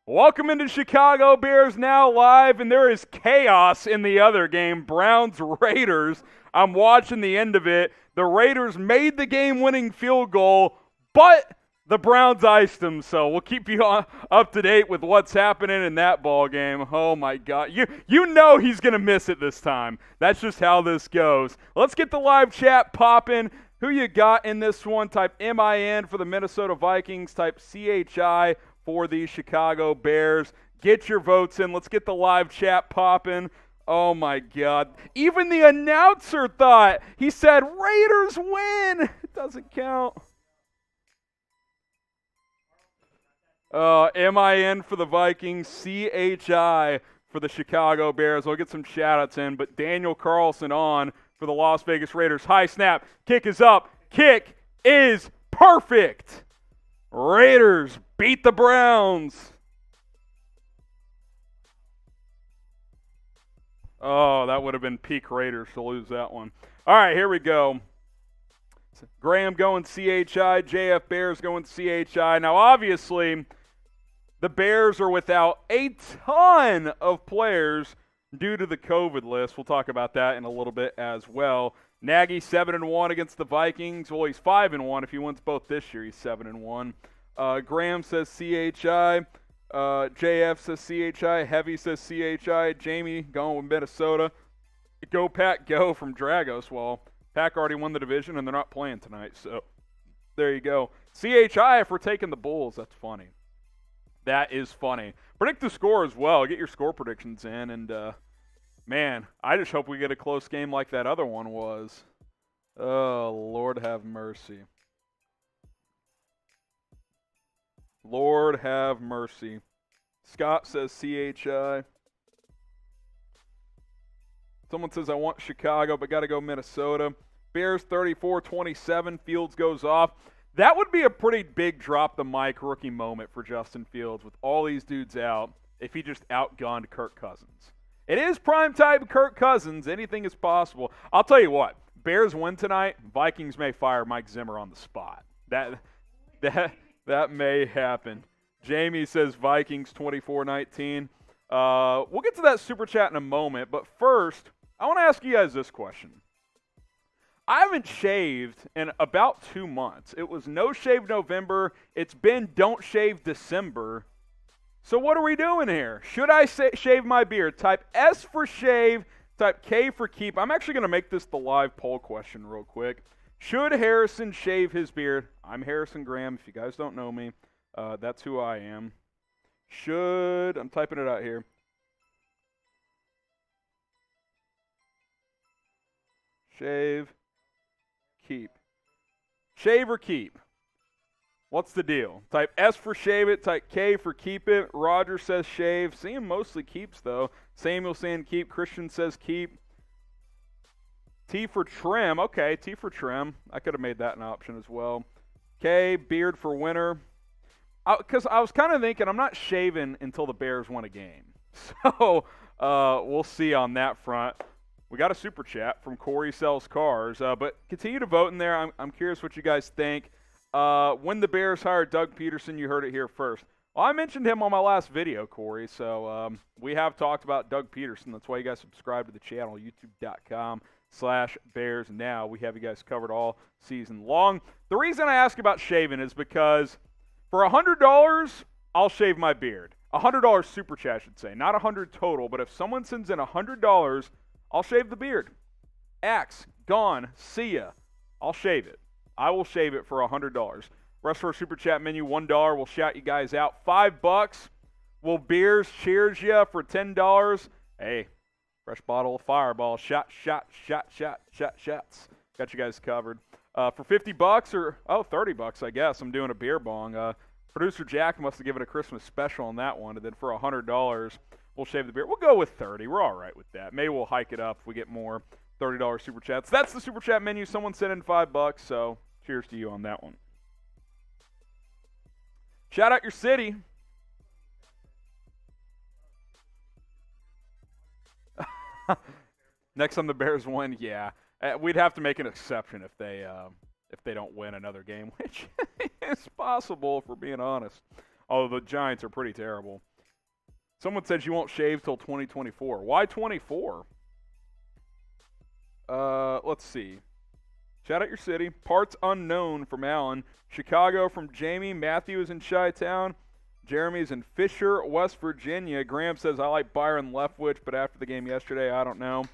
Welcome into Chicago Bears Now Live, and there is chaos in the other game, Browns-Raiders. I'm watching the end of it. The Raiders made the game-winning field goal, but the Browns iced them, so we'll keep you up to date with what's happening in that ball game. Oh, my God. You know he's going to miss it this time. That's just how this goes. Let's get the live chat popping. Who you got in this one? Type MIN for the Minnesota Vikings. Type CHI for the Chicago Bears. Get your votes in. Let's get the live chat popping. Oh, my God. Even the announcer thought. He said, Raiders win. It doesn't count. MIN for the Vikings. CHI for the Chicago Bears. We'll get some shout-outs in. But Daniel Carlson on for the Las Vegas Raiders. High snap. Kick is up. Kick is perfect. Raiders beat the Browns. Oh, that would have been peak Raiders to lose that one. All right, here we go. Graham going CHI, JF Bears going CHI. Now, obviously, the Bears are without a ton of players due to the COVID list. We'll talk about that in a little bit as well. Nagy 7-1 against the Vikings. Well, he's 5-1. If he wins both this year, he's 7-1. Graham says CHI. JF says CHI. Heavy says CHI. Jamie going with Minnesota. Go Pack Go from Dragos. Well, Pack already won the division and they're not playing tonight. So there you go. CHI if we're taking the Bulls. That's funny. That is funny. Predict the score as well. Get your score predictions in. And, man, I just hope we get a close game like that other one was. Oh, Lord have mercy. Lord have mercy. Scott says CHI. Someone says I want Chicago, but got to go Minnesota. Bears 34-27. Fields goes off. That would be a pretty big drop the mic rookie moment for Justin Fields with all these dudes out if he just outgunned Kirk Cousins. It is primetime Kirk Cousins. Anything is possible. I'll tell you what. Bears win tonight. Vikings may fire Mike Zimmer on the spot. That may happen. Jamie says Vikings 24-19. We'll get to that super chat in a moment, but first, I want to ask you guys this question. I haven't shaved in about 2 months. It was no shave November. It's been don't shave December. So what are we doing here? Should I shave my beard? Type S for shave. Type K for keep. I'm actually going to make this the live poll question real quick. Should Harrison shave his beard? I'm Harrison Graham. If you guys don't know me, that's who I am. I'm typing it out here. Shave, keep. Shave or keep? What's the deal? Type S for shave it. Type K for keep it. Roger says shave. Sam mostly keeps, though. Samuel saying keep. Christian says keep. T for trim. Okay, T for trim. I could have made that an option as well. K, beard for winter. Because I was kind of thinking I'm not shaving until the Bears win a game. So we'll see on that front. We got a super chat from Corey Sells Cars. But continue to vote in there. I'm curious what you guys think. When the Bears hired Doug Peterson, you heard it here first. Well, I mentioned him on my last video, Corey. So we have talked about Doug Peterson. That's why you guys subscribe to the channel, youtube.com/Bears Now. We have you guys covered all season long. The reason I ask about shaving is because for $100, I'll shave my beard. $100 super chat, I should say. Not $100 total, but if someone sends in $100, I'll shave the beard. Axe, gone, see ya. I'll shave it. I will shave it for $100. Rest for our super chat menu, $1. We'll shout you guys out. $5. Will Beers cheers you for $10? Hey, fresh bottle of Fireball. Shots. Got you guys covered. For $50 or, $30, I guess. I'm doing a beer bong. Producer Jack must have given a Christmas special on that one. And then for $100, we'll shave the beard. We'll go with $30. We're all right with that. Maybe we'll hike it up if we get more $30 super chats. That's the super chat menu. Someone sent in $5, so cheers to you on that one. Shout out your city. Next time the Bears win, yeah. We'd have to make an exception if they don't win another game, which is possible if we're being honest. Although the Giants are pretty terrible. Someone says you won't shave till 2024. Why 24? Let's see. Shout out your city. Parts unknown from Alan. Chicago from Jamie. Matthew is in Chi-Town. Jeremy's in Fisher, West Virginia. Graham says, I like Byron Leftwich, but after the game yesterday, I don't know.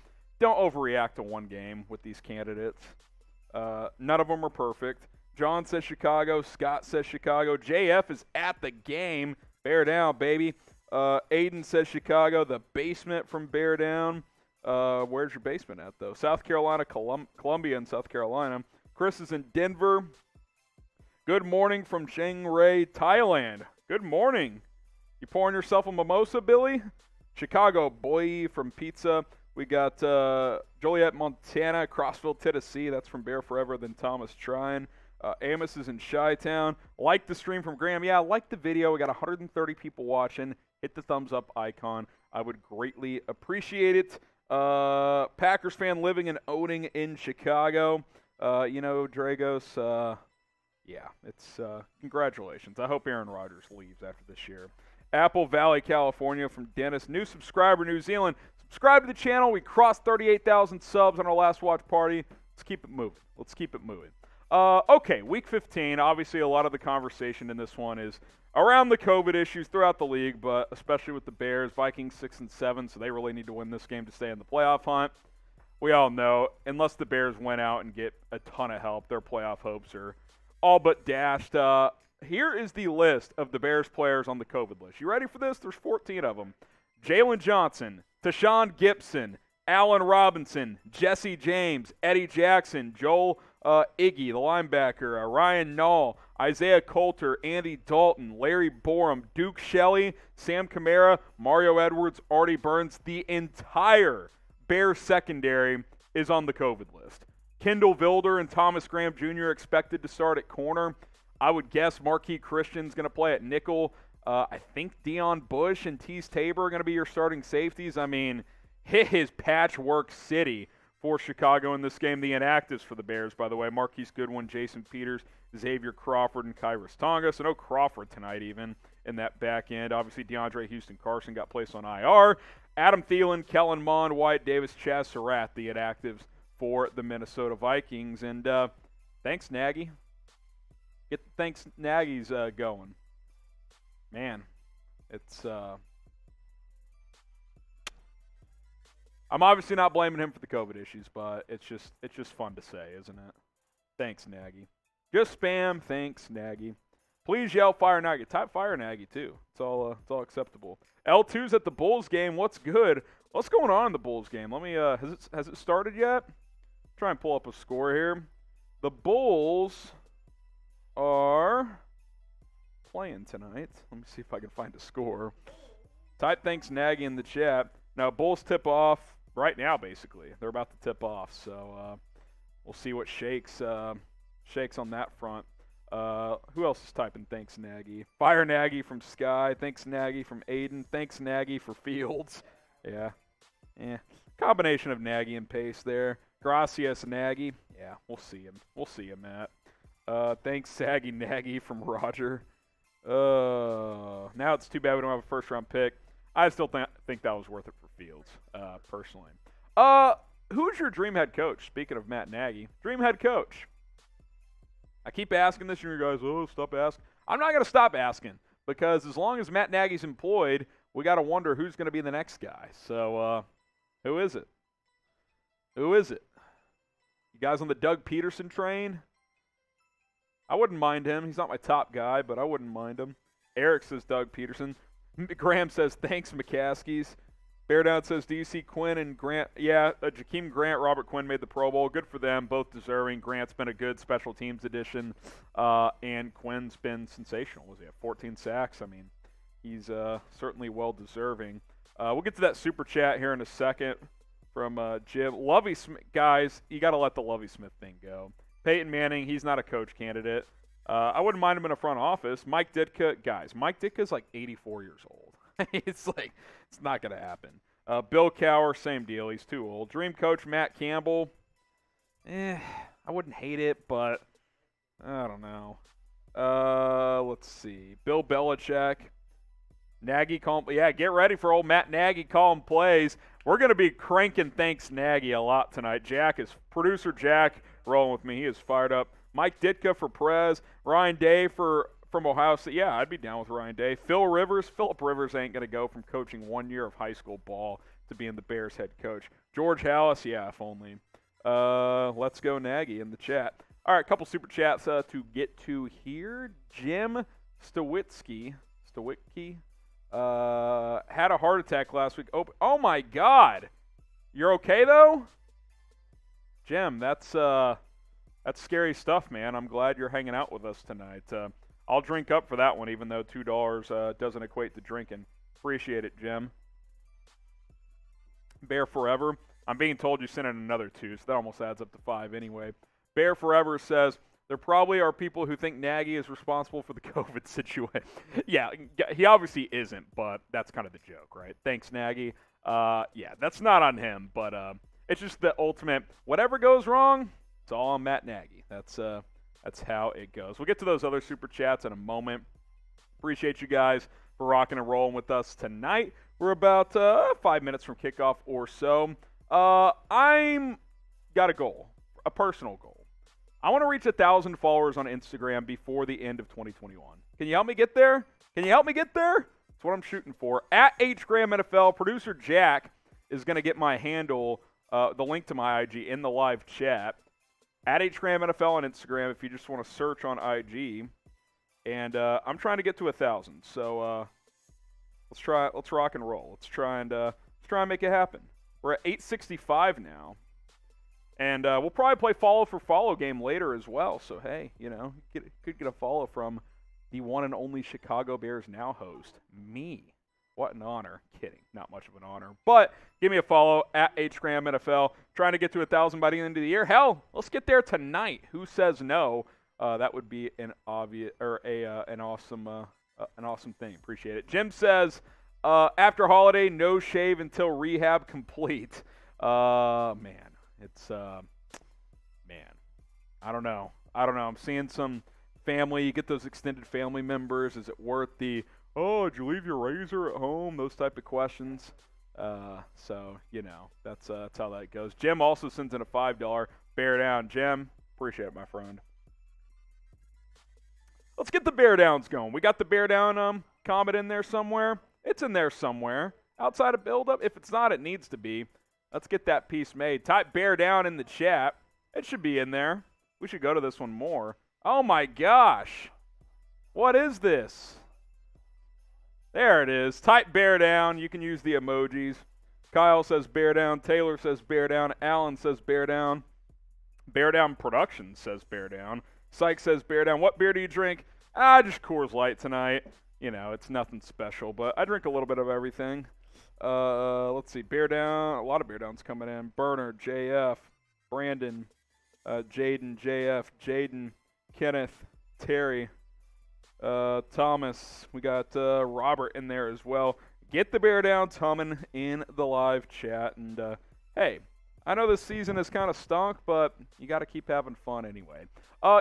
Don't overreact to one game with these candidates. None of them are perfect. John says Chicago. Scott says Chicago. JF is at the game. Bear down, baby. Aiden says Chicago. The basement from Bear Down. Where's your basement at, though? South Carolina, Columbia, and South Carolina. Chris is in Denver. Good morning from Chiang Rai, Thailand. Good morning. You pouring yourself a mimosa, Billy? Chicago, boy, from Pizza. We got Joliet, Montana, Crossville, Tennessee. That's from Bear Forever, then Thomas Trine. Amos is in Chi-Town. Like the stream from Graham. Yeah, like the video. We got 130 people watching. Hit the thumbs up icon. I would greatly appreciate it. Packers fan living and owning in Chicago. Dragos, yeah, it's congratulations. I hope Aaron Rodgers leaves after this year. Apple Valley, California from Dennis. New subscriber, New Zealand. Subscribe to the channel. We crossed 38,000 subs on our last watch party. Let's keep it moving. Okay, Week 15. Obviously, a lot of the conversation in this one is around the COVID issues throughout the league, but especially with the Bears. Vikings 6-7, so they really need to win this game to stay in the playoff hunt. We all know, unless the Bears win out and get a ton of help, their playoff hopes are all but dashed. Here is the list of the Bears players on the COVID list. You ready for this? There's 14 of them. Jaylon Johnson, Tashawn Gibson, Allen Robinson, Jesse James, Eddie Jackson, Joel Iggy, the linebacker, Ryan Nall, Isaiah Coulter, Andy Dalton, Larry Borum, Duke Shelley, Sam Kamara, Mario Edwards, Artie Burns. The entire Bears secondary is on the COVID list. Kendall Vilder and Thomas Graham Jr. expected to start at corner. I would guess Marquis Christian's going to play at nickel. I think Deion Bush and Tease Tabor are going to be your starting safeties. I mean, hit his patchwork city for Chicago in this game. The inactives for the Bears, by the way, Marquise Goodwin, Jason Peters, Xavier Crawford, and Kyrus Tonga. So no Crawford tonight even in that back end. Obviously, DeAndre Houston-Carson got placed on IR. Adam Thielen, Kellen Mond, Wyatt Davis, Chaz Surratt, the inactives for the Minnesota Vikings. And thanks, Nagy. Get the thanks Nagy's going. Man, it's I'm obviously not blaming him for the COVID issues, but it's just fun to say, isn't it? Thanks, Nagy. Just spam, thanks, Nagy. Please yell Fire Nagy. Type Fire Nagy too. It's all acceptable. L2's at the Bulls game. What's good? What's going on in the Bulls game? Let me has it started yet? Try and pull up a score here. The Bulls are playing tonight. Let me see if I can find a score. Type thanks Nagy in the chat. Now Bulls tip off right now. Basically, they're about to tip off. So we'll see what shakes on that front. Who else is typing thanks Nagy? Fire Nagy from Sky. Thanks Nagy from Aiden. Thanks Nagy for Fields. Yeah. Combination of Nagy and Pace there. Gracias Nagy. Yeah, we'll see him, Matt. Thanks Saggy Nagy from Roger. Now it's too bad we don't have a first-round pick. I still think that was worth it for Fields, personally. Who's your dream head coach? Speaking of Matt Nagy. Dream head coach. I keep asking this, and you guys, stop asking. I'm not going to stop asking, because as long as Matt Nagy's employed, we got to wonder who's going to be the next guy. So, who is it? Who is it? You guys on the Doug Peterson train? I wouldn't mind him. He's not my top guy, but I wouldn't mind him. Eric says Doug Peterson. Graham says thanks, McCaskies. Bear Down says, do you see Quinn and Grant? Yeah, Jakeem Grant, Robert Quinn made the Pro Bowl. Good for them, both deserving. Grant's been a good special teams addition, and Quinn's been sensational. Was he at 14 sacks? I mean, he's certainly well-deserving. We'll get to that super chat here in a second from Jim. Lovie Smith, guys, you got to let the Lovie Smith thing go. Peyton Manning, he's not a coach candidate. I wouldn't mind him in a front office. Mike Ditka, guys, Mike Ditka's like 84 years old. It's not going to happen. Bill Cowher, same deal. He's too old. Dream coach Matt Campbell, I wouldn't hate it, but I don't know. Let's see. Bill Belichick. Nagy calling, yeah, get ready for old Matt Nagy calling plays. We're going to be cranking Thanks Nagy a lot tonight. Producer Jack rolling with me. He is fired up. Mike Ditka for Perez. Ryan Day from Ohio State. Yeah, I'd be down with Ryan Day. Phillip Rivers ain't going to go from coaching 1 year of high school ball to being the Bears head coach. George Hallis, yeah, if only. Let's go Nagy in the chat. All right, a couple super chats to get to here. Jim Stawicki had a heart attack last week. Oh my God, you're okay though, Jim? That's scary stuff, man. I'm glad you're hanging out with us tonight. I'll drink up for that one, even though $2 doesn't equate to drinking. Appreciate it, Jim. Bear Forever. I'm being told you sent in another 2, so that almost adds up to 5 anyway. Bear Forever says, there probably are people who think Nagy is responsible for the COVID situation. Yeah, he obviously isn't, but that's kind of the joke, right? Thanks, Nagy. Yeah, that's not on him, but it's just the ultimate, whatever goes wrong, it's all on Matt Nagy. That's how it goes. We'll get to those other super chats in a moment. Appreciate you guys for rocking and rolling with us tonight. We're about 5 minutes from kickoff or so. I'm got a goal, a personal goal. I want to reach 1,000 followers on Instagram before the end of 2021. Can you help me get there? That's what I'm shooting for. At HGramNFL, producer Jack is going to get my handle, the link to my IG in the live chat. At HGramNFL on Instagram, if you just want to search on IG. And I'm trying to get to 1,000. So let's rock and roll. Let's try and make it happen. We're at 865 now. And we'll probably play follow for follow game later as well. So, hey, could get a follow from the one and only Chicago Bears now host, me. What an honor. Kidding. Not much of an honor. But give me a follow at HGramNFL. Trying to get to 1,000 by the end of the year. Hell, let's get there tonight. Who says no? That would be an awesome thing. Appreciate it. Jim says, after holiday, no shave until rehab complete. Man. It's, I don't know. I'm seeing some family. You get those extended family members. Is it worth did you leave your razor at home? Those type of questions. So, that's how that goes. Jim also sends in a $5 bear down. Jim, appreciate it, my friend. Let's get the bear downs going. We got the bear down comment in there somewhere. It's in there somewhere. Outside of build-up. If it's not, it needs to be. Let's get that piece made. Type bear down in the chat. It should be in there. We should go to this one more. Oh my gosh. What is this? There it is. Type bear down. You can use the emojis. Kyle says bear down. Taylor says bear down. Alan says bear down. Bear Down Productions says bear down. Syke says bear down. What beer do you drink? Just Coors Light tonight. It's nothing special, but I drink a little bit of everything. Let's see. Bear down. A lot of bear downs coming in. Burner, JF, Brandon, Jaden, JF, Jaden, Kenneth, Terry, Thomas. We got Robert in there as well. Get the bear down coming in the live chat. And, hey, I know this season has kind of stunk, but you got to keep having fun anyway.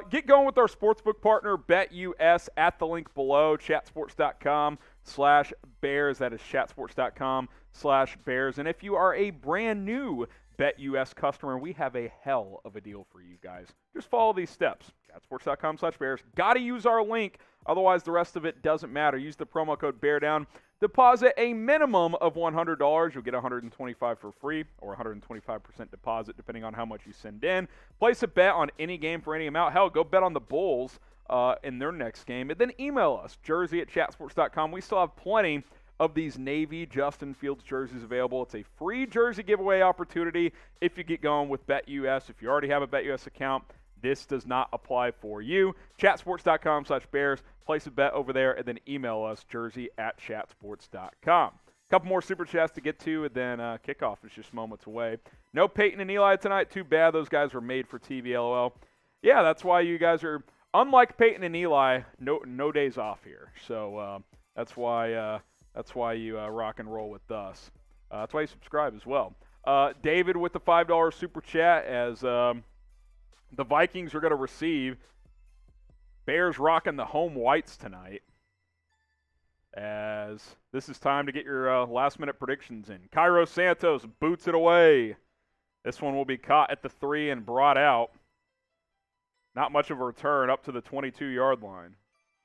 Get going with our sportsbook partner, BetUS, at the link below, chatsports.com/Bears. That is chatsports.com/Bears. And if you are a brand new BetUS customer, we have a hell of a deal for you guys. Just follow these steps. Chatsports.com/Bears. Got to use our link. Otherwise, the rest of it doesn't matter. Use the promo code BEARDOWN. Deposit a minimum of $100. You'll get $125 for free or 125% deposit depending on how much you send in. Place a bet on any game for any amount. Hell, go bet on the Bulls in their next game. And then email us, jersey@chatsports.com. We still have plenty of these Navy Justin Fields jerseys available. It's a free jersey giveaway opportunity if you get going with BetUS. If you already have a BetUS account, this does not apply for you. Chatsports.com/Bears. Place a bet over there and then email us, jersey@chatsports.com. A couple more super chats to get to, and then kickoff is just moments away. No Peyton and Eli tonight. Too bad. Those guys were made for TV, LOL. Yeah, that's why you guys are, unlike Peyton and Eli, no days off here. So that's why you rock and roll with us. That's why you subscribe as well. David with the $5 super chat as the Vikings are going to receive Bears rocking the home whites tonight. as this is time to get your last-minute predictions in. Cairo Santos boots it away. This one will be caught at the 3 and brought out. Not much of a return up to the 22-yard line.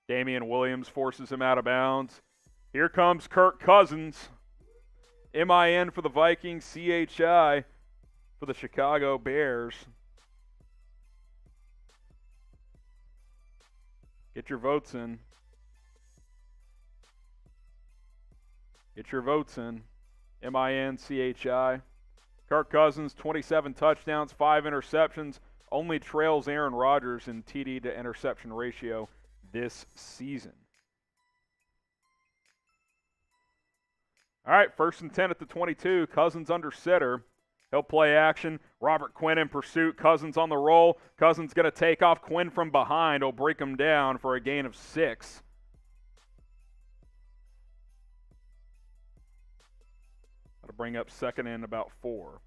Damian Williams forces him out of bounds. Here comes Kirk Cousins. MIN for the Vikings, CHI for the Chicago Bears. Get your votes in. Get your votes in. MIN, CHI. Kirk Cousins, 27 touchdowns, 5 interceptions. Only trails Aaron Rodgers in TD to interception ratio this season. All right, 1st and 10 at the 22. Cousins under center. He'll play action. Robert Quinn in pursuit. Cousins on the roll. Cousins going to take off. Quinn from behind. He'll break him down for a gain of 6. That'll bring up 2nd and about 4.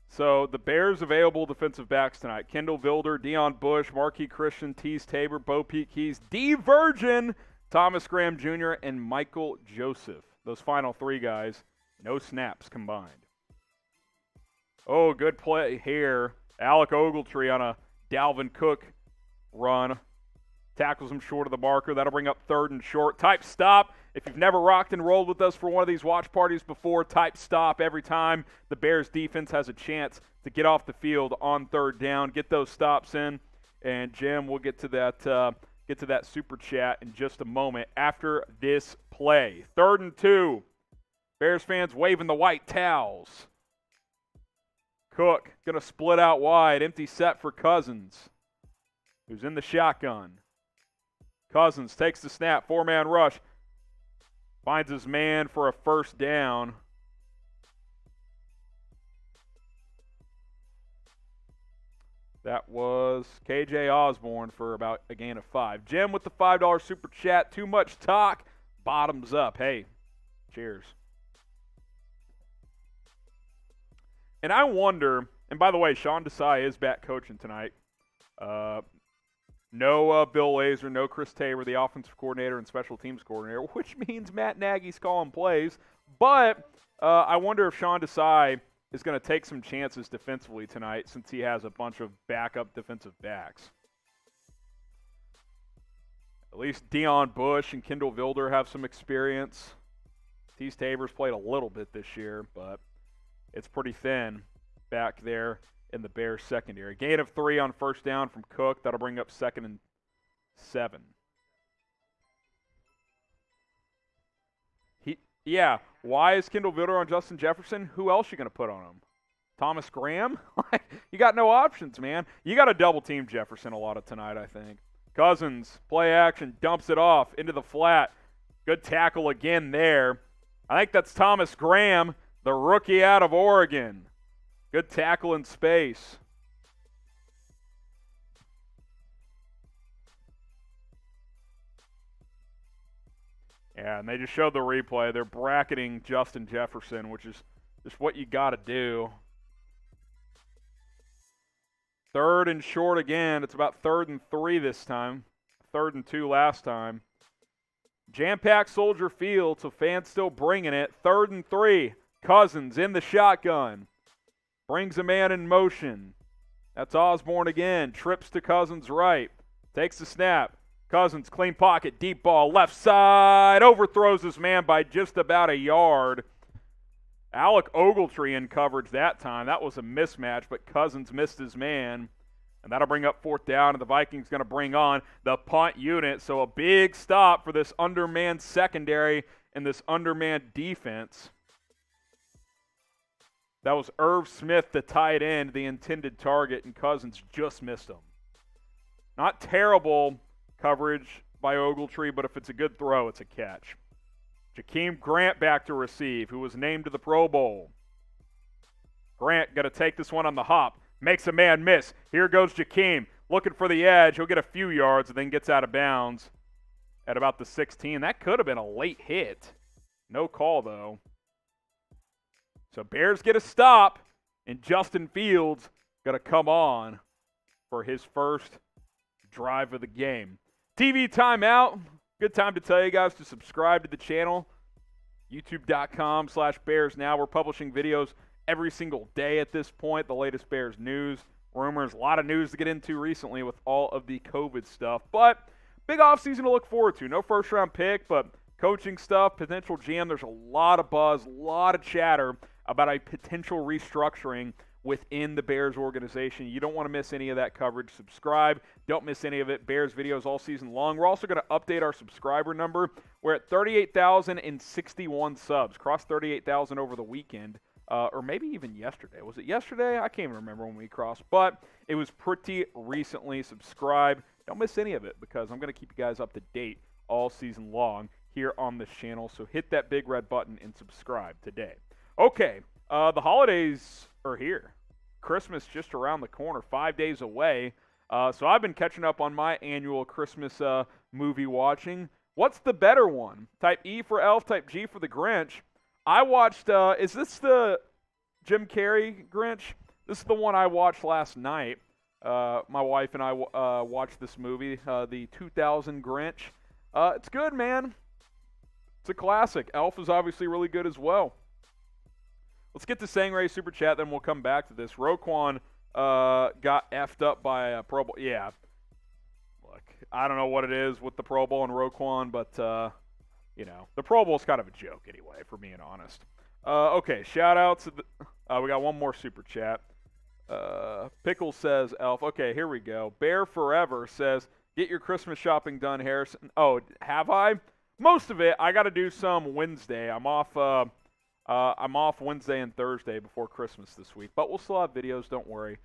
So the Bears' available defensive backs tonight: Kendall Vilder, Deion Bush, Marquis Christian, Tease Tabor, Bo Pete Keys, D. Virgin, Thomas Graham Jr., and Michael Joseph. Those final 3 guys, no snaps combined. Oh, good play here. Alec Ogletree on a Dalvin Cook run. Tackles him short of the marker. That'll bring up 3rd and short. Type stop. If you've never rocked and rolled with us for one of these watch parties before, type stop every time the Bears defense has a chance to get off the field on 3rd down. Get those stops in. And Jim, we'll get to that super chat in just a moment after this play. 3rd and 2. Bears fans waving the white towels. Cook going to split out wide. Empty set for Cousins, who's in the shotgun. Cousins takes the snap. 4-man rush. Finds his man for a 1st down. That was KJ Osborne for about a gain of 5. Jim with the $5 super chat. Too much talk. Bottoms up. Hey, cheers. And I wonder, and by the way, Sean Desai is back coaching tonight. No Bill Lazor, no Chris Tabor, the offensive coordinator and special teams coordinator, which means Matt Nagy's calling plays. But I wonder if Sean Desai is going to take some chances defensively tonight since he has a bunch of backup defensive backs. At least Deion Bush and Kendall Vilder have some experience. Tease Tabor's played a little bit this year, but it's pretty thin back there in the Bears secondary. Gain of 3 on 1st down from Cook. That'll bring up 2nd and 7. Yeah, why is Kendall Vilder on Justin Jefferson? Who else you going to put on him? Thomas Graham? You got no options, man. You got to double team Jefferson a lot of tonight, I think. Cousins, play action, dumps it off into the flat. Good tackle again there. I think that's Thomas Graham, the rookie out of Oregon. Good tackle in space. Yeah, and they just showed the replay. They're bracketing Justin Jefferson, which is just what you got to do. 3rd and short again. It's about 3rd and 3 this time. 3rd and 2 last time. Jam-packed Soldier Field, so fans still bringing it. 3rd and 3. Cousins in the shotgun. Brings a man in motion. That's Osborne again. Trips to Cousins' right. Takes the snap. Cousins, clean pocket, deep ball, left side. Overthrows his man by just about a yard. Alec Ogletree in coverage that time. That was a mismatch, but Cousins missed his man. And that'll bring up 4th down, and the Vikings going to bring on the punt unit. So a big stop for this undermanned secondary and this undermanned defense. That was Irv Smith, the tight end, the intended target, and Cousins just missed him. Not terrible coverage by Ogletree, but if it's a good throw, it's a catch. Jakeem Grant back to receive, who was named to the Pro Bowl. Grant got to take this one on the hop. Makes a man miss. Here goes Jakeem, looking for the edge. He'll get a few yards and then gets out of bounds at about the 16. That could have been a late hit. No call, though. So Bears get a stop, and Justin Fields got to come on for his first drive of the game. TV timeout. Good time to tell you guys to subscribe to the channel. YouTube.com/Bears Now. We're publishing videos every single day at this point. The latest Bears news, rumors, a lot of news to get into recently with all of the COVID stuff. But big offseason to look forward to. No first-round pick, but coaching stuff, potential GM. There's a lot of buzz, a lot of chatter about a potential restructuring within the Bears organization. You don't want to miss any of that coverage. Subscribe. Don't miss any of it. Bears videos all season long. We're also going to update our subscriber number. We're at 38,061 subs. Crossed 38,000 over the weekend, or maybe even yesterday. Was it yesterday? I can't even remember when we crossed, but it was pretty recently. Subscribe. Don't miss any of it because I'm going to keep you guys up to date all season long here on this channel. So hit that big red button and subscribe today. Okay, the holidays are here. Christmas just around the corner, 5 days away. So I've been catching up on my annual Christmas movie watching. What's the better one? Type E for Elf, type G for the Grinch. I watched, is this the Jim Carrey Grinch? This is the one I watched last night. My wife and I watched this movie, the 2000 Grinch. It's good, man. It's a classic. Elf is obviously really good as well. Let's get to Sangray Super Chat, then we'll come back to this. Roquan got effed up by a Pro Bowl. Yeah. Look, I don't know what it is with the Pro Bowl and Roquan, but, you know, the Pro Bowl is kind of a joke anyway, for being honest. Okay, shout-outs. We got one more Super Chat. Pickle says, Elf. Okay, here we go. Bear Forever says, get your Christmas shopping done, Harrison. Oh, have I? Most of it. I got to do some Wednesday. I'm off Wednesday and Thursday before Christmas this week, but we'll still have videos, don't worry,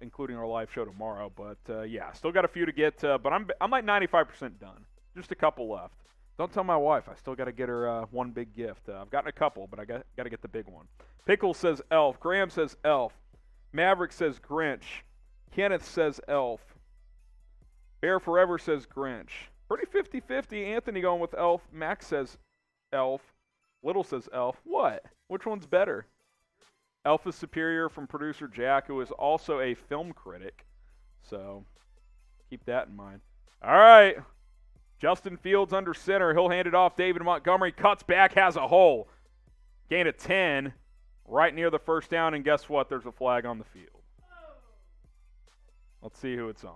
including our live show tomorrow. But, yeah, still got a few to get, but I'm like 95% done. Just a couple left. Don't tell my wife. I still got to get her one big gift. I've gotten a couple, but I got to get the big one. Pickle says Elf. Graham says Elf. Maverick says Grinch. Kenneth says Elf. Bear Forever says Grinch. Pretty 50-50. Anthony going with Elf. Max says Elf. Little says Elf. What? Which one's better? Elf is superior from producer Jack, who is also a film critic. So keep that in mind. All right. Justin Fields under center. He'll hand it off. David Montgomery cuts back, has a hole. Gain of 10 right near the first down, and guess what? There's a flag on the field. Let's see who it's on.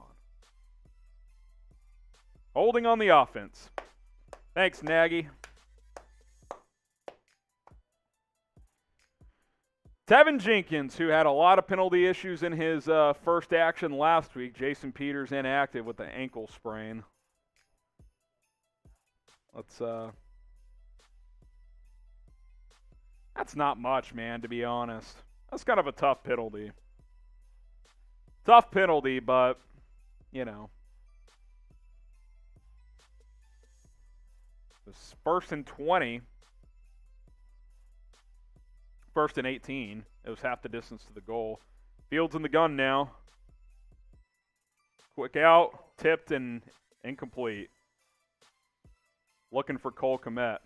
Holding on the offense. Thanks, Nagy. Tevin Jenkins, who had a lot of penalty issues in his first action last week. Jason Peters inactive with an ankle sprain. That's not much, man, to be honest. That's kind of a tough penalty. Tough penalty, but, you know. It's 1st and 20. 1st and 18. It was half the distance to the goal. Fields in the gun now. Quick out, tipped, and incomplete. Looking for Cole Kmet.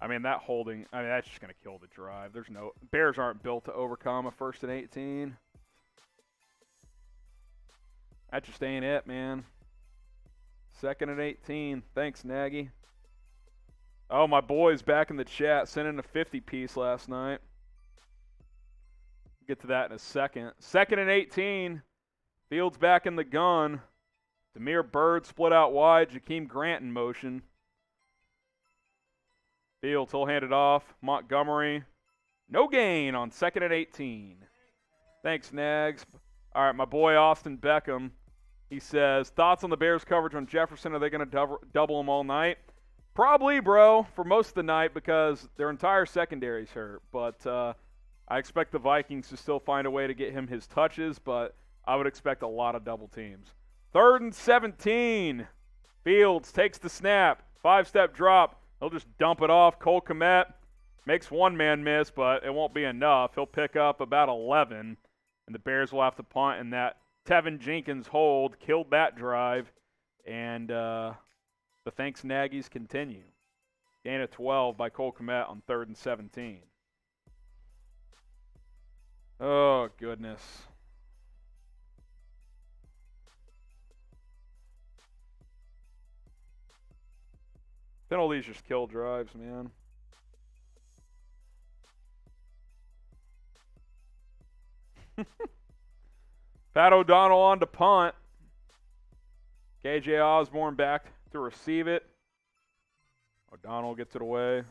I mean, that holding, I mean, that's just going to kill the drive. Bears aren't built to overcome a 1st and 18. That just ain't it, man. 2nd and 18. Thanks, Nagy. Oh, my boy's back in the chat. Sent in a 50-piece last night. Get to that in a second. 2nd and 18. Fields back in the gun. Demir Bird split out wide. Jakeem Grant in motion. Fields, he'll hand it off. Montgomery. No gain on 2nd and 18. Thanks, Nags. All right, my boy Austin Beckham. He says, thoughts on the Bears' coverage on Jefferson? Are they going to double him all night? Probably, bro, for most of the night because their entire secondary's hurt. But I expect the Vikings to still find a way to get him his touches, but I would expect a lot of double teams. 3rd and 17. Fields takes the snap. 5-step drop. He'll just dump it off. Cole Kmet makes one man miss, but it won't be enough. He'll pick up about 11, and the Bears will have to punt, and that Tevin Jenkins hold killed that drive, and the thanks Nagy's continue. Gain of 12 by Cole Kmet on 3rd and 17. Oh, goodness. Penalties just kill drives, man. Pat O'Donnell on to punt. KJ Osborne back to receive it. O'Donnell gets it away.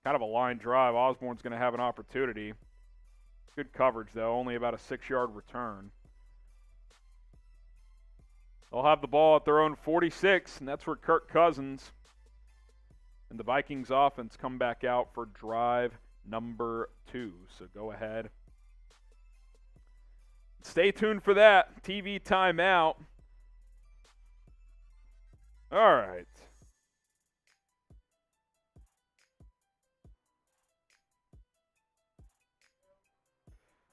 Kind of a line drive. Osborne's going to have an opportunity. Good coverage, though. Only about a 6-yard return. They'll have the ball at their own 46, and that's where Kirk Cousins and the Vikings offense come back out for drive number 2. So go ahead. Stay tuned for that. TV timeout. All right.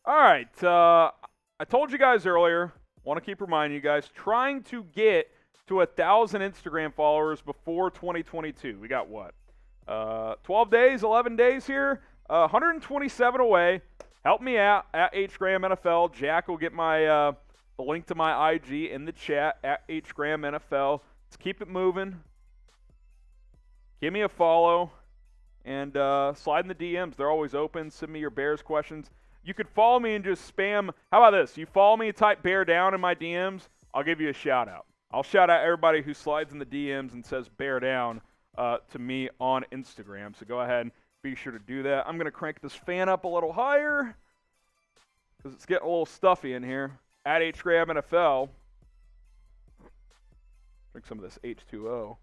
All right. I told you guys earlier, want to keep reminding you guys, trying to get to 1,000 Instagram followers before 2022. We got what? 12 days, 11 days here. 127 away. Help me out at HGramNFL. Jack will get my the link to my IG in the chat at HGramNFL. Let's keep it moving. Give me a follow. And slide in the DMs. They're always open. Send me your Bears questions. You could follow me and just spam. How about this? You follow me, type Bear Down in my DMs. I'll give you a shout-out. I'll shout out everybody who slides in the DMs and says Bear Down to me on Instagram. So go ahead and be sure to do that. I'm going to crank this fan up a little higher because it's getting a little stuffy in here. At HGramNFL. Drink some of this H2O.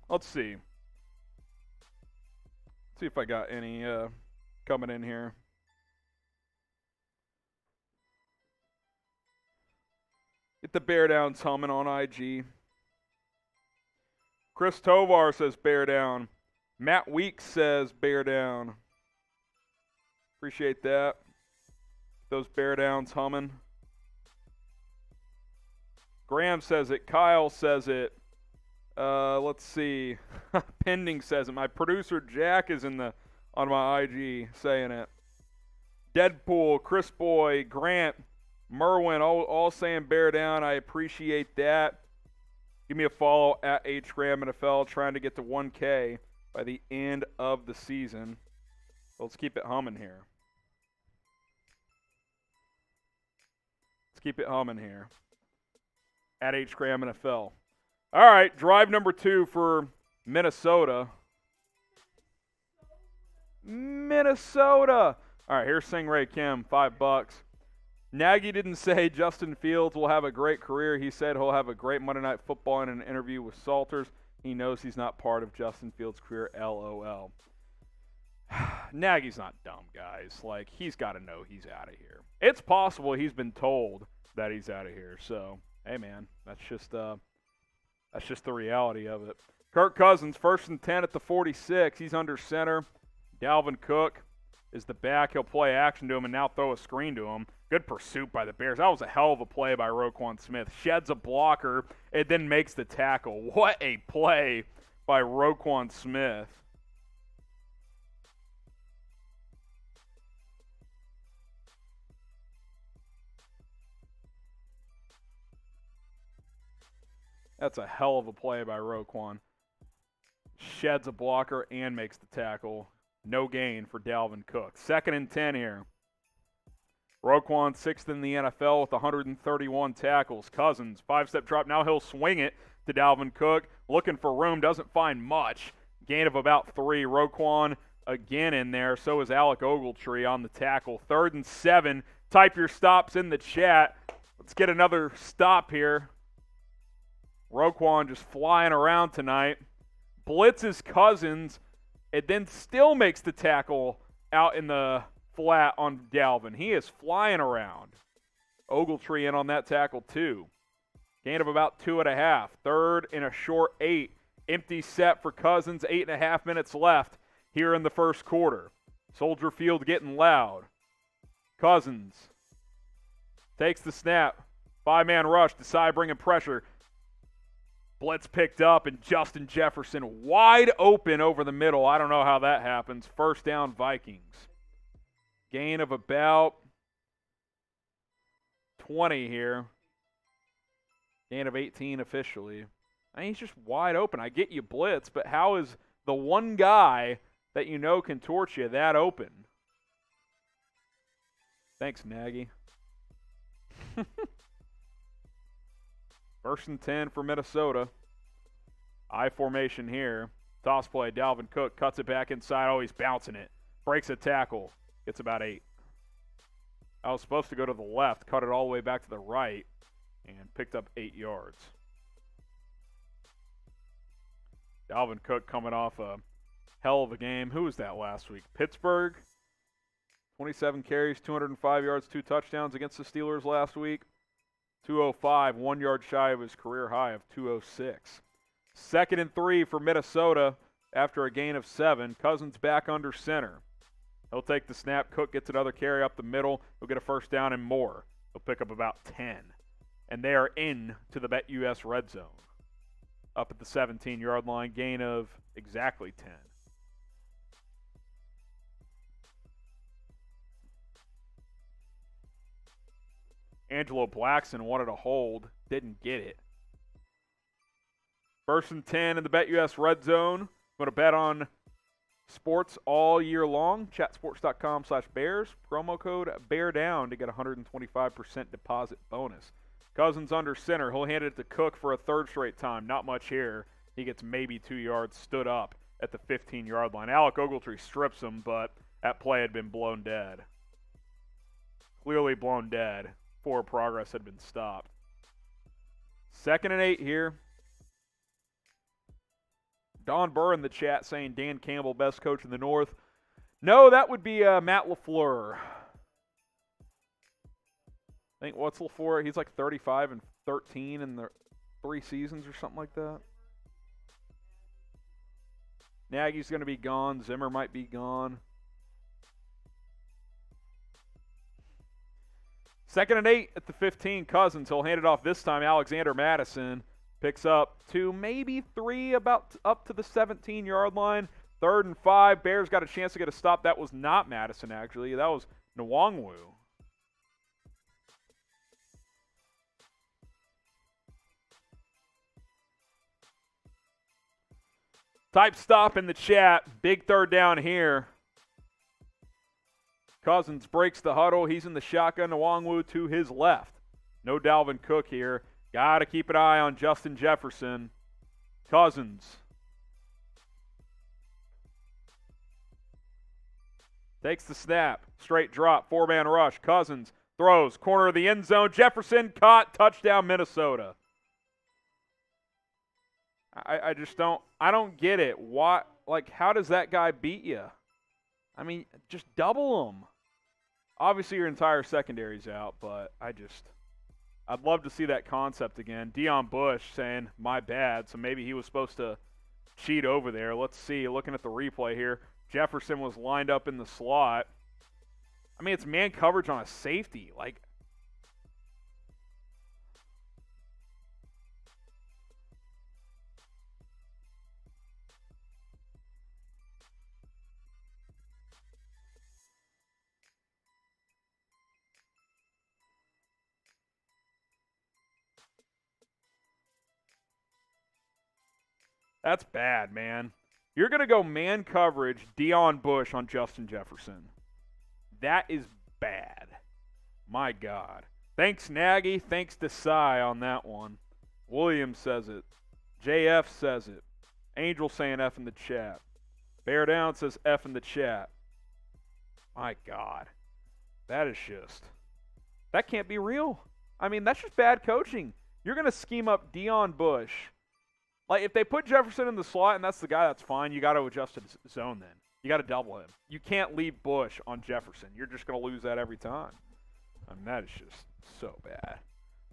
Let's see. See if I got any coming in here. Get the Bear Downs humming on IG. Chris Tovar says Bear Down. Matt Weeks says Bear Down. Appreciate that. Those Bear Downs humming. Graham says it. Kyle says it. Let's see. Pending says it. My producer Jack is on my IG saying it. Deadpool, Chris Boy, Grant, Merwin, all saying Bear Down. I appreciate that. Give me a follow at HGramNFL. Trying to get to 1K by the end of the season. Let's keep it humming here. Let's keep it humming here. At HGramNFL. All right, drive number 2 for Minnesota. Minnesota. All right, here's Stingray Kim, $5. Nagy didn't say Justin Fields will have a great career. He said he'll have a great Monday Night Football in an interview with Salters. He knows he's not part of Justin Fields' career, LOL. Nagy's not dumb, guys. Like, he's got to know he's out of here. It's possible he's been told that he's out of here. So, hey, man, that's just the reality of it. Kirk Cousins, 1st and 10 at the 46. He's under center. Dalvin Cook is the back. He'll play action to him and now throw a screen to him. Good pursuit by the Bears. That was a hell of a play by Roquan Smith. Sheds a blocker and then makes the tackle. What a play by Roquan Smith. That's a hell of a play by Roquan. Sheds a blocker and makes the tackle. No gain for Dalvin Cook. 2nd and 10 here. Roquan 6th in the NFL with 131 tackles. Cousins, 5-step drop. Now he'll swing it to Dalvin Cook. Looking for room. Doesn't find much. Gain of about 3. Roquan again in there. So is Alec Ogletree on the tackle. 3rd and 7. Type your stops in the chat. Let's get another stop here. Roquan just flying around tonight. Blitzes Cousins and then still makes the tackle out in the flat on Dalvin. He is flying around. Ogletree in on that tackle too. Gain of about 2.5. 3rd and a short 8. Empty set for Cousins. 8.5 minutes left here in the first quarter. Soldier Field getting loud. Cousins takes the snap. 5-man rush. Desai bringing pressure. Blitz picked up, and Justin Jefferson wide open over the middle. I don't know how that happens. 1st down, Vikings. Gain of about 20 here. Gain of 18 officially. I mean, he's just wide open. I get you blitz, but how is the one guy that you know can torch you that open? Thanks, Nagy. First and 10 for Minnesota. I formation here. Toss play. Dalvin Cook cuts it back inside. Oh, he's bouncing it. Breaks a tackle. Gets about 8. I was supposed to go to the left, cut it all the way back to the right, and picked up 8 yards. Dalvin Cook coming off a hell of a game. Who was that last week? Pittsburgh. 27 carries, 205 yards, 2 touchdowns against the Steelers last week. 205, 1 yard shy of his career high of 206. Second and 3 for Minnesota after a gain of 7. Cousins back under center. He'll take the snap. Cook gets another carry up the middle. He'll get a first down and more. He'll pick up about 10. And they are in to the BetUS red zone. Up at the 17-yard line, gain of exactly 10. Angelo Blackson wanted a hold, didn't get it. First and 10 in the BetUS red zone. Going to bet on sports all year long. Chatsports.com/Bears. Promo code BEARDOWN to get a 125% deposit bonus. Cousins under center. He'll hand it to Cook for a third straight time. Not much here. He gets maybe 2 yards, stood up at the 15-yard line. Alec Ogletree strips him, but that play had been blown dead. Clearly blown dead. Forward progress had been stopped. Second and 8 here. Don Burr in the chat saying Dan Campbell, best coach in the North. No, that would be Matt LaFleur. I think, what's LaFleur? He's like 35-13 in the 3 seasons or something like that. Nagy's going to be gone. Zimmer might be gone. Second and 8 at the 15. Cousins. He'll hand it off this time. Alexander Madison picks up 2, maybe 3, about up to the 17-yard line. Third and 5. Bears got a chance to get a stop. That was not Madison, actually. That was Nwangwu. Type stop in the chat. Big third down here. Cousins breaks the huddle. He's in the shotgun. Nwangwu to his left. No Dalvin Cook here. Got to keep an eye on Justin Jefferson. Cousins. Takes the snap. Straight drop. 4-man rush. Cousins throws. Corner of the end zone. Jefferson caught. Touchdown Minnesota. I just don't get it. What, like, how does that guy beat you? I mean, just double him. Obviously, your entire secondary's out, but I'd love to see that concept again. Deion Bush saying, my bad, so maybe he was supposed to cheat over there. Let's see. Looking at the replay here, Jefferson was lined up in the slot. I mean, it's man coverage on a safety. Like, that's bad, man. You're going to go man coverage, Deion Bush on Justin Jefferson. That is bad. My God. Thanks, Nagy. Thanks, Desai on that one. Williams says it. JF says it. Angel saying F in the chat. Bear Down says F in the chat. My God. That is just... that can't be real. I mean, that's just bad coaching. You're going to scheme up Deion Bush. Like, if they put Jefferson in the slot and that's the guy, that's fine. You got to adjust his zone then. You got to double him. You can't leave Bush on Jefferson. You're just going to lose that every time. I mean, that is just so bad.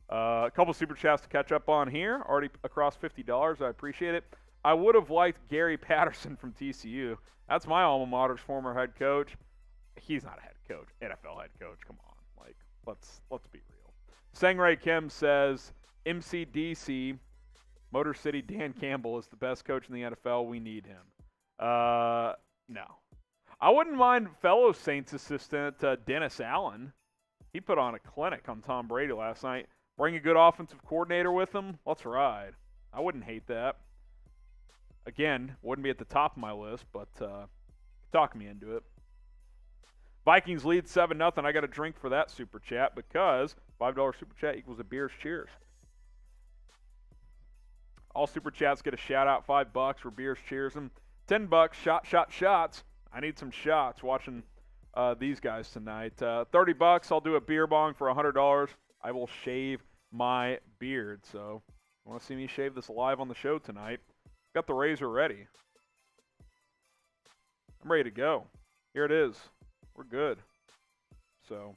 A couple super chats to catch up on here. Already across $50. I appreciate it. I would have liked Gary Patterson from TCU. That's my alma mater's former head coach. He's not a head coach. NFL head coach. Come on. Like, let's be real. Sangray Kim says, MCDC... Motor City Dan Campbell is the best coach in the NFL. We need him. No. I wouldn't mind fellow Saints assistant Dennis Allen. He put on a clinic on Tom Brady last night. Bring a good offensive coordinator with him. Let's ride. I wouldn't hate that. Again, wouldn't be at the top of my list, but talk me into it. Vikings lead 7-0. I got a drink for that super chat because $5 super chat equals a beer's cheers. All super chats get a shout out. $5 for beers cheers them. $10 shots. I need some shots watching these guys tonight. $30. I'll do a beer bong for $100. I will shave my beard. So, you want to see me shave this live on the show tonight? Got the razor ready. I'm ready to go. Here it is. We're good. So,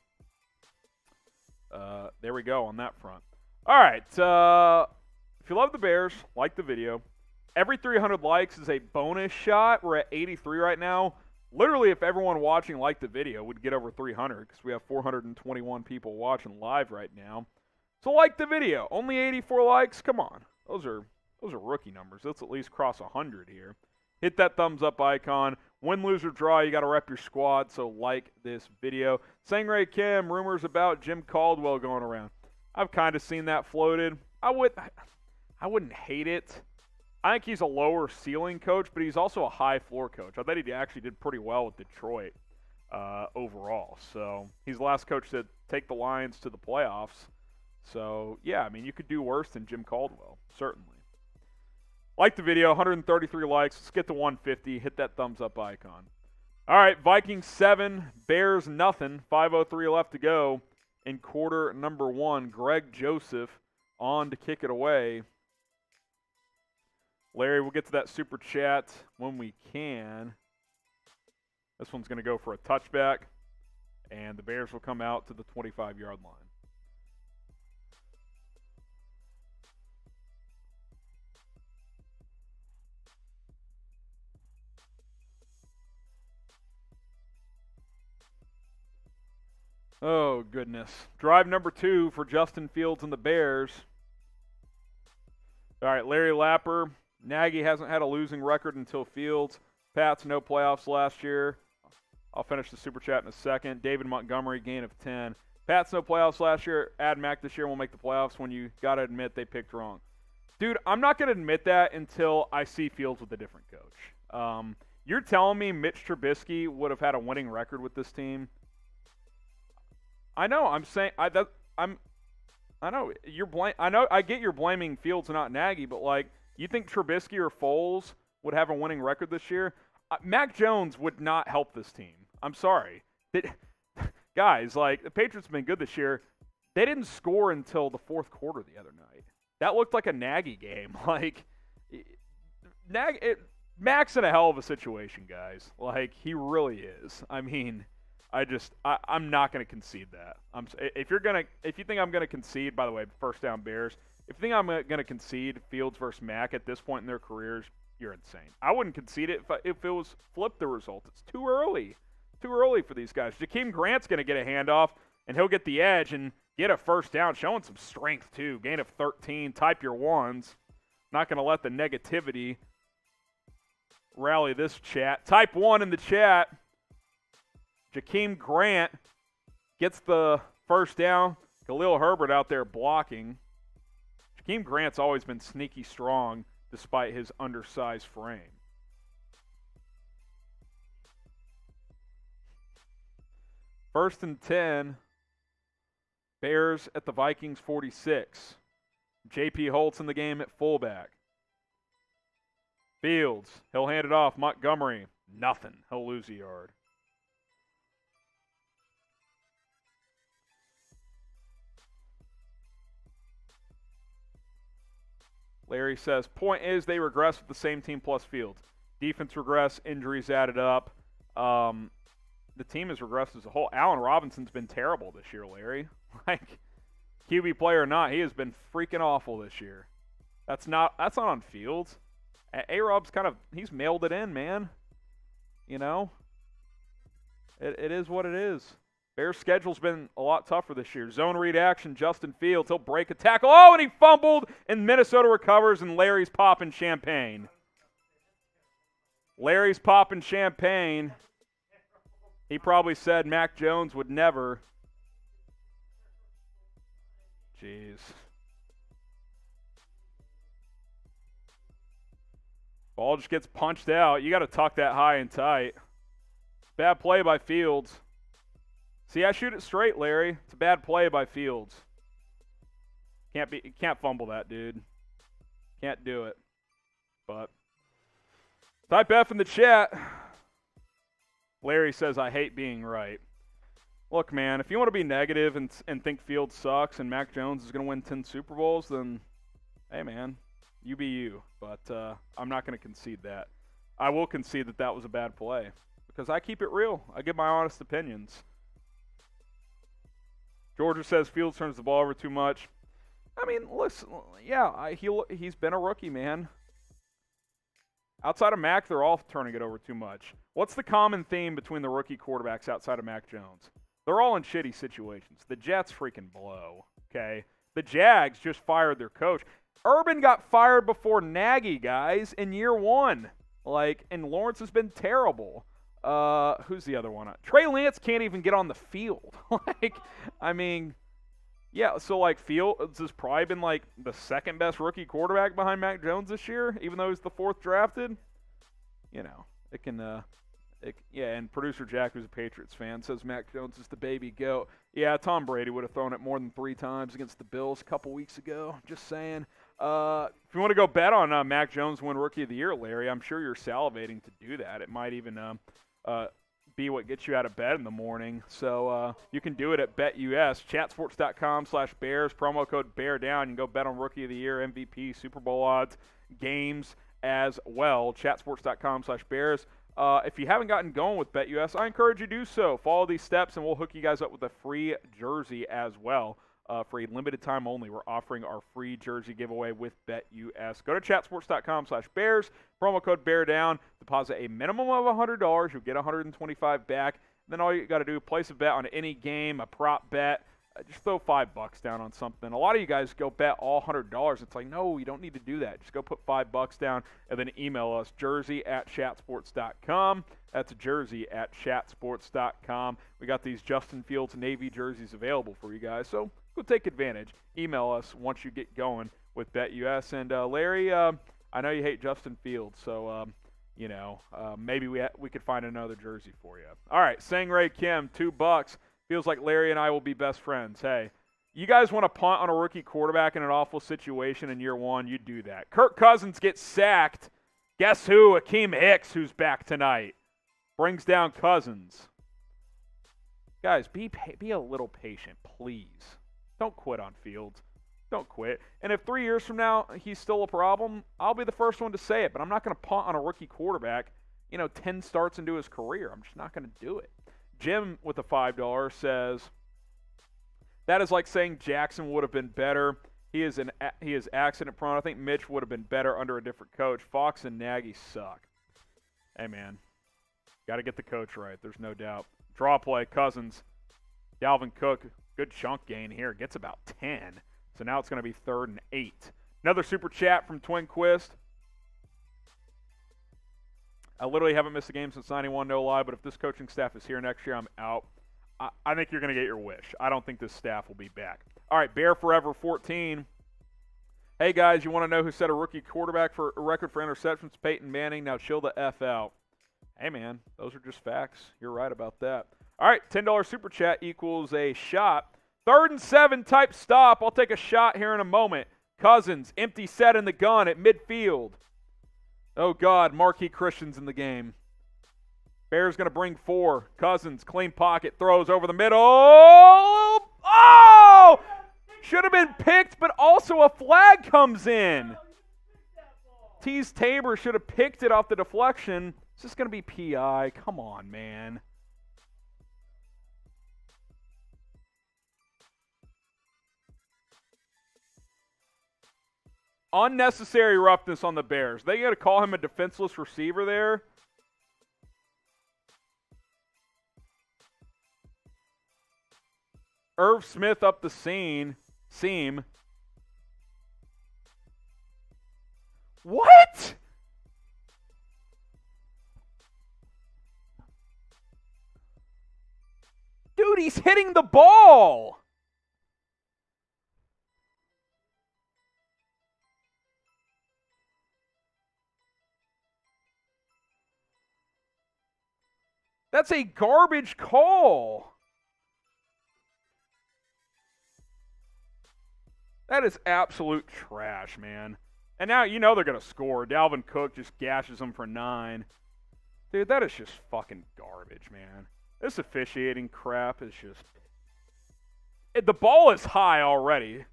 there we go on that front. All right. If you love the Bears, like the video. Every 300 likes is a bonus shot. We're at 83 right now. Literally, if everyone watching liked the video, we'd get over 300 because we have 421 people watching live right now. So like the video. Only 84 likes. Come on. Those are rookie numbers. Let's at least cross 100 here. Hit that thumbs up icon. Win, lose, or draw, you got to rep your squad, so like this video. Sangray Kim, rumors about Jim Caldwell going around. I've kind of seen that floated. I wouldn't hate it. I think he's a lower ceiling coach, but he's also a high floor coach. I bet he actually did pretty well with Detroit overall. So he's the last coach to take the Lions to the playoffs. So, yeah, I mean, you could do worse than Jim Caldwell, certainly. Like the video, 133 likes. Let's get to 150. Hit that thumbs up icon. All right, Vikings 7, Bears nothing. 5:03 left to go in quarter number 1. Greg Joseph on to kick it away. Larry, we'll get to that super chat when we can. This one's going to go for a touchback, and the Bears will come out to the 25-yard line. Oh, goodness. Drive number 2 for Justin Fields and the Bears. All right, Larry Lapper. Nagy hasn't had a losing record until Fields. Pats, no playoffs last year. I'll finish the super chat in a second. David Montgomery, gain of 10. Pats, no playoffs last year. Ad Mac this year will make the playoffs when you got to admit they picked wrong. Dude, I'm not going to admit that until I see Fields with a different coach. You're telling me Mitch Trubisky would have had a winning record with this team? I know. I'm saying I know I get you're blaming Fields and not Nagy, but like, you think Trubisky or Foles would have a winning record this year? Mac Jones would not help this team. I'm sorry. Guys, like, the Patriots have been good this year. They didn't score until the fourth quarter the other night. That looked like a Nagy game. Like, Mac's in a hell of a situation, guys. Like, he really is. I mean, I'm not going to concede that. If you think I'm going to concede, by the way, first down Bears, if you think I'm going to concede Fields versus Mac at this point in their careers, you're insane. I wouldn't concede it if it was flip the result. It's too early. Too early for these guys. Jakeem Grant's going to get a handoff, and he'll get the edge and get a first down, showing some strength too. Gain of 13. Type your ones. Not going to let the negativity rally this chat. Type 1 in the chat. Jakeem Grant gets the first down. Khalil Herbert out there blocking. Jakeem Grant's always been sneaky strong despite his undersized frame. First and 10. Bears at the Vikings 46. J.P. Holtz in the game at fullback. Fields, he'll hand it off. Montgomery, nothing. He'll lose a yard. Larry says, point is they regress with the same team plus Fields. Defense regress, injuries added up. The team has regressed as a whole. Allen Robinson's been terrible this year, Larry. Like, QB player or not, he has been freaking awful this year. That's not on Fields. A-Rob's he's mailed it in, man. You know? It is what it is. Bears' schedule's been a lot tougher this year. Zone read action, Justin Fields. He'll break a tackle. Oh, and he fumbled, and Minnesota recovers, and Larry's popping champagne. Larry's popping champagne. He probably said Mac Jones would never. Jeez. Ball just gets punched out. You got to tuck that high and tight. Bad play by Fields. See, I shoot it straight, Larry. It's a bad play by Fields. Can't fumble that, dude. Can't do it. But type F in the chat. Larry says, I hate being right. Look, man, if you want to be negative and think Fields sucks and Mac Jones is going to win 10 Super Bowls, then, hey, man, you be you. But I'm not going to concede that. I will concede that that was a bad play because I keep it real. I give my honest opinions. Georgia says Fields turns the ball over too much. I mean, listen, yeah, he's been a rookie, man. Outside of Mac, they're all turning it over too much. What's the common theme between the rookie quarterbacks outside of Mac Jones? They're all in shitty situations. The Jets freaking blow, okay? The Jags just fired their coach. Urban got fired before Nagy, guys, in year one. And Lawrence has been terrible. Who's the other one? Trey Lance can't even get on the field. Yeah, so, Fields has probably been, the second best rookie quarterback behind Mac Jones this year, even though he's the fourth drafted. You know, it can, and producer Jack, who's a Patriots fan, says Mac Jones is the baby goat. Yeah, Tom Brady would have thrown it more than 3 times against the Bills a couple weeks ago. Just saying. If you want to go bet on Mac Jones win Rookie of the Year, Larry, I'm sure you're salivating to do that. It might even be what gets you out of bed in the morning. So you can do it at BetUS, chatsports.com/Bears, promo code BEARDOWN. You can go bet on Rookie of the Year, MVP, Super Bowl odds, games as well, chatsports.com/Bears. If you haven't gotten going with BetUS, I encourage you to do so. Follow these steps, and we'll hook you guys up with a free jersey as well. For a limited time only, we're offering our free jersey giveaway with BetUS. Go to chatsports.com/Bears, promo code BEARDOWN, deposit a minimum of $100. You'll get $125 back. Then all you got to do is place a bet on any game, a prop bet. Just throw $5 down on something. A lot of you guys go bet all $100. It's like, no, you don't need to do that. Just go put $5 down and then email us, jersey@chatsports.com. That's jersey@chatsports.com. We got these Justin Fields Navy jerseys available for you guys, so go take advantage. Email us once you get going with BetUS. And Larry, I know you hate Justin Fields, so maybe we could find another jersey for you. All right, Sangray Kim, $2. Feels like Larry and I will be best friends. Hey, you guys want to punt on a rookie quarterback in an awful situation in year one, you do that. Kirk Cousins gets sacked. Guess who? Akeem Hicks, who's back tonight, brings down Cousins. Guys, be a little patient, please. Don't quit on Fields. Don't quit. And if 3 years from now he's still a problem, I'll be the first one to say it. But I'm not going to punt on a rookie quarterback, 10 starts into his career. I'm just not going to do it. Jim with a $5 says, that is like saying Jackson would have been better. He is accident prone. I think Mitch would have been better under a different coach. Fox and Nagy suck. Hey, man. Got to get the coach right. There's no doubt. Draw play, Cousins. Dalvin Cook, good chunk gain here. Gets about 10. So now it's going to be 3rd and 8. Another super chat from Twinquist. I literally haven't missed a game since 91, no lie, but if this coaching staff is here next year, I'm out. I think you're going to get your wish. I don't think this staff will be back. All right, Bear Forever 14. Hey, guys, you want to know who set a rookie quarterback for a record for interceptions? Peyton Manning. Now chill the F out. Hey, man, those are just facts. You're right about that. All right, $10 super chat equals a shot. 3rd and 7 type stop. I'll take a shot here in a moment. Cousins, empty set in the gun at midfield. Oh, God, Marquis Christian's in the game. Bears going to bring 4. Cousins, clean pocket, throws over the middle. Oh! Should have been picked, but also a flag comes in. Tease Tabor should have picked it off the deflection. Is this going to be PI? Come on, man. Unnecessary roughness on the Bears. They got to call him a defenseless receiver there. Irv Smith up the seam. What? Dude, he's hitting the ball. That's a garbage call. That is absolute trash, man. And now you know they're going to score. Dalvin Cook just gashes them for 9. Dude, that is just fucking garbage, man. This officiating crap is just... The ball is high already.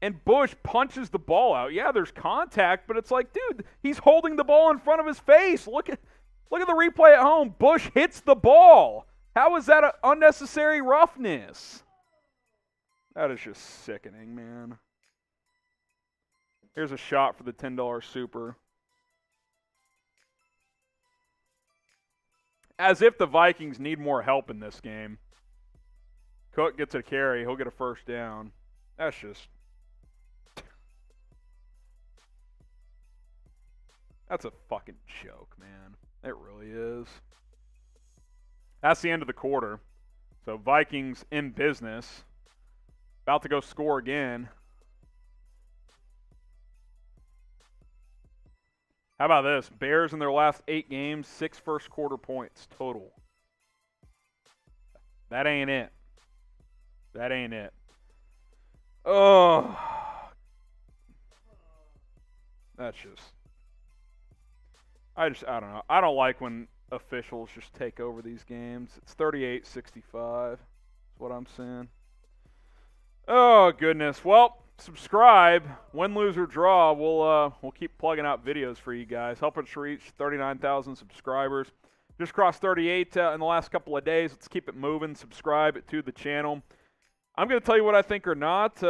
And Bush punches the ball out. Yeah, there's contact, but it's like, dude, he's holding the ball in front of his face. Look at the replay at home. Bush hits the ball. How is that an unnecessary roughness? That is just sickening, man. Here's a shot for the $10 super. As if the Vikings need more help in this game. Cook gets a carry. He'll get a first down. That's just... That's a fucking joke, man. It really is. That's the end of the quarter. So Vikings in business. About to go score again. How about this? Bears in their last 8 games, 6 first quarter points total. That ain't it. That ain't it. Oh. That's just... I don't know. I don't like when officials just take over these games. It's 38-65. That's what I'm saying. Oh, goodness. Well, subscribe. Win, lose, or draw. We'll keep plugging out videos for you guys. Help us reach 39,000 subscribers. Just crossed 38 in the last couple of days. Let's keep it moving. Subscribe to the channel. I'm going to tell you what I think or not. It's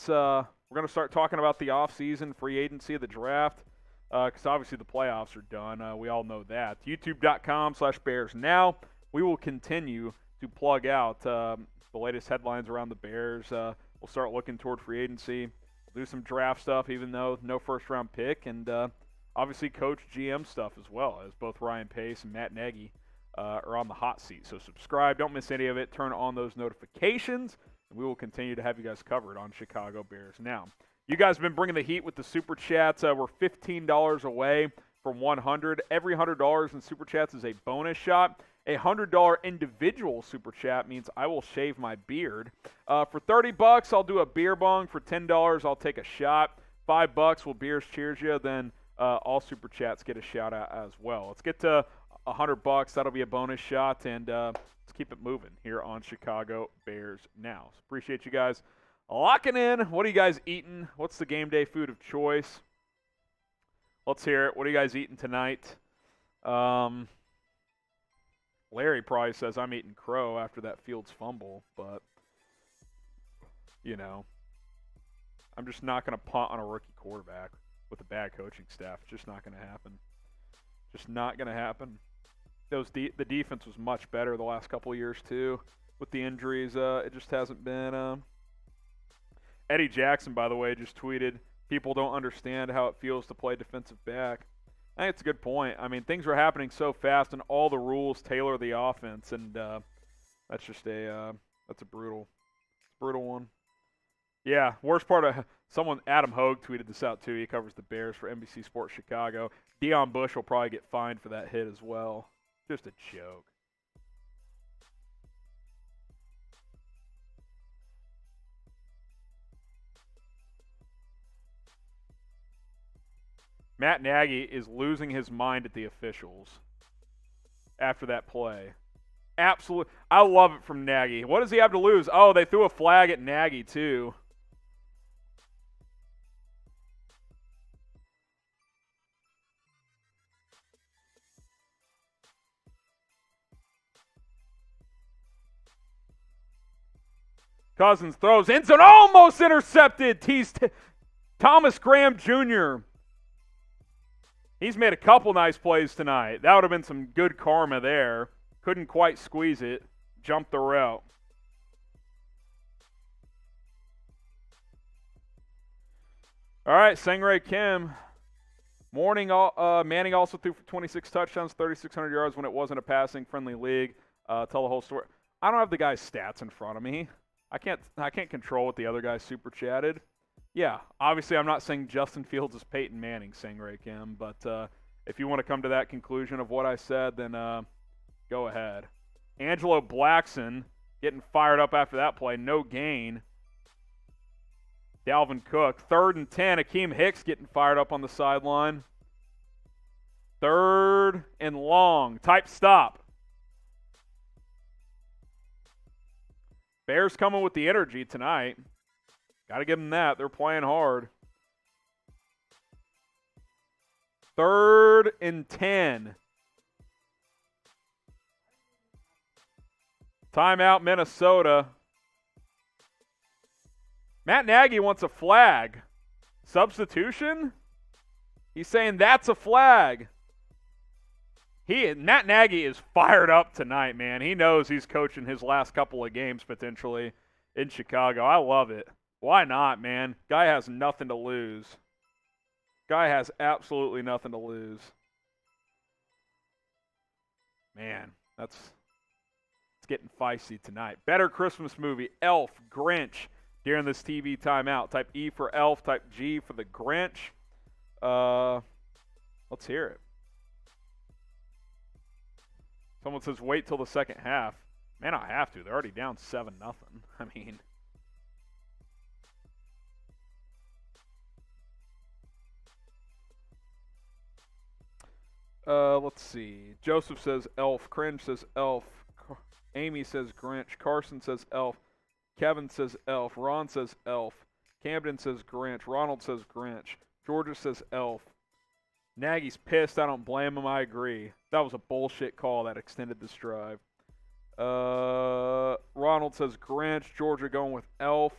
we're going to start talking about the offseason, free agency, the draft. Because obviously the playoffs are done. We all know that. YouTube.com/BearsNow. We will continue to plug out the latest headlines around the Bears. We'll start looking toward free agency. We'll do some draft stuff, even though no first-round pick. And obviously coach GM stuff as well, as both Ryan Pace and Matt Nagy are on the hot seat. So subscribe. Don't miss any of it. Turn on those notifications. And we will continue to have you guys covered on Chicago Bears Now. You guys have been bringing the heat with the Super Chats. We're $15 away from 100. Every $100 in Super Chats is a bonus shot. A $100 individual Super Chat means I will shave my beard. For $30, I'll do a beer bong. For $10, I'll take a shot. $5 will Beers Cheers you. Then all Super Chats get a shout out as well. Let's get to $100. That'll be a bonus shot. And let's keep it moving here on Chicago Bears Now. So appreciate you guys locking in. What are you guys eating? What's the game day food of choice? Let's hear it. What are you guys eating tonight? Larry probably says I'm eating crow after that Fields fumble, but, I'm just not going to punt on a rookie quarterback with a bad coaching staff. It's just not going to happen. Just not going to happen. The defense was much better the last couple of years, too. With the injuries, it just hasn't been... Eddie Jackson, by the way, just tweeted, people don't understand how it feels to play defensive back. I think it's a good point. I mean, things are happening so fast, and all the rules tailor the offense, and that's just that's a brutal one. Yeah, worst part of Adam Hogue tweeted this out, too. He covers the Bears for NBC Sports Chicago. Deion Bush will probably get fined for that hit as well. Just a joke. Matt Nagy is losing his mind at the officials after that play. Absolutely. I love it from Nagy. What does he have to lose? Oh, they threw a flag at Nagy, too. Cousins throws end zone, almost intercepted. Thomas Graham Jr. He's made a couple nice plays tonight. That would have been some good karma there. Couldn't quite squeeze it. Jumped the route. All right, Sangray Kim. Manning also threw for 26 touchdowns, 3,600 yards when it wasn't a passing-friendly league. tell the whole story. I don't have the guy's stats in front of me. I can't control what the other guy super chatted. Yeah, obviously I'm not saying Justin Fields is Peyton Manning, Sangray Kim, but if you want to come to that conclusion of what I said, then go ahead. Angelo Blackson getting fired up after that play, no gain. Dalvin Cook, 3rd and 10. Akeem Hicks getting fired up on the sideline. 3rd and long. Type stop. Bears coming with the energy tonight. Got to give them that. They're playing hard. 3rd and 10. Timeout, Minnesota. Matt Nagy wants a flag. Substitution? He's saying that's a flag. Matt Nagy is fired up tonight, man. He knows he's coaching his last couple of games potentially in Chicago. I love it. Why not, man? Guy has nothing to lose. Guy has absolutely nothing to lose. Man, it's getting feisty tonight. Better Christmas movie, Elf, Grinch, during this TV timeout. Type E for Elf, type G for the Grinch. Let's hear it. Someone says wait till the second half. Man, I have to. They're already down 7-0. I mean, let's see. Joseph says Elf. Cringe says Elf. Amy says Grinch. Carson says Elf. Kevin says Elf. Ron says Elf. Camden says Grinch. Ronald says Grinch. Georgia says Elf. Nagy's pissed. I don't blame him. I agree. That was a bullshit call that extended this drive. Ronald says Grinch. Georgia going with Elf.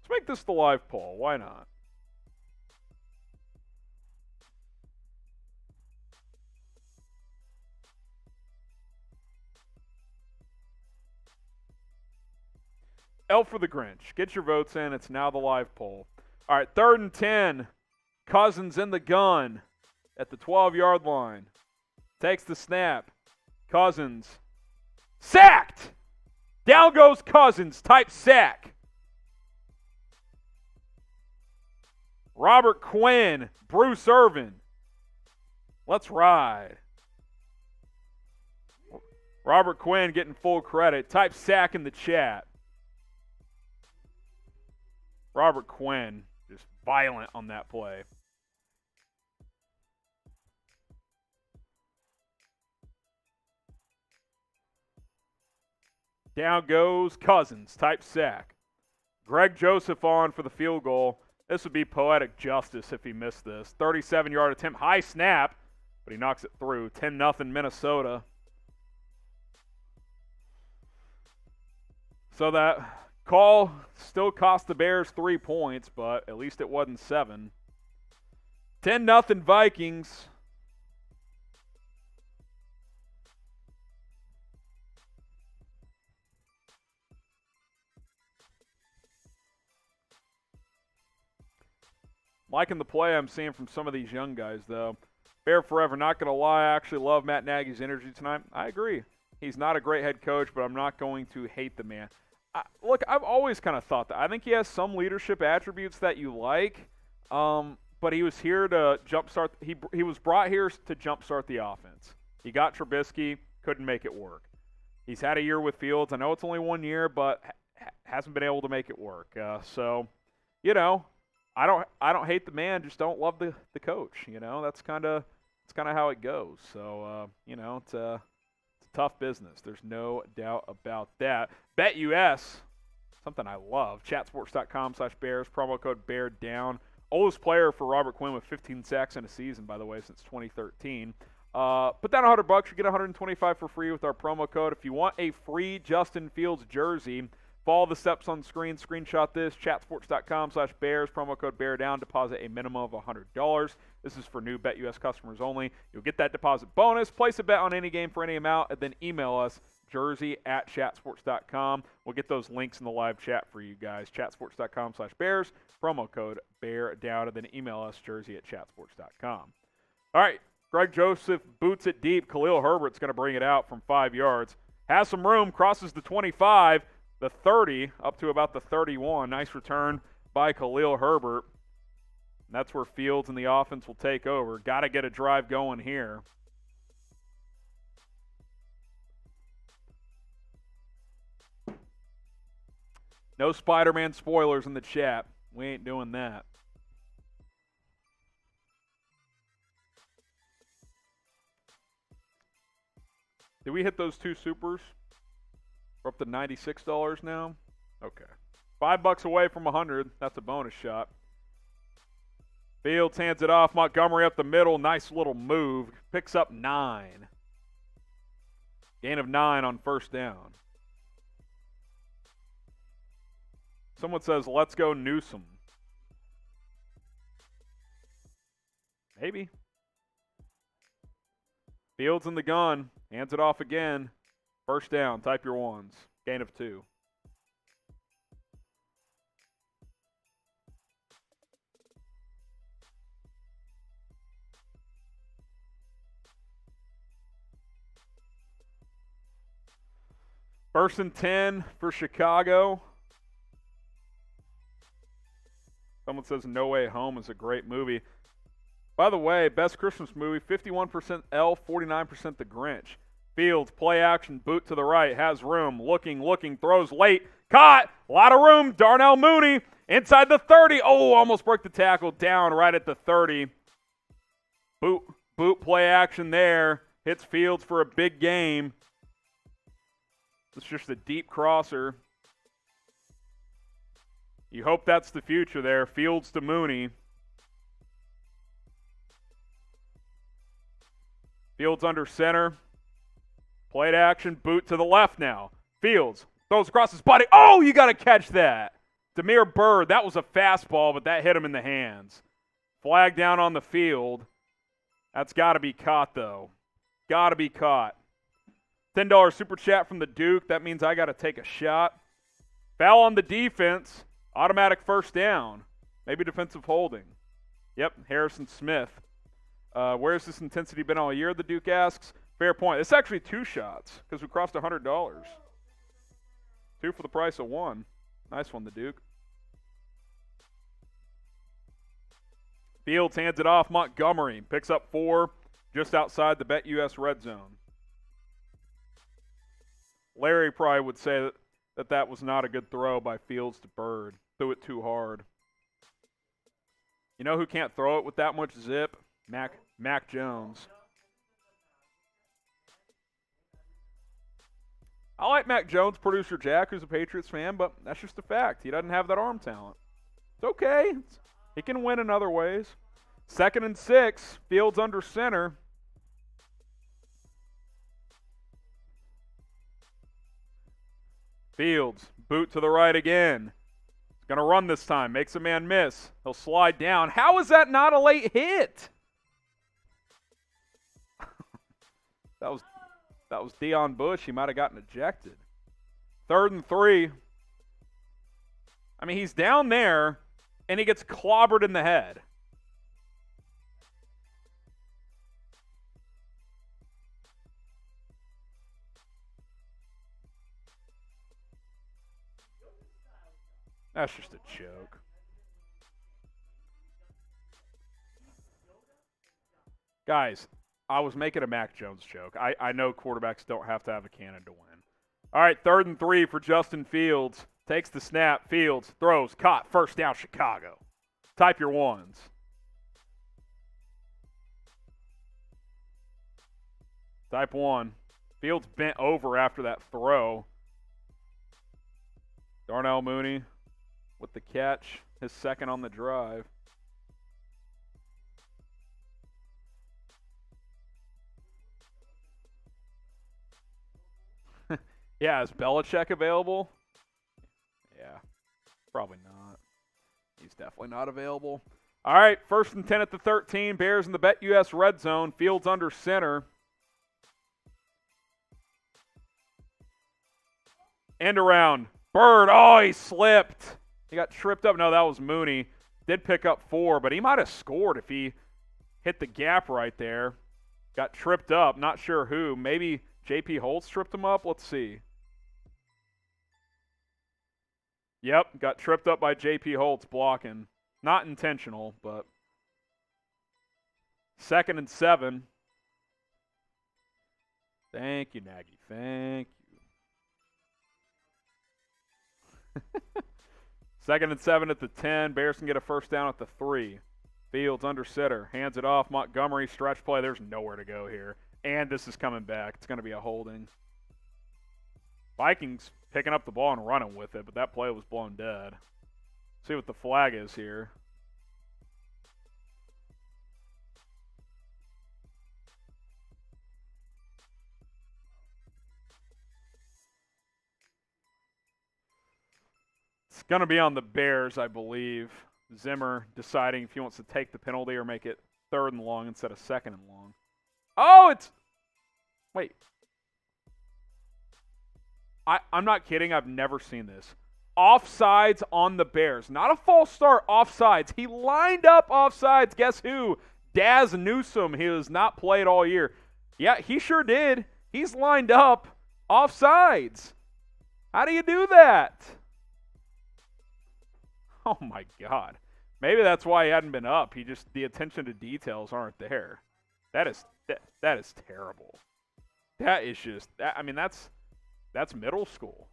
Let's make this the live poll. Why not? Elf for the Grinch. Get your votes in. It's now the live poll. All right, 3rd and 10. Cousins in the gun at the 12-yard line. Takes the snap. Cousins. Sacked! Down goes Cousins. Type sack. Robert Quinn. Bruce Irvin. Let's ride. Robert Quinn getting full credit. Type sack in the chat. Robert Quinn just violent on that play. Down goes Cousins. Type sack. Greg Joseph on for the field goal. This would be poetic justice if he missed this. 37-yard attempt. High snap, but he knocks it through. 10-0 Minnesota. So that call still cost the Bears 3 points, but at least it wasn't 7. 10-0 Vikings. Liking the play I'm seeing from some of these young guys, though. Bear forever. Not going to lie, I actually love Matt Nagy's energy tonight. I agree. He's not a great head coach, but I'm not going to hate the man. Look, I've always kind of thought that. I think he has some leadership attributes that you like, but he was here to jumpstart. He was brought here to jumpstart the offense. He got Trubisky, couldn't make it work. He's had a year with Fields. I know it's only 1 year, but hasn't been able to make it work. So, you know, I don't hate the man, just don't love the coach. You know, that's kind of how it goes. So, you know, it's a tough business. There's no doubt about that. BetUS, something I love. Chatsports.com/Bears, promo code BEARDOWN. Oldest player for Robert Quinn with 15 sacks in a season, by the way, since 2013. Put down $100, you get $125 for free with our promo code. If you want a free Justin Fields jersey, follow the steps on screen. Screenshot this. Chatsports.com/Bears, promo code BEARDOWN. Deposit a minimum of $100. This is for new BetUS customers only. You'll get that deposit bonus. Place a bet on any game for any amount, and then email us, jersey@chatsports.com. We'll get those links in the live chat for you guys. Chatsports.com/Bears, promo code BEARDOWN, and then email us, jersey@chatsports.com. All right, Greg Joseph boots it deep. Khalil Herbert's going to bring it out from 5 yards. Has some room, crosses the 25, the 30, up to about the 31. Nice return by Khalil Herbert. And that's where Fields and the offense will take over. Got to get a drive going here. No Spider-Man spoilers in the chat. We ain't doing that. Did we hit those 2 supers? We're up to $96 now? Okay. $5 away from 100. That's a bonus shot. Fields hands it off. Montgomery up the middle. Nice little move. Picks up 9. Gain of 9 on first down. Someone says, let's go Newsom. Maybe. Fields in the gun. Hands it off again. First down. Type your ones. Gain of 2. First and 10 for Chicago. Someone says No Way Home is a great movie. By the way, best Christmas movie, 51% Elf, 49% The Grinch. Fields, play action, boot to the right, has room, looking, throws late, caught, a lot of room, Darnell Mooney, inside the 30, oh, almost broke the tackle, down right at the 30. Boot play action there, hits Fields for a big game. It's just a deep crosser. You hope that's the future there, Fields to Mooney. Fields under center. Played action, boot to the left now. Fields throws across his body. Oh, you got to catch that. Demir Bird, that was a fastball, but that hit him in the hands. Flag down on the field. That's got to be caught, though. Got to be caught. $10 super chat from the Duke. That means I got to take a shot. Foul on the defense. Automatic first down. Maybe defensive holding. Yep, Harrison Smith. Where's this intensity been all year, the Duke asks. Fair point. It's actually 2 shots because we crossed $100. 2 for the price of 1. Nice one, the Duke. Fields hands it off. Montgomery picks up 4 just outside the BetUS red zone. Larry probably would say that was not a good throw by Fields to Bird. Threw it too hard. You know who can't throw it with that much zip? Mac Jones. I like Mac Jones, producer Jack, who's a Patriots fan, but that's just a fact. He doesn't have that arm talent. It's okay. He can win in other ways. 2nd and 6. Fields under center. Fields, boot to the right again. He's going to run this time. Makes a man miss. He'll slide down. How is that not a late hit? That was Deion Bush. He might have gotten ejected. 3rd and 3. I mean, he's down there, and he gets clobbered in the head. That's just a joke. Guys, I was making a Mac Jones joke. I know quarterbacks don't have to have a cannon to win. All right, 3rd and 3 for Justin Fields. Takes the snap. Fields throws. Caught. First down, Chicago. Type your ones. Type 1. Fields bent over after that throw. Darnell Mooney with the catch. His 2nd on the drive. Yeah, is Belichick available? Yeah, probably not. He's definitely not available. All right, 1st and 10 at the 13. Bears in the BetUS red zone. Fields under center. End around. Bird, oh, he slipped. He got tripped up. No, that was Mooney. Did pick up 4, but he might have scored if he hit the gap right there. Got tripped up. Not sure who. Maybe J.P. Holtz tripped him up. Let's see. Yep, got tripped up by J.P. Holtz blocking. Not intentional, but 2nd and 7. Thank you, Nagy. Thank you. 2nd and 7 at the 10. Bears can get a first down at the 3. Fields under center. Hands it off. Montgomery, stretch play. There's nowhere to go here. And this is coming back. It's going to be a holding. Vikings picking up the ball and running with it, but that play was blown dead. See what the flag is here. It's going to be on the Bears, I believe. Zimmer deciding if he wants to take the penalty or make it 3rd and long instead of 2nd and long. Oh, it's... Wait. I'm not kidding. I've never seen this. Offsides on the Bears. Not a false start. Offsides. He lined up offsides. Guess who? Daz Newsome. He has not played all year. Yeah, he sure did. He's lined up offsides. How do you do that? Oh, my God. Maybe that's why he hadn't been up. The attention to details aren't there. That is terrible. That is just, that's middle school.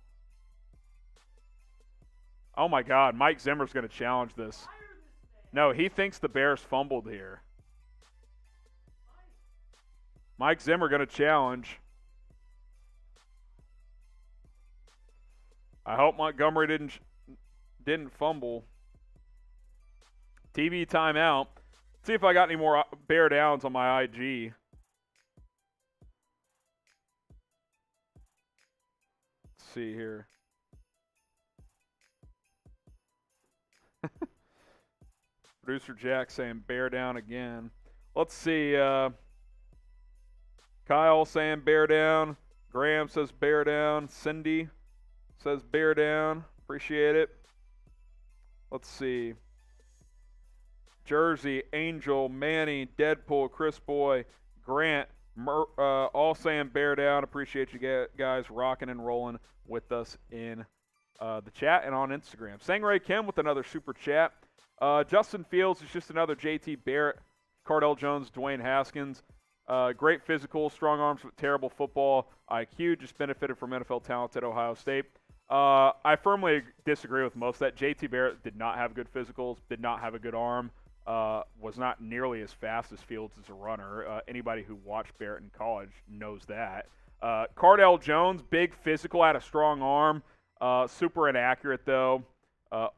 Oh, my God. Mike Zimmer's going to challenge this. No, he thinks the Bears fumbled here. Mike Zimmer going to challenge. I hope Montgomery didn't fumble. TV timeout. Let's see if I got any more bear downs on my IG. Let's see here. Producer Jack saying bear down again. Let's see. Kyle saying bear down. Graham says bear down. Cindy says bear down. Appreciate it. Let's see. Jersey, Angel, Manny, Deadpool, Chris Boy, Grant, all saying bear down. Appreciate you guys rocking and rolling with us in the chat and on Instagram. Sangray Kim with another super chat. Justin Fields is just another JT Barrett, Cardell Jones, Dwayne Haskins. Great physical, strong arms with terrible football IQ. Just benefited from NFL talent at Ohio State. I firmly disagree with most of that. JT Barrett did not have good physicals, did not have a good arm, was not nearly as fast as Fields as a runner. Anybody who watched Barrett in college knows that. Cardell Jones, big physical, had a strong arm. Super inaccurate, though.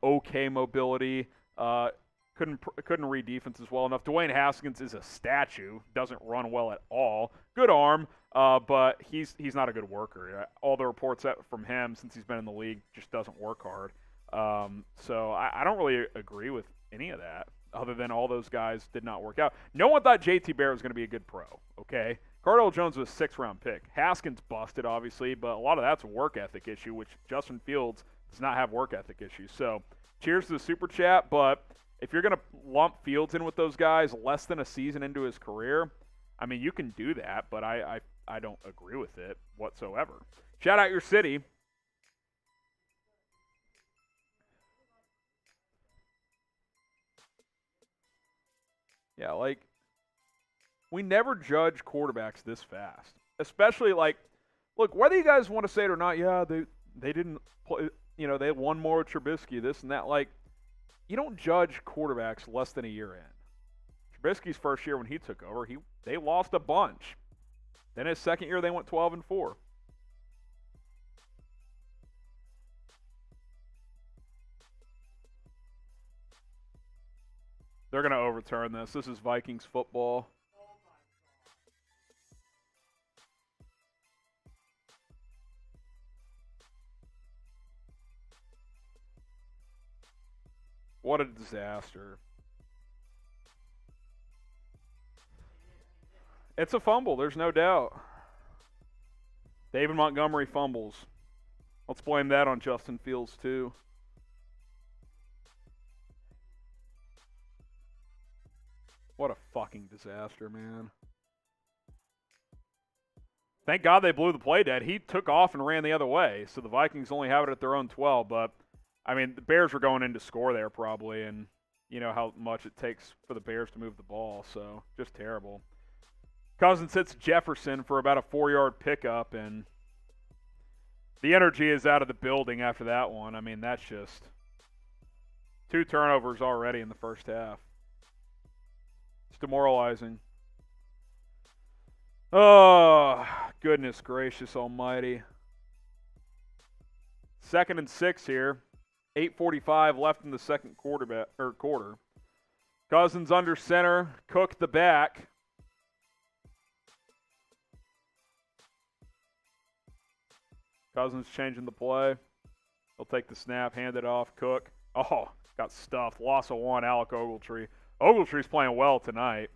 Okay mobility. Couldn't read defenses well enough. Dwayne Haskins is a statue. Doesn't run well at all. Good arm, but he's not a good worker. All the reports from him since he's been in the league just doesn't work hard. So I don't really agree with any of that, other than all those guys did not work out. No one thought JT Barrett was going to be a good pro, okay? Cardell Jones was a 6th-round pick. Haskins busted, obviously, but a lot of that's a work ethic issue, which Justin Fields does not have work ethic issues. So cheers to the super chat, but if you're going to lump Fields in with those guys less than a season into his career, I mean, you can do that, but I don't agree with it whatsoever. Shout out your city. Yeah, like, we never judge quarterbacks this fast. Especially, like, look, whether you guys want to say it or not, yeah, they didn't play, you know, they won more with Trubisky, this and that. Like, you don't judge quarterbacks less than a year in. Trubisky's first year when he took over, they lost a bunch. Then his second year, they went 12-4. They're going to overturn this. This is Vikings football. What a disaster. It's a fumble, there's no doubt. David Montgomery fumbles. Let's blame that on Justin Fields, too. What a fucking disaster, man. Thank God they blew the play dead. He took off and ran the other way, so the Vikings only have it at their own 12. But, I mean, the Bears were going in to score there probably, and you know how much it takes for the Bears to move the ball, so just terrible. Cousins hits Jefferson for about a 4-yard pickup, and the energy is out of the building after that one. I mean, that's just 2 turnovers already in the first half. It's demoralizing. Oh, goodness gracious almighty. 2nd and 6 here. 8:45 left in the second quarter. Cousins under center. Cook the back. Cousins changing the play. He'll take the snap, hand it off. Cook. Oh, got stuffed. Loss of 1, Alec Ogletree. Ogletree's playing well tonight.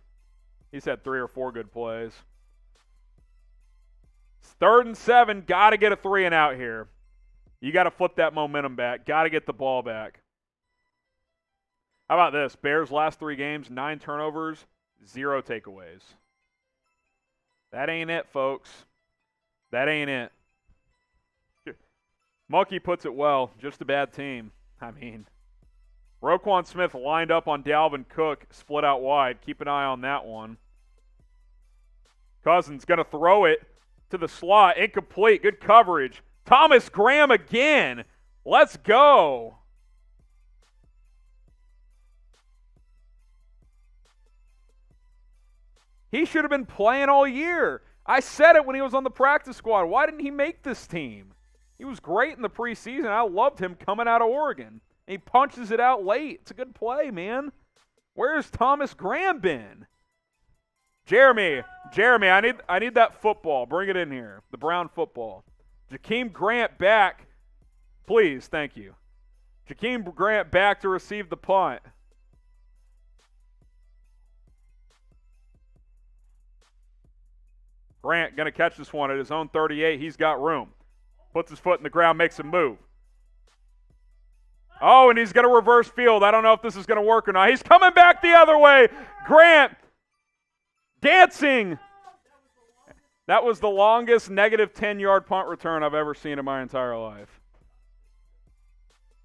He's had 3 or 4 good plays. It's 3rd and 7. Got to get a 3 and out here. You got to flip that momentum back. Got to get the ball back. How about this? Bears last 3 games, 9 turnovers, 0 takeaways. That ain't it, folks. That ain't it. Monkey puts it well. Just a bad team. I mean, Roquan Smith lined up on Dalvin Cook, split out wide. Keep an eye on that one. Cousins going to throw it to the slot. Incomplete. Good coverage. Thomas Graham again. Let's go. He should have been playing all year. I said it when he was on the practice squad. Why didn't he make this team? He was great in the preseason. I loved him coming out of Oregon. And he punches it out late. It's a good play, man. Where's Thomas Graham been? Jeremy, I need that football. Bring it in here. The brown football. Jakeem Grant back. Please, thank you. Jakeem Grant back to receive the punt. Grant going to catch this one at his own 38. He's got room. Puts his foot in the ground, makes a move. Oh, and he's going to reverse field. I don't know if this is going to work or not. He's coming back the other way. Grant dancing. That was the longest negative 10-yard punt return I've ever seen in my entire life.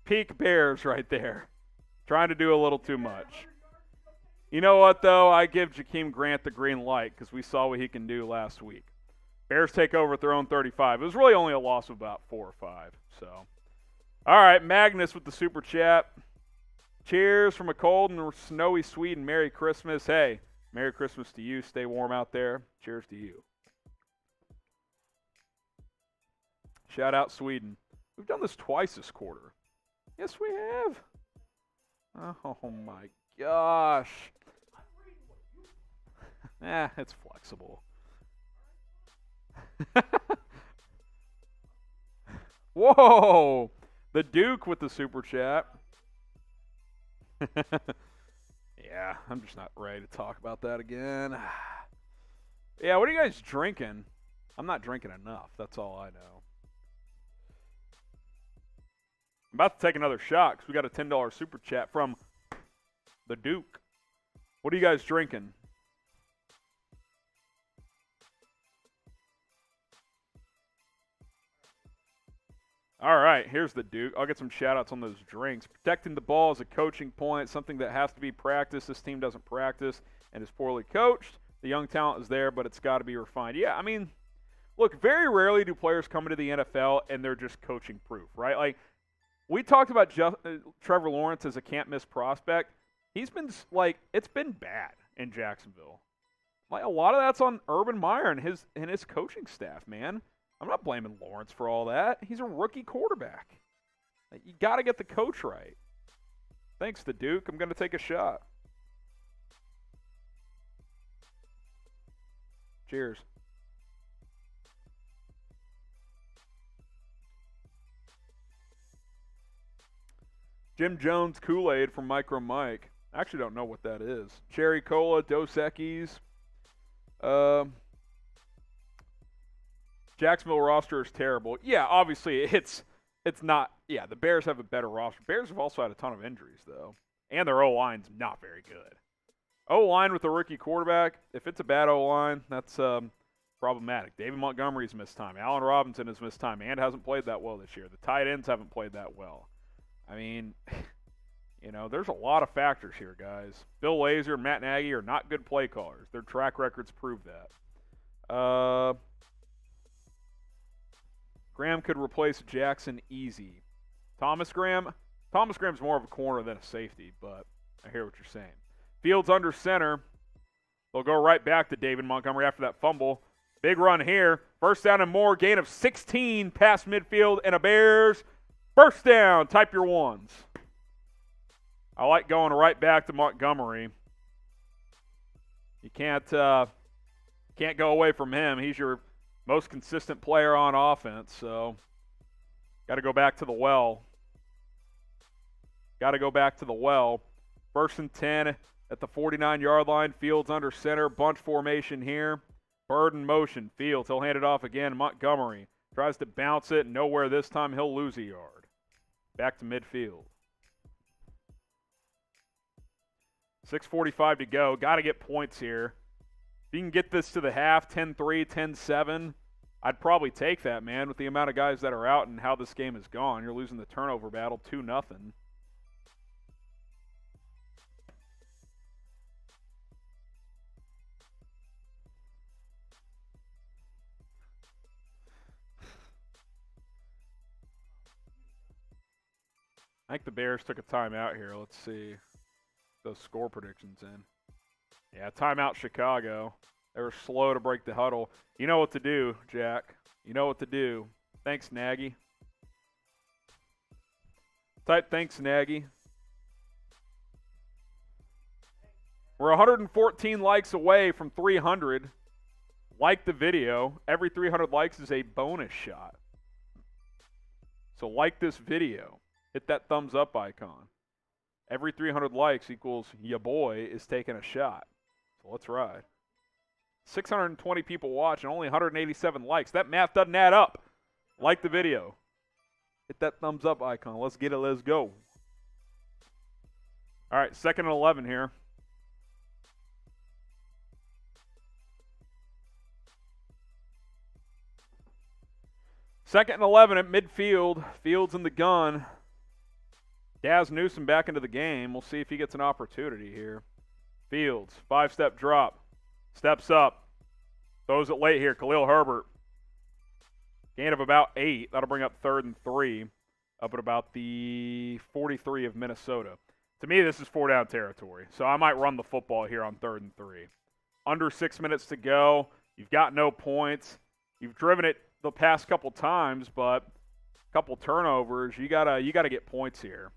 Peak Bears right there. Trying to do a little too much. You know what, though? I give Jakeem Grant the green light because we saw what he can do last week. Bears take over at their own 35. It was really only a loss of about 4 or 5. So, all right, Magnus with the super chat. Cheers from a cold and snowy Sweden. Merry Christmas. Hey, Merry Christmas to you. Stay warm out there. Cheers to you. Shout out Sweden. We've done this twice this quarter. Yes, we have. Oh, my gosh. It's flexible. Whoa! The Duke with the super chat. Yeah, I'm just not ready to talk about that again. Yeah, what are you guys drinking? I'm not drinking enough. That's all I know. I'm about to take another shot because we got a $10 super chat from the Duke. What are you guys drinking? All right, here's the Duke. I'll get some shout-outs on those drinks. Protecting the ball is a coaching point, something that has to be practiced. This team doesn't practice and is poorly coached. The young talent is there, but it's got to be refined. Yeah, I mean, look, very rarely do players come into the NFL and they're just coaching proof, right? Like, we talked about Trevor Lawrence as a can't-miss prospect. He's been, like, it's been bad in Jacksonville. Like, a lot of that's on Urban Meyer and his coaching staff, man. I'm not blaming Lawrence for all that. He's a rookie quarterback. You got to get the coach right. Thanks to Duke. I'm going to take a shot. Cheers. Jim Jones Kool-Aid from Micro Mike. I actually don't know what that is. Cherry Cola, Dos Equis. Jacksonville roster is terrible. Yeah, obviously it's not. Yeah, the Bears have a better roster. Bears have also had a ton of injuries, though. And their O-line's not very good. O-line with a rookie quarterback, if it's a bad O-line, that's problematic. David Montgomery's missed time. Allen Robinson has missed time and hasn't played that well this year. The tight ends haven't played that well. I mean, there's a lot of factors here, guys. Bill Lazor and Matt Nagy are not good play callers. Their track records prove that. Graham could replace Jackson easy. Thomas Graham's more of a corner than a safety, but I hear what you're saying. Fields under center. They'll go right back to David Montgomery after that fumble. Big run here. First down and more. Gain of 16 past midfield and a Bears first down. Type your ones. I like going right back to Montgomery. You can't go away from him. He's your most consistent player on offense, so got to go back to the well. First and 10 at the 49-yard line. Fields under center. Bunch formation here. Bird in motion. Fields. He'll hand it off again. Montgomery tries to bounce it. Nowhere this time. He'll lose a yard. Back to midfield. 6:45 to go. Got to get points here. If you can get this to the half, 10-3, 10-7, I'd probably take that, man, with the amount of guys that are out and how this game has gone. You're losing the turnover battle 2-0. I think the Bears took a timeout here. Let's see those score predictions in. Yeah, timeout Chicago. They were slow to break the huddle. You know what to do, Jack. You know what to do. Thanks, Nagy. Type thanks, Nagy. We're 114 likes away from 300. Like the video. Every 300 likes is a bonus shot. So like this video. Hit that thumbs up icon. Every 300 likes equals ya boy is taking a shot. So let's ride. 620 people watch and only 187 likes. That math doesn't add up. Like the video. Hit that thumbs up icon. Let's get it. Let's go. All right, 2nd and 11 here. Second and 11 at midfield. Fields in the gun. Daz Newsome back into the game. We'll see if he gets an opportunity here. Fields, 5-step drop. Steps up. Throws it late here. Khalil Herbert. Gain of about 8. That'll bring up 3rd and 3. Up at about the 43 of Minnesota. To me, this is 4-down territory. So I might run the football here on 3rd and 3. Under 6 minutes to go. You've got no points. You've driven it the past couple times, but a couple turnovers. You gotta get points here.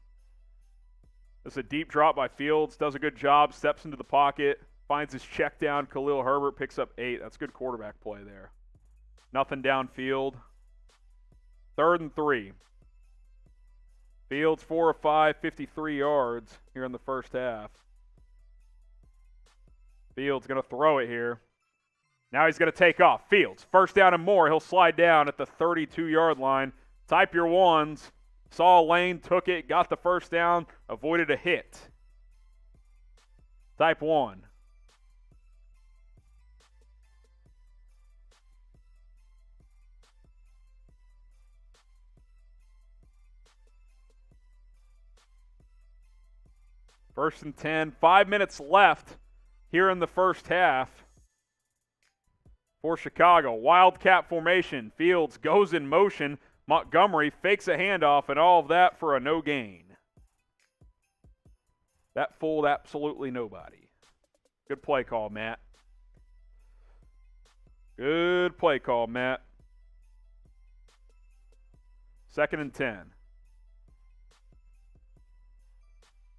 This is a deep drop by Fields. Does a good job. Steps into the pocket. Finds his check down. Khalil Herbert picks up 8. That's good quarterback play there. Nothing downfield. 3rd and 3. Fields 4 of 5, 53 yards here in the first half. Fields going to throw it here. Now he's going to take off. Fields, first down and more. He'll slide down at the 32-yard line. Type your ones. Saw a lane, took it, got the first down, avoided a hit. Type 1. First and 10. 5 minutes left here in the first half for Chicago. Wildcat formation. Fields goes in motion. Montgomery fakes a handoff, and all of that for a no gain. That fooled absolutely nobody. Good play call, Matt. Good play call, Matt. 2nd and 10.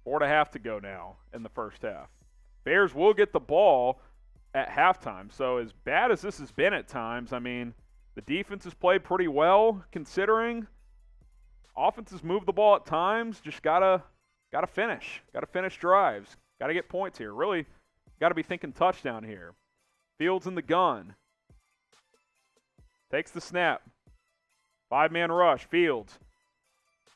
4.5 to go now in the first half. Bears will get the ball at halftime. So as bad as this has been at times, I mean, the defense has played pretty well considering. Offense has moved the ball at times. Just gotta finish. Gotta finish drives. Gotta get points here. Really gotta be thinking touchdown here. Fields in the gun. Takes the snap. 5-man rush. Fields.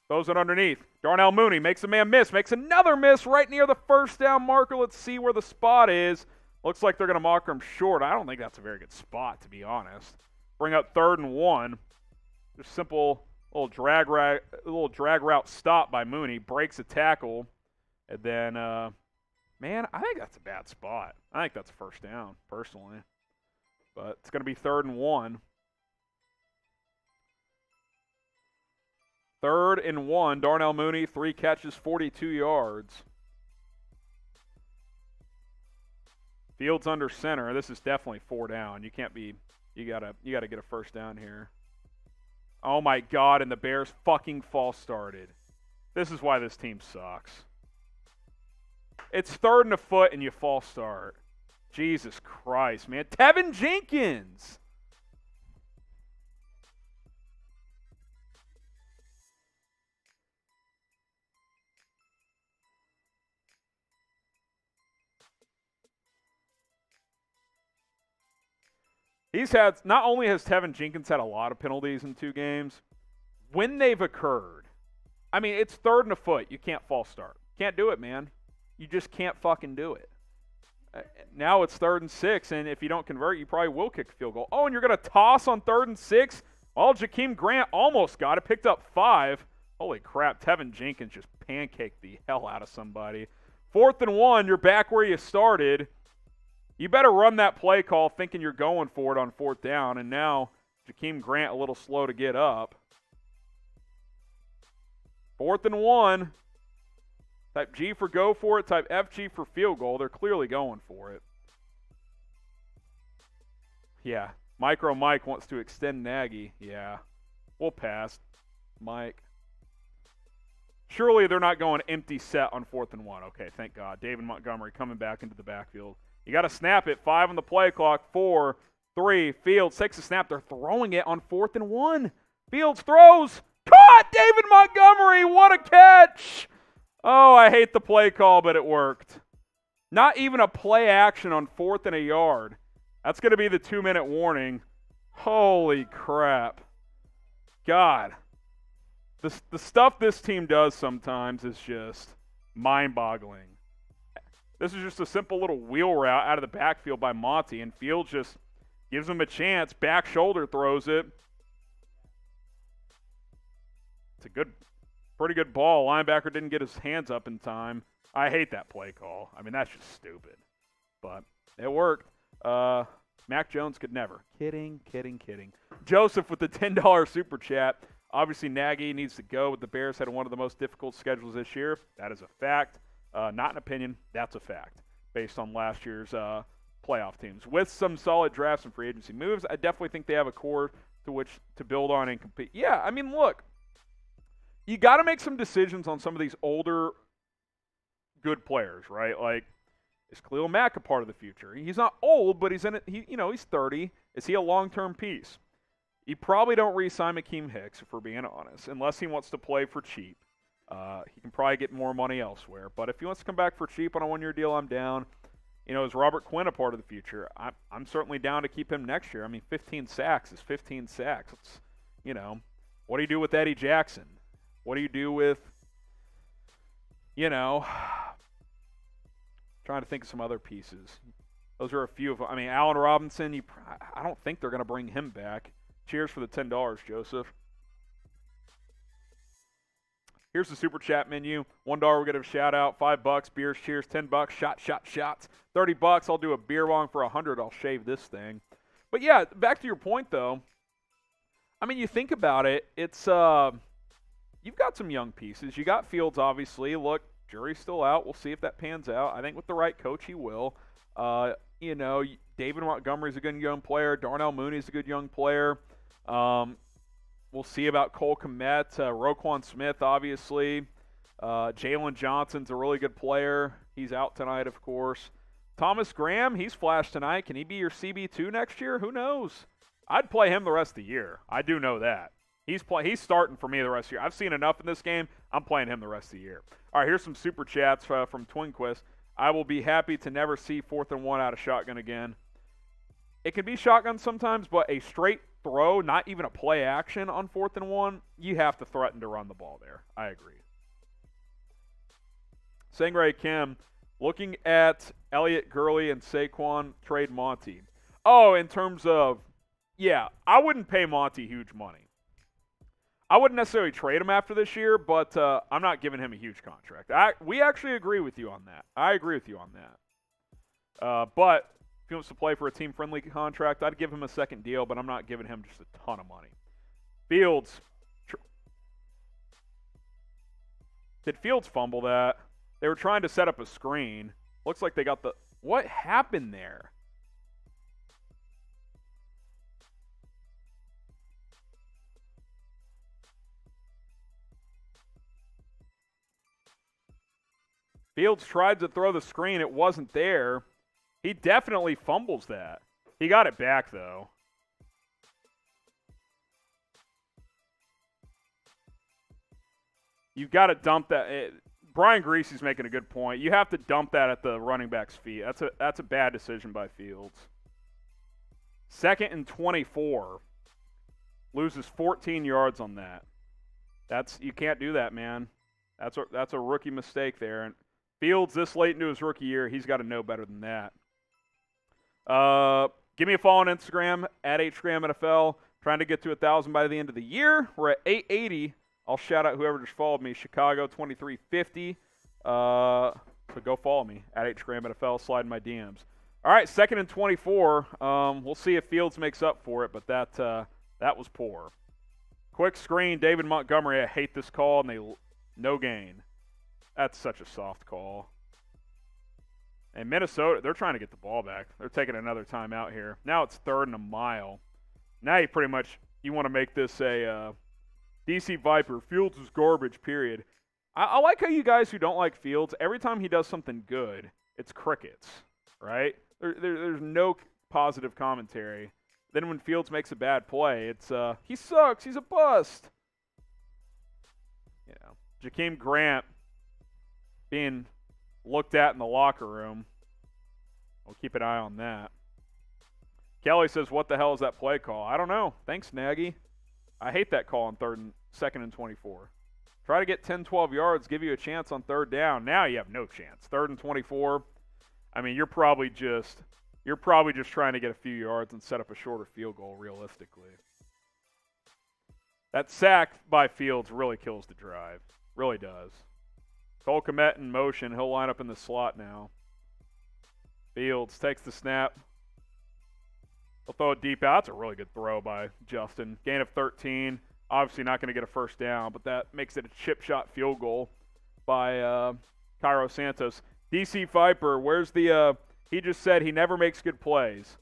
Throws it underneath. Darnell Mooney makes a man miss. Makes another miss right near the first down marker. Let's see where the spot is. Looks like they're going to mark him short. I don't think that's a very good spot, to be honest. Bring up 3rd and 1. Just simple little drag route stop by Mooney. Breaks a tackle. And then, man, I think that's a bad spot. I think that's a first down, personally. But it's going to be 3rd and 1. 3rd and 1. Darnell Mooney, 3 catches, 42 yards. Fields under center. This is definitely 4 down. You can't be. You gotta get a first down here. Oh my God! And the Bears fucking false started. This is why this team sucks. It's 3rd and a foot and you false start. Jesus Christ, man! Tevin Jenkins. Not only has Tevin Jenkins had a lot of penalties in 2 games, when they've occurred, I mean, it's 3rd and a foot. You can't false start. Can't do it, man. You just can't fucking do it. Now it's 3rd and 6, and if you don't convert, you probably will kick a field goal. Oh, and you're going to toss on 3rd and 6? Well, Jakeem Grant almost got it. Picked up 5. Holy crap, Tevin Jenkins just pancaked the hell out of somebody. 4th and 1, you're back where you started. You better run that play call thinking you're going for it on 4th down, and now Jakeem Grant a little slow to get up. 4th and 1. Type G for go for it, type FG for field goal. They're clearly going for it. Yeah, Micro Mike wants to extend Nagy. Yeah, we'll pass, Mike. Surely they're not going empty set on 4th and 1. Okay, thank God. David Montgomery coming back into the backfield. You got to snap it. 5 on the play clock. 4, 3. Fields takes a snap. They're throwing it on 4th and 1. Fields throws. Caught! David Montgomery. What a catch! Oh, I hate the play call, but it worked. Not even a play action on 4th and a yard. That's going to be the 2-minute warning. Holy crap. God. The stuff this team does sometimes is just mind-boggling. This is just a simple little wheel route out of the backfield by Monty, and Fields just gives him a chance. Back shoulder throws it. It's a pretty good ball. Linebacker didn't get his hands up in time. I hate that play call. I mean, that's just stupid. But it worked. Mac Jones could never. Kidding. Joseph with the $10 super chat. Obviously, Nagy needs to go, but the Bears had one of the most difficult schedules this year. That is a fact. Not an opinion. That's a fact based on last year's playoff teams. With some solid drafts and free agency moves, I definitely think they have a core to which to build on and compete. Yeah, I mean, look, you got to make some decisions on some of these older good players, right? Like, is Khalil Mack a part of the future? He's not old, but he's in it. He's 30. Is he a long-term piece? You probably don't re-sign Akeem Hicks, if we're being honest, unless he wants to play for cheap. He can probably get more money elsewhere. But if he wants to come back for cheap on a 1-year deal, I'm down. Is Robert Quinn a part of the future? I'm certainly down to keep him next year. I mean, 15 sacks is 15 sacks. It's, what do you do with Eddie Jackson? What do you do with, trying to think of some other pieces. Those are a few of them. I mean, Allen Robinson, I don't think they're going to bring him back. Cheers for the $10, Joseph. Here's the super chat menu. $1 we'll get a shout out. $5 beers, cheers. $10 shots. $30 I'll do a beer bong. For $100 I'll shave this thing. But yeah, back to your point though. I mean, you think about it. It's you've got some young pieces. You got Fields, obviously. Look, jury's still out. We'll see if that pans out. I think with the right coach, he will. David Montgomery's a good young player. Darnell Mooney's a good young player. We'll see about Cole Kmet, Roquan Smith, obviously. Jaylon Johnson's a really good player. He's out tonight, of course. Thomas Graham, he's flashed tonight. Can he be your CB2 next year? Who knows? I'd play him the rest of the year. I do know that. He's starting for me the rest of the year. I've seen enough in this game. I'm playing him the rest of the year. All right, here's some super chats from Twinquist. I will be happy to never see 4th and 1 out of shotgun again. It can be shotgun sometimes, but a straight throw, not even a play action on 4th and 1, you have to threaten to run the ball there. I agree. Sangray Kim, Looking at Elliott, Gurley, and Saquon, trade Monty. Oh, in terms of, yeah, I wouldn't pay Monty huge money. I wouldn't necessarily trade him after this year, but I'm not giving him a huge contract. We actually agree with you on that. I agree with you on that. But if he wants to play for a team-friendly contract, I'd give him a second deal, but I'm not giving him just a ton of money. Fields. Did Fields fumble that? They were trying to set up a screen. Looks like they got the... What happened there? Fields tried to throw the screen. It wasn't there. He definitely fumbles that. He got it back, though. You've got to dump that. Brian Greasy's making a good point. You have to dump that at the running back's feet. That's a bad decision by Fields. 2nd and 24. Loses 14 yards on that. You can't do that, man. That's a rookie mistake there. And Fields, this late into his rookie year, he's got to know better than that. Give me a follow on Instagram, at HGramNFL. Trying to get to 1,000 by the end of the year. We're at 880. I'll shout out whoever just followed me. Chicago 2350. So go follow me at HGramNFL. Slide in my DMs. All right, 2nd and 24. We'll see if Fields makes up for it, but that was poor. Quick screen, David Montgomery. I hate this call, and no gain. That's such a soft call. And Minnesota, they're trying to get the ball back. They're taking another timeout here. Now it's 3rd and a mile. Now you want to make this a DC Viper. Fields is garbage, period. I like how you guys who don't like Fields, every time he does something good, it's crickets, right? There's no positive commentary. Then when Fields makes a bad play, it's he sucks, he's a bust. You know, Jakeem Grant being looked at in the locker room. We'll keep an eye on that. Kelly says, what the hell is that play call? I don't know. Thanks, Nagy. I hate that call on 2nd and 24. Try to get 10, 12 yards, give you a chance on 3rd down. Now you have no chance. 3rd and 24. I mean, you're probably just trying to get a few yards and set up a shorter field goal realistically. That sack by Fields really kills the drive. Really does. Cole Kmet in motion. He'll line up in the slot now. Fields takes the snap. He'll throw it deep out. That's a really good throw by Justin. Gain of 13. Obviously not going to get a first down, but that makes it a chip shot field goal by Cairo Santos. DC Viper, where's the he just said he never makes good plays.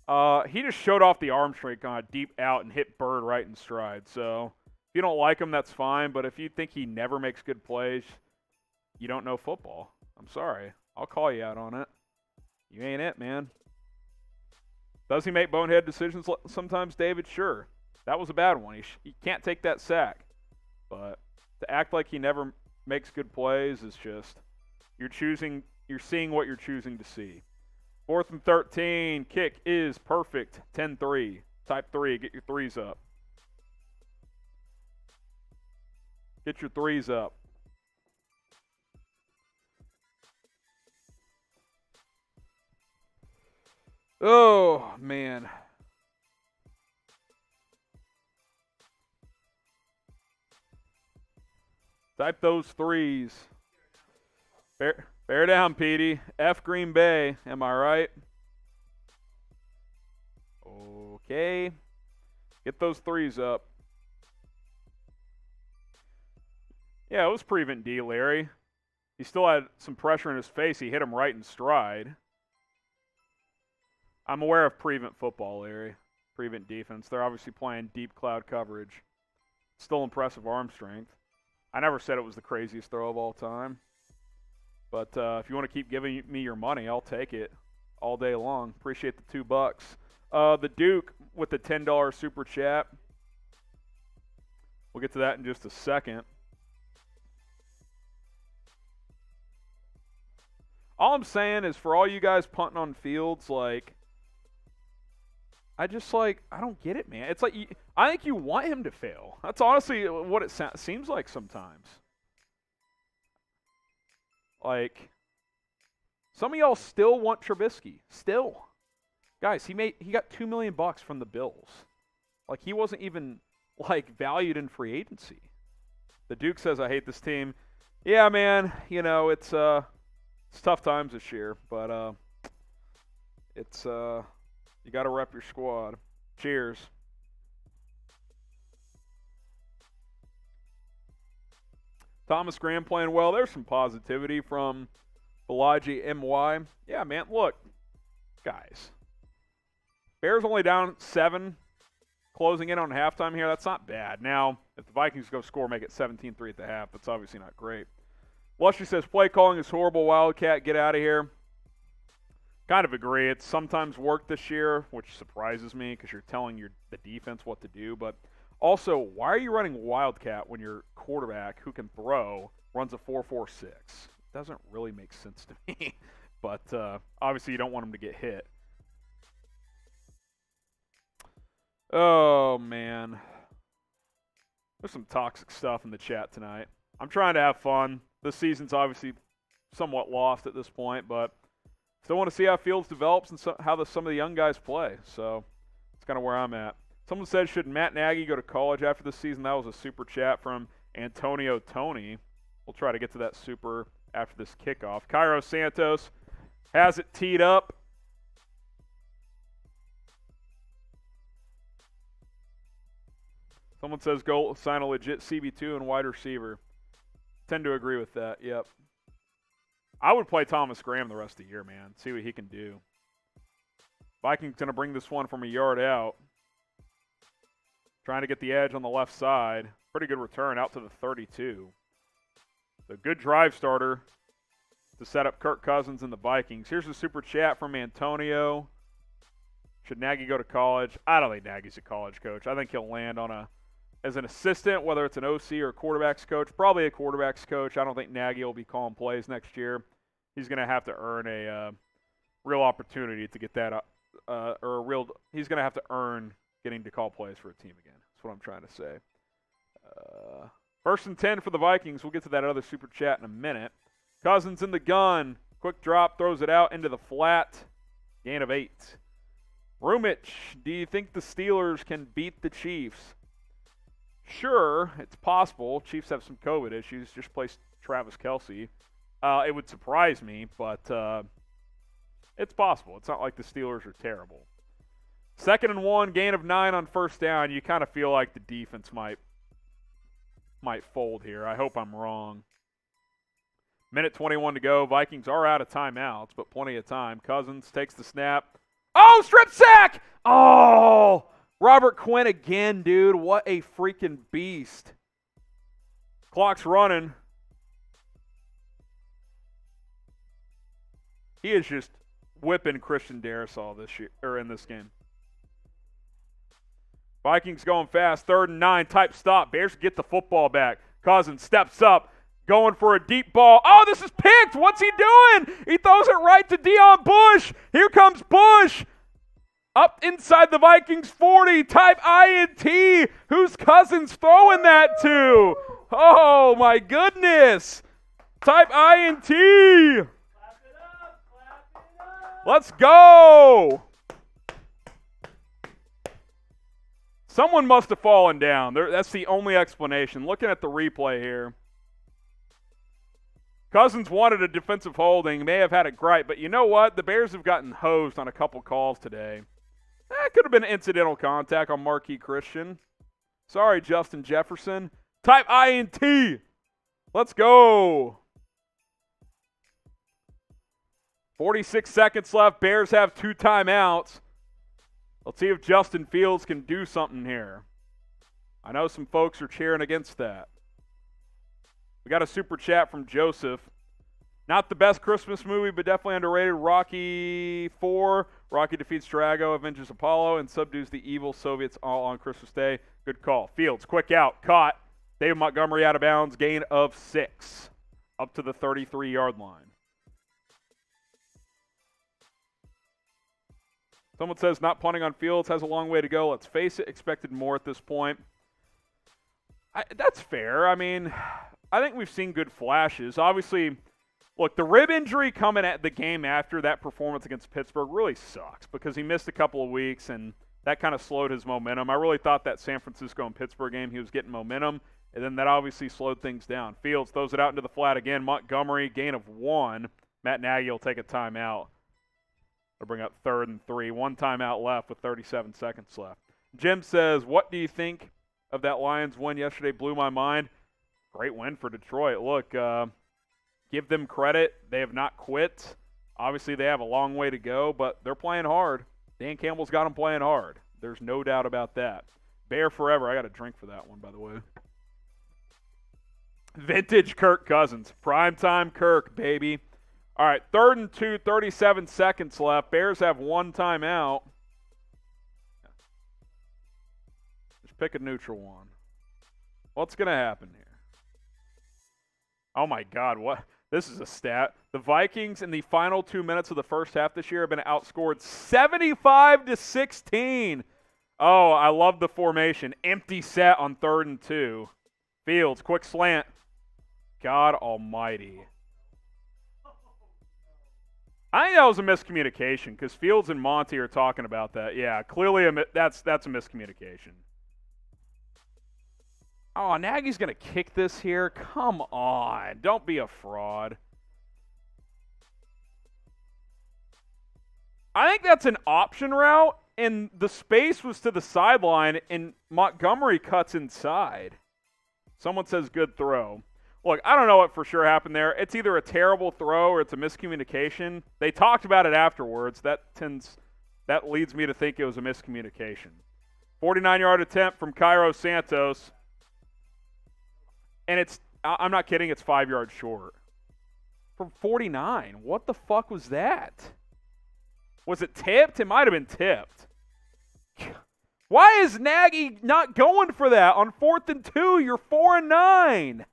He just showed off the arm strength on a deep out and hit Bird right in stride. So if you don't like him, that's fine. But if you think he never makes good plays, you don't know football. I'm sorry. I'll call you out on it. You ain't it, man. Does he make bonehead decisions sometimes, David? Sure. That was a bad one. He can't take that sack. But to act like he never makes good plays is just you're seeing what you're choosing to see. 4th and 13. Kick is perfect. 10-3. Type 3. Get your threes up. Get your threes up. Oh, man. Type those threes. Bear down, Petey. F Green Bay. Am I right? Okay. Get those threes up. Yeah, it was prevent D, Larry. He still had some pressure in his face. He hit him right in stride. I'm aware of prevent football, Larry. Prevent defense. They're obviously playing deep cloud coverage. Still impressive arm strength. I never said it was the craziest throw of all time. But if you want to keep giving me your money, I'll take it all day long. Appreciate the $2. The Duke with the $10 super chat. We'll get to that in just a second. All I'm saying is for all you guys punting on Fields, like, I don't get it, man. It's like, I think you want him to fail. That's honestly what it seems like sometimes. Like, Some of y'all still want Trubisky. Still. Guys, he got $2 million from the Bills. Like, he wasn't even, like, valued in free agency. The Duke says, I hate this team. Yeah, man, you know, it's tough times this year, but you got to rep your squad. Cheers. Thomas Graham playing well. There's some positivity from Balaji MY. Yeah, man, look, guys. Bears only down 7, closing in on halftime here. That's not bad. Now, if the Vikings go score, make it 17-3 at the half. That's obviously not great. Lushy says, play calling is horrible. Wildcat, get out of here. Kind of agree. It's sometimes worked this year, which surprises me because you're telling the defense what to do. But also, why are you running Wildcat when your quarterback who can throw runs a 4.46? Doesn't really make sense to me. But obviously, you don't want him to get hit. Oh, man. There's some toxic stuff in the chat tonight. I'm trying to have fun. This season's obviously somewhat lost at this point, but still want to see how Fields develops and how some of the young guys play. So that's kind of where I'm at. Someone said, should Matt Nagy go to college after this season? That was a super chat from Antonio Tony. We'll try to get to that super after this kickoff. Cairo Santos has it teed up. Someone says go sign a legit CB2 and wide receiver. Tend to agree with that, yep. I would play Thomas Graham the rest of the year, man. See what he can do. Vikings going to bring this one from a yard out. Trying to get the edge on the left side. Pretty good return out to the 32. A good drive starter to set up Kirk Cousins and the Vikings. Here's a super chat from Antonio. Should Nagy go to college? I don't think Nagy's a college coach. I think he'll land as an assistant, whether it's an OC or a quarterback's coach. Probably a quarterback's coach. I don't think Nagy will be calling plays next year. He's going to have to earn a real opportunity to get that he's going to have to earn getting to call plays for a team again. That's what I'm trying to say. First and 10 for the Vikings. We'll get to that other super chat in a minute. Cousins in the gun. Quick drop, throws it out into the flat. Gain of 8. Rumich, do you think the Steelers can beat the Chiefs? Sure, it's possible. Chiefs have some COVID issues. Just placed Travis Kelce. It would surprise me, but it's possible. It's not like the Steelers are terrible. 2nd and 1, gain of 9 on first down. You kind of feel like the defense might fold here. I hope I'm wrong. Minute 21 to go. Vikings are out of timeouts, but plenty of time. Cousins takes the snap. Oh, strip sack! Oh, Robert Quinn again, dude. What a freaking beast. Clock's running. He is just whipping Christian Darrisaw this year, or in this game. Vikings going fast. 3rd and 9 type stop. Bears get the football back. Cousins steps up. Going for a deep ball. Oh, this is picked. What's he doing? He throws it right to Deion Bush. Here comes Bush. Up inside the Vikings 40. Type INT. Who's Cousins throwing that to? Oh, my goodness. Type INT. Clap it up. Let's go. Someone must have fallen down. That's the only explanation. Looking at the replay here. Cousins wanted a defensive holding, may have had it gripe, but you know what? The Bears have gotten hosed on a couple calls today. That could have been incidental contact on Marquis Christian. Sorry, Justin Jefferson. Type INT. Let's go. 46 seconds left. Bears have 2 timeouts. Let's see if Justin Fields can do something here. I know some folks are cheering against that. We got a super chat from Joseph. Not the best Christmas movie, but definitely underrated. Rocky 4. Rocky defeats Drago, avenges Apollo, and subdues the evil Soviets all on Christmas Day. Good call. Fields, quick out. Caught. David Montgomery out of bounds. Gain of 6. Up to the 33-yard line. Someone says not punting on Fields has a long way to go. Let's face it, expected more at this point. That's fair. I mean, I think we've seen good flashes. Obviously, Look, the rib injury coming at the game after that performance against Pittsburgh really sucks because he missed a couple of weeks, and that kind of slowed his momentum. I really thought that San Francisco and Pittsburgh game, he was getting momentum, and then that obviously slowed things down. Fields throws it out into the flat again. Montgomery, gain of 1. Matt Nagy will take a timeout. They'll bring up 3rd and 3. 1 timeout left with 37 seconds left. Jim says, what do you think of that Lions win yesterday? Blew my mind. Great win for Detroit. Look, give them credit. They have not quit. Obviously, they have a long way to go, but they're playing hard. Dan Campbell's got them playing hard. There's no doubt about that. Bear forever. I got a drink for that one, by the way. Vintage Kirk Cousins. Primetime Kirk, baby. All right, 3rd and 2, 37 seconds left. Bears have 1 timeout. Just pick a neutral one. What's going to happen here? Oh, my God. What? This is a stat. The Vikings in the final 2 minutes of the first half this year have been outscored 75-16. Oh, I love the formation. Empty set on 3rd and 2. Fields, quick slant. God almighty. I think that was a miscommunication because Fields and Monty are talking about that. Yeah, clearly that's a miscommunication. Oh, Nagy's going to kick this here? Come on. Don't be a fraud. I think that's an option route, and the space was to the sideline, and Montgomery cuts inside. Someone says good throw. Look, I don't know what for sure happened there. It's either a terrible throw or it's a miscommunication. They talked about it afterwards. That leads me to think it was a miscommunication. 49-yard attempt from Cairo Santos. And I'm not kidding, it's 5 yards short. From 49. What the fuck was that? Was it tipped? It might have been tipped. Why is Nagy not going for that? On 4th and 2, you're 4 and 9.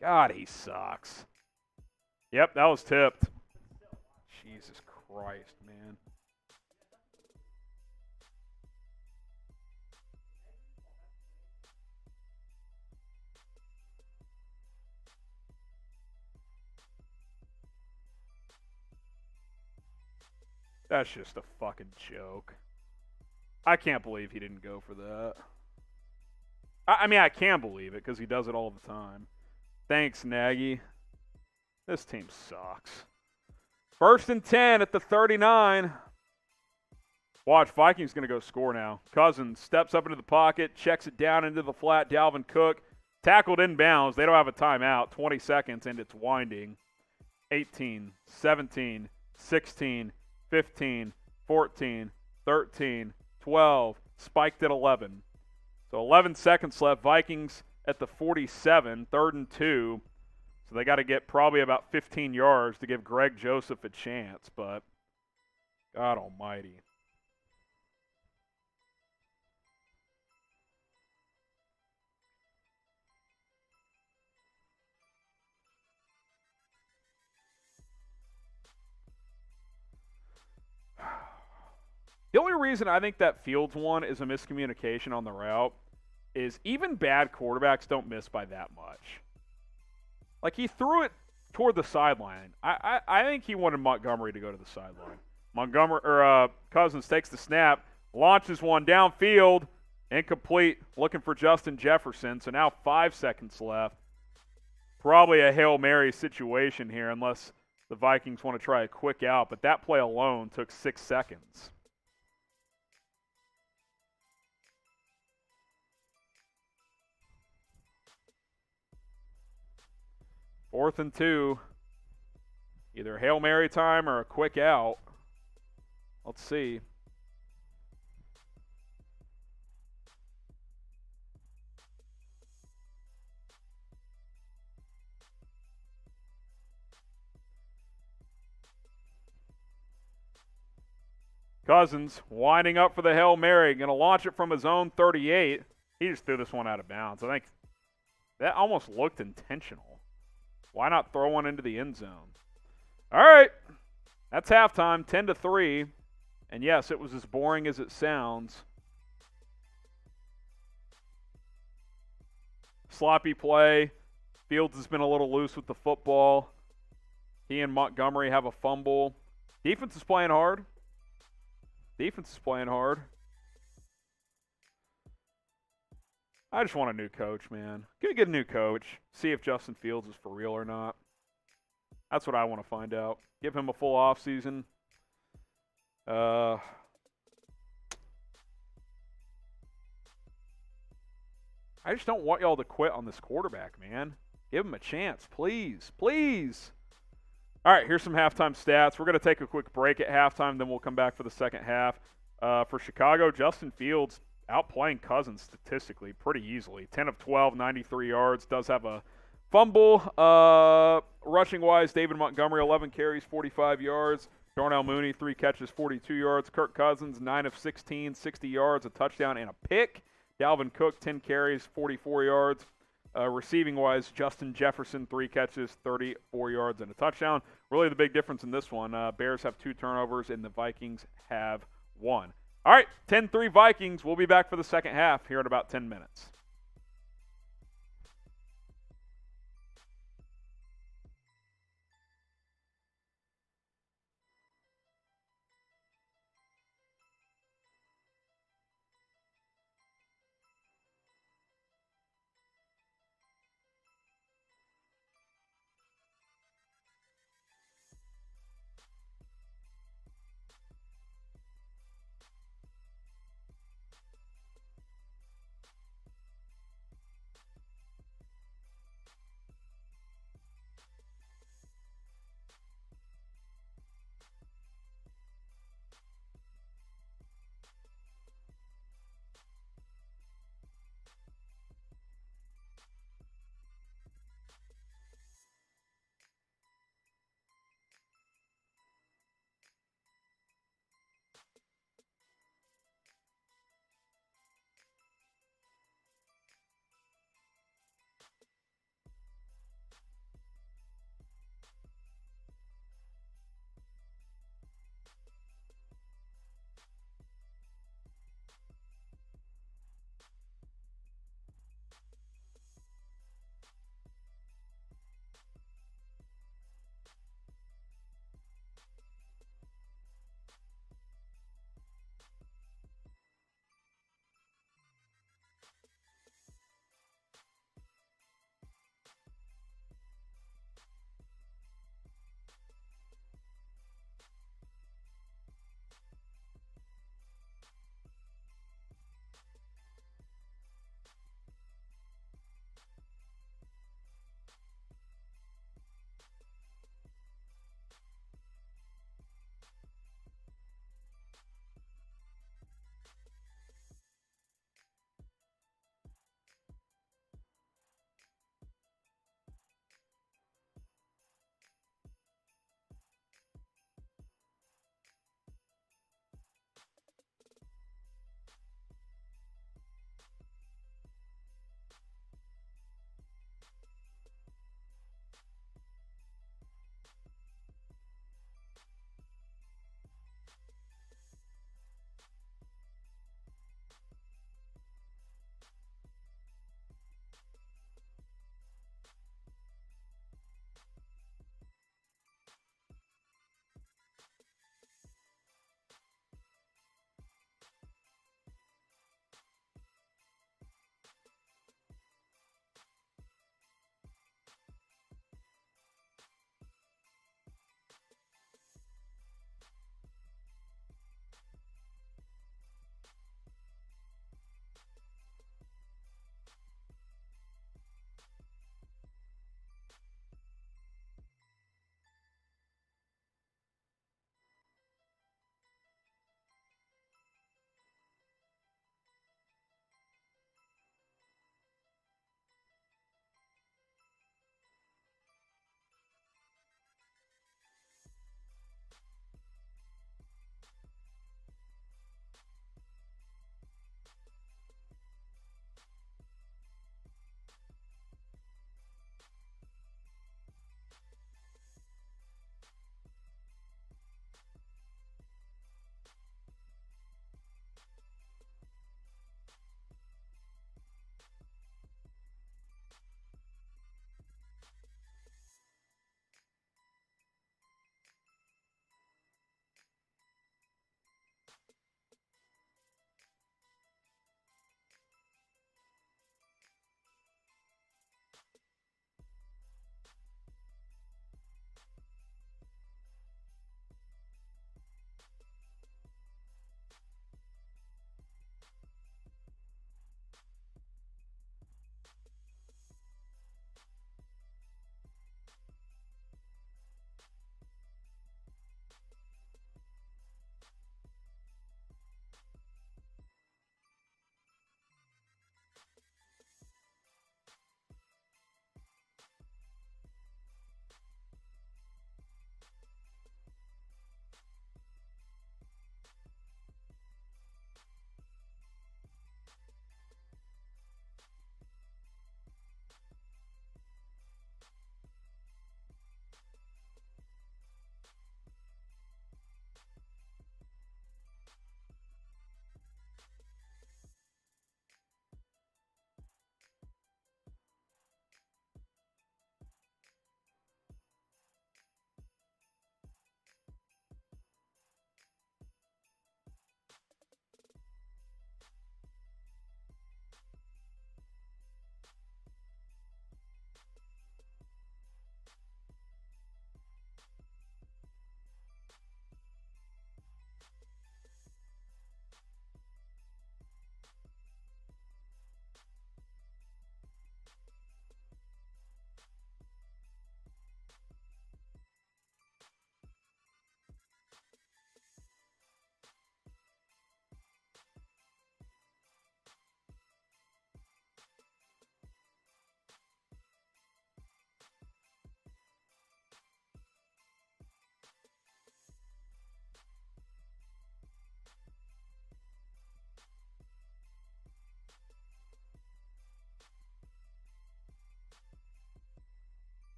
God, he sucks. Yep, that was tipped. Jesus Christ, man. That's just a fucking joke. I can't believe he didn't go for that. I mean, I can believe it because he does it all the time. Thanks, Nagy. This team sucks. 1st and 10 at the 39. Watch, Vikings going to go score now. Cousins steps up into the pocket, checks it down into the flat. Dalvin Cook tackled inbounds. They don't have a timeout. 20 seconds, and it's winding. 18, 17, 16, 15, 14, 13, 12. Spiked at 11. So 11 seconds left. Vikings at the 47, 3rd and 2. So they got to get probably about 15 yards to give Greg Joseph a chance, but God almighty. The only reason I think that Fields one is a miscommunication on the route is even bad quarterbacks don't miss by that much. Like, he threw it toward the sideline. I think he wanted Montgomery to go to the sideline. Cousins takes the snap, launches one downfield, incomplete, looking for Justin Jefferson. So now 5 seconds left. Probably a Hail Mary situation here unless the Vikings want to try a quick out, but that play alone took 6 seconds. Fourth and 2. Either Hail Mary time or a quick out. Let's see. Cousins winding up for the Hail Mary. Going to launch it from his own 38. He just threw this one out of bounds. I think that almost looked intentional. Why not throw one into the end zone? All right. That's halftime, 10-3. And yes, it was as boring as it sounds. Sloppy play. Fields has been a little loose with the football. He and Montgomery have a fumble. Defense is playing hard. Defense is playing hard. I just want a new coach, man. Gonna get a new coach. See if Justin Fields is for real or not. That's what I want to find out. Give him a full offseason. I just don't want y'all to quit on this quarterback, man. Give him a chance, please. Please. All right, here's some halftime stats. We're going to take a quick break at halftime, then we'll come back for the second half. For Chicago, Justin Fields outplaying Cousins statistically pretty easily. 10 of 12, 93 yards. Does have a fumble. Rushing-wise, David Montgomery, 11 carries, 45 yards. Darnell Mooney, 3 catches, 42 yards. Kirk Cousins, 9 of 16, 60 yards, a touchdown, and a pick. Dalvin Cook, 10 carries, 44 yards. Receiving-wise, Justin Jefferson, 3 catches, 34 yards, and a touchdown. Really the big difference in this one, Bears have 2 turnovers, and the Vikings have 1. All right, 10-3 Vikings. We'll be back for the second half here in about 10 minutes.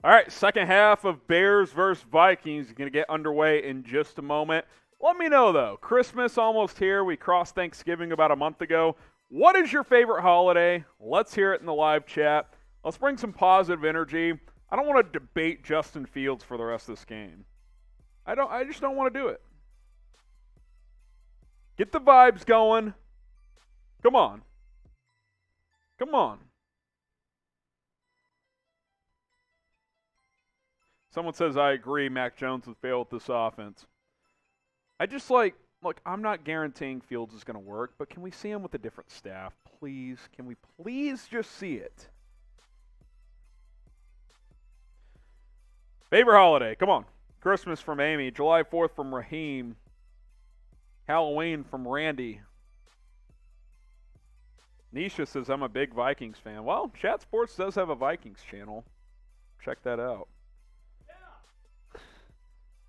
All right, second half of Bears versus Vikings is going to get underway in just a moment. Let me know, though. Christmas almost here. We crossed Thanksgiving about a month ago. What is your favorite holiday? Let's hear it in the live chat. Let's bring some positive energy. I don't want to debate Justin Fields for the rest of this game. I just don't want to do it. Get the vibes going. Come on. Come on. Someone says, I agree, Mac Jones would fail with this offense. I just look, I'm not guaranteeing Fields is going to work, but can we see him with a different staff? Please, can we please just see it? Favorite holiday, come on. Christmas from Amy, July 4th from Raheem, Halloween from Randy. Nisha says, I'm a big Vikings fan. Well, Chat Sports does have a Vikings channel. Check that out.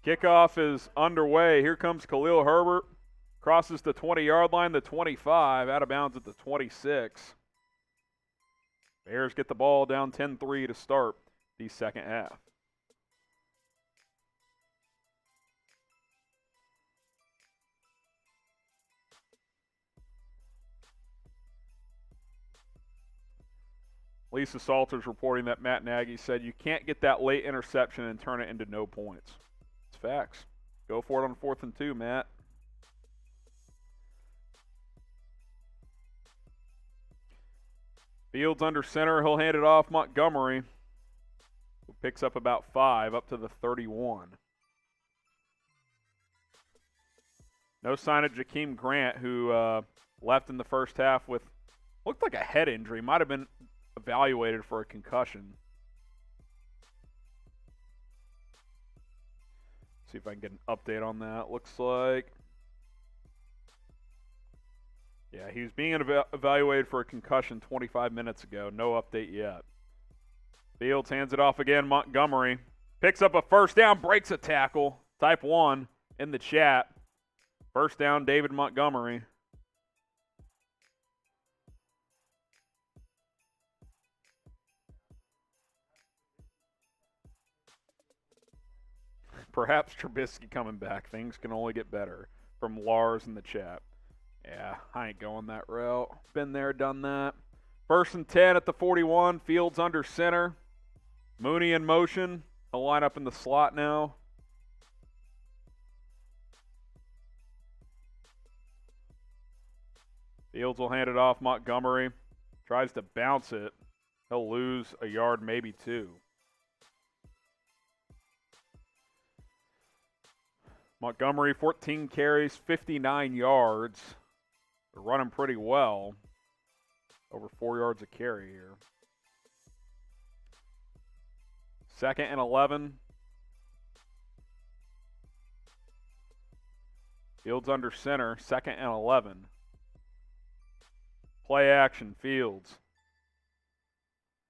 Kickoff is underway. Here comes Khalil Herbert. Crosses the 20-yard line, the 25, out of bounds at the 26. Bears get the ball down 10-3 to start the second half. Lisa Salters reporting that Matt Nagy said you can't get that late interception and turn it into no points. It's facts. Go for it on 4th and 2, Matt. Fields under center. He'll hand it off Montgomery, who picks up about 5 up to the 31. No sign of Jakeem Grant, who left in the first half with looked like a head injury. Might have been evaluated for a concussion. See if I can get an update on that. Looks like, yeah, he was being evaluated for a concussion 25 minutes ago. No update yet. Fields hands it off again. Montgomery picks up a first down, breaks a tackle. Type 1 in the chat. First down, David Montgomery. Perhaps Trubisky coming back. Things can only get better. From Lars in the chat. Yeah, I ain't going that route. Been there, done that. 1st and 10 at the 41. Fields under center. Mooney in motion. He'll line up in the slot now. Fields will hand it off Montgomery. Tries to bounce it. He'll lose a yard, maybe 2. Montgomery, 14 carries, 59 yards. They're running pretty well. Over 4 yards a carry here. 2nd and 11. Fields under center, 2nd and 11. Play action, Fields.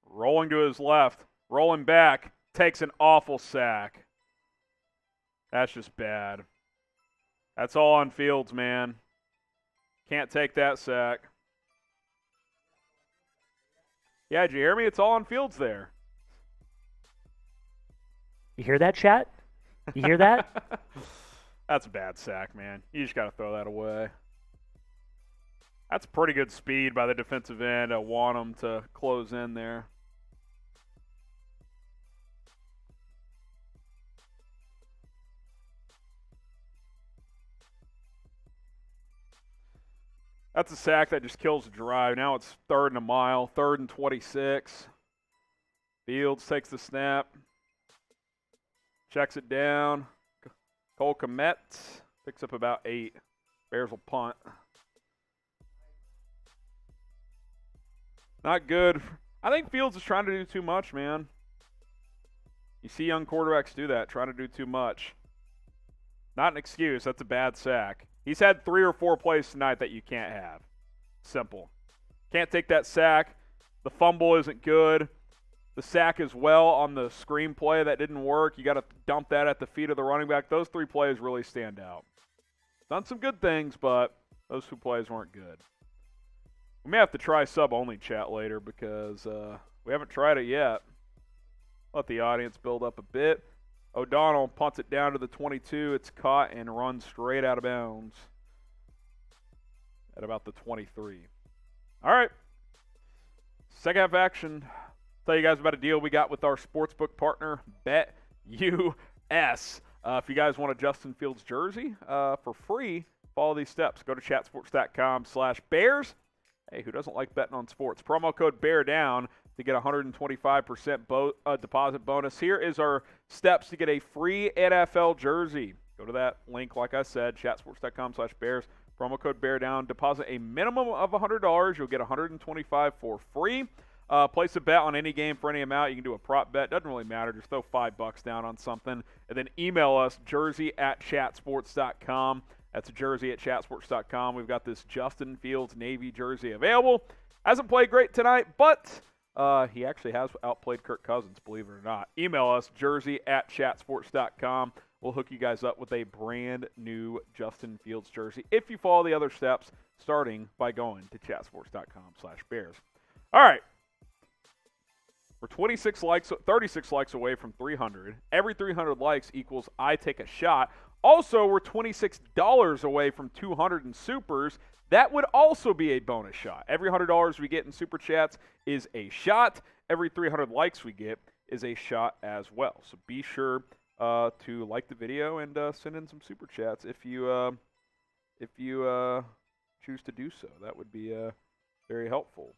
Rolling to his left, rolling back, takes an awful sack. That's just bad. That's all on Fields, man. Can't take that sack. Yeah, did you hear me? It's all on Fields there. You hear that, chat? You hear that? That's a bad sack, man. You just got to throw that away. That's pretty good speed by the defensive end. I want him to close in there. That's a sack that just kills the drive. Now it's 3rd and a mile, 3rd and 26. Fields takes the snap. Checks it down. Cole Kmet picks up about 8. Bears will punt. Not good. I think Fields is trying to do too much, man. You see young quarterbacks do that, trying to do too much. Not an excuse. That's a bad sack. He's had 3 or 4 plays tonight that you can't have. Simple. Can't take that sack. The fumble isn't good. The sack as well on the screen play that didn't work. You got to dump that at the feet of the running back. Those 3 plays really stand out. Done some good things, but those 2 plays weren't good. We may have to try sub-only chat later because we haven't tried it yet. Let the audience build up a bit. O'Donnell punts it down to the 22. It's caught and runs straight out of bounds at about the 23. All right. Second half action. Tell you guys about a deal we got with our sportsbook partner, BetUS. If you guys want a Justin Fields jersey for free, follow these steps. Go to chatsports.com/Bears. Hey, who doesn't like betting on sports? Promo code BEARDOWN to get a 125% deposit bonus. Here is our steps to get a free NFL jersey. Go to that link, like I said, chatsports.com/Bears. Promo code BEARDOWN. Deposit a minimum of $100. You'll get $125 for free. Place a bet on any game for any amount. You can do a prop bet. Doesn't really matter. Just throw $5 down on something. And then email us, jersey@chatsports.com. That's jersey@chatsports.com. We've got this Justin Fields Navy jersey available. Hasn't played great tonight, but he actually has outplayed Kirk Cousins, believe it or not. Email us, jersey@chatsports.com. We'll hook you guys up with a brand new Justin Fields jersey if you follow the other steps, starting by going to chatsports.com/Bears. All right. We're 36 likes away from 300. Every 300 likes equals I take a shot. Also, we're $26 away from 200 in supers. That would also be a bonus shot. Every $100 we get in super chats is a shot. Every 300 likes we get is a shot as well. So be sure to like the video and send in some super chats if you choose to do so. That would be very helpful.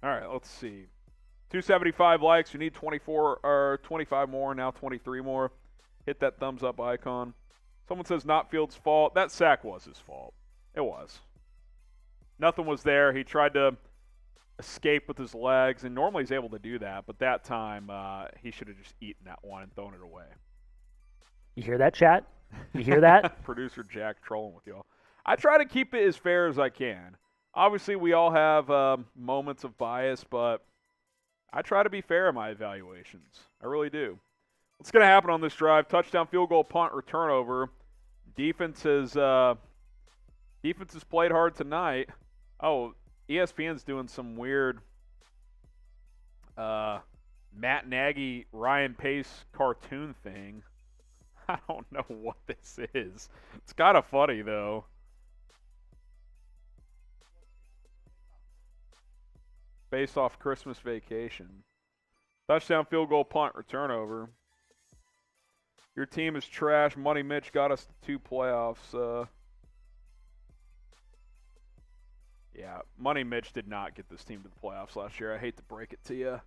All right, let's see. 275 likes. We need 24 or 25 more. Now 23 more. Hit that thumbs up icon. Someone says not Fields' fault. That sack was his fault. It was. Nothing was there. He tried to escape with his legs, and normally he's able to do that. But that time, he should have just eaten that one and thrown it away. You hear that, chat? You hear that? Producer Jack trolling with y'all. I try to keep it as fair as I can. Obviously, we all have moments of bias, but I try to be fair in my evaluations. I really do. What's going to happen on this drive? Touchdown, field goal, punt, return over. Defense has played hard tonight. Oh, ESPN's doing some weird Matt Nagy, Ryan Pace cartoon thing. I don't know what this is. It's kind of funny, though. Based off Christmas Vacation. Touchdown, field goal, punt, return over. Your team is trash. Money Mitch got us to 2 playoffs. Yeah, Money Mitch did not get this team to the playoffs last year. I hate to break it to you.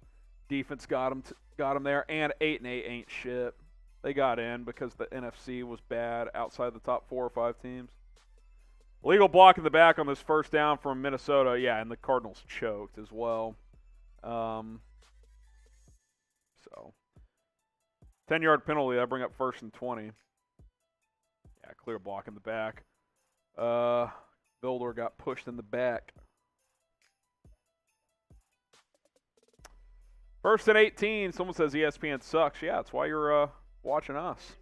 Defense got them there, and 8-8 ain't shit. They got in because the NFC was bad outside the top 4 or 5 teams. Legal block in the back on this first down from Minnesota. Yeah, and the Cardinals choked as well. So, 10-yard penalty. That bring up 1st and 20. Yeah, clear block in the back. Builder got pushed in the back. 1st and 18. Someone says ESPN sucks. Yeah, that's why you're watching us.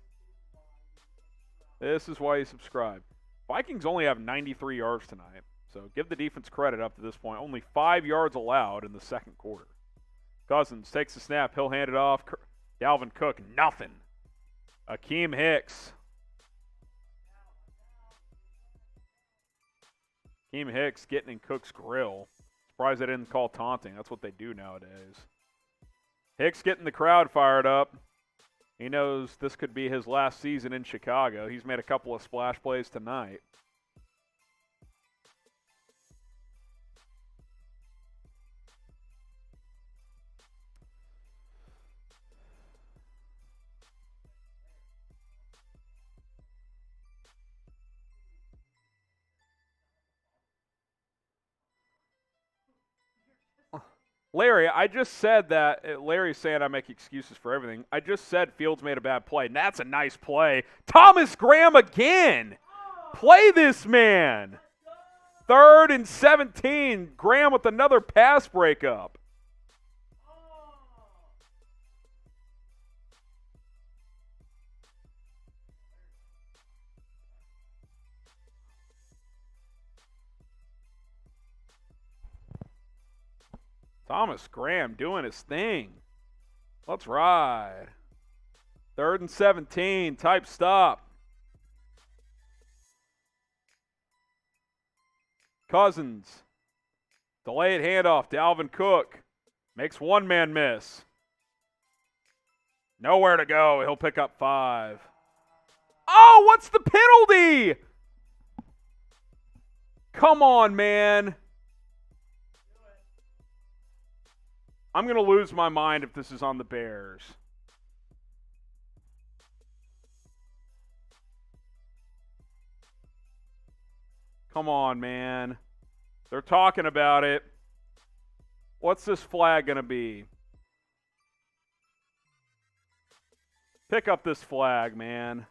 This is why you subscribe. Vikings only have 93 yards tonight, so give the defense credit up to this point. Only 5 yards allowed in the second quarter. Cousins takes the snap. He'll hand it off. Dalvin Cook, nothing. Akeem Hicks. Akeem Hicks getting in Cook's grill. Surprised they didn't call taunting. That's what they do nowadays. Hicks getting the crowd fired up. He knows this could be his last season in Chicago. He's made a couple of splash plays tonight. Larry, I just said that. Larry's saying I make excuses for everything. I just said Fields made a bad play, and that's a nice play. Thomas Graham again. Play this man. 3rd and 17. Graham with another pass breakup. Thomas Graham doing his thing. Let's ride. 3rd and 17. Type stop. Cousins. Delayed handoff. Dalvin Cook. Makes one man miss. Nowhere to go. He'll pick up 5. Oh, what's the penalty? Come on, man. I'm going to lose my mind if this is on the Bears. Come on, man. They're talking about it. What's this flag going to be? Pick up this flag, man.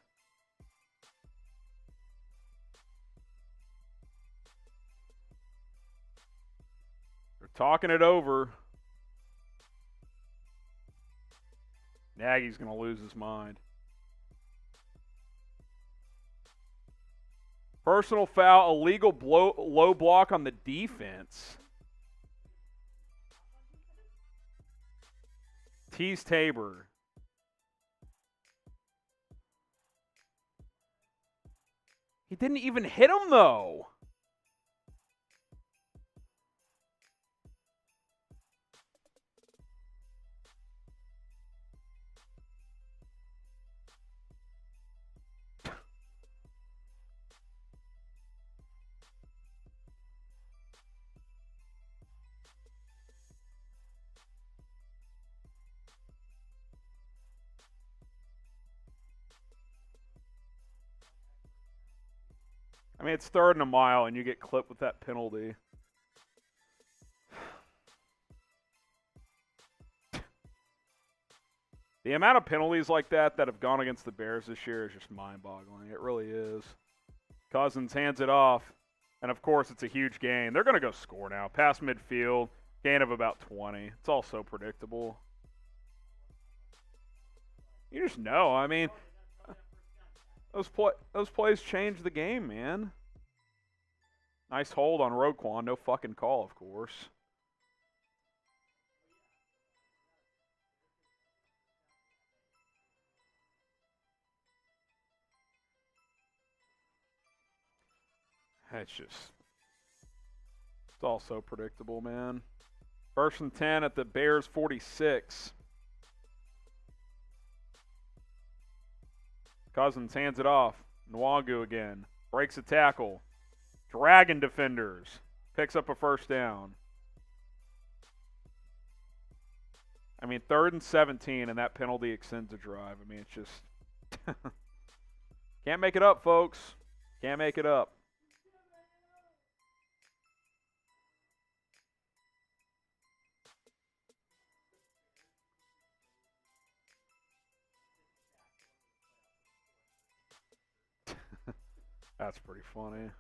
They're talking it over. Nagy's going to lose his mind. Personal foul, illegal low block on the defense. Tease Tabor. He didn't even hit him, though. I mean, it's 3rd and a mile, and you get clipped with that penalty. The amount of penalties like that have gone against the Bears this year is just mind-boggling. It really is. Cousins hands it off, and of course it's a huge gain. They're going to go score now. Past midfield, gain of about 20. It's all so predictable. You just know. I mean, those plays change the game, man. Nice hold on Roquan. No fucking call, of course. It's all so predictable, man. 1st and 10 at the Bears 46. Cousins hands it off. Nwagu again. Breaks a tackle. Dragon defenders. Picks up a 1st down. I mean, 3rd and 17, and that penalty extends the drive. I mean, it's just... Can't make it up, folks. Can't make it up. That's pretty funny.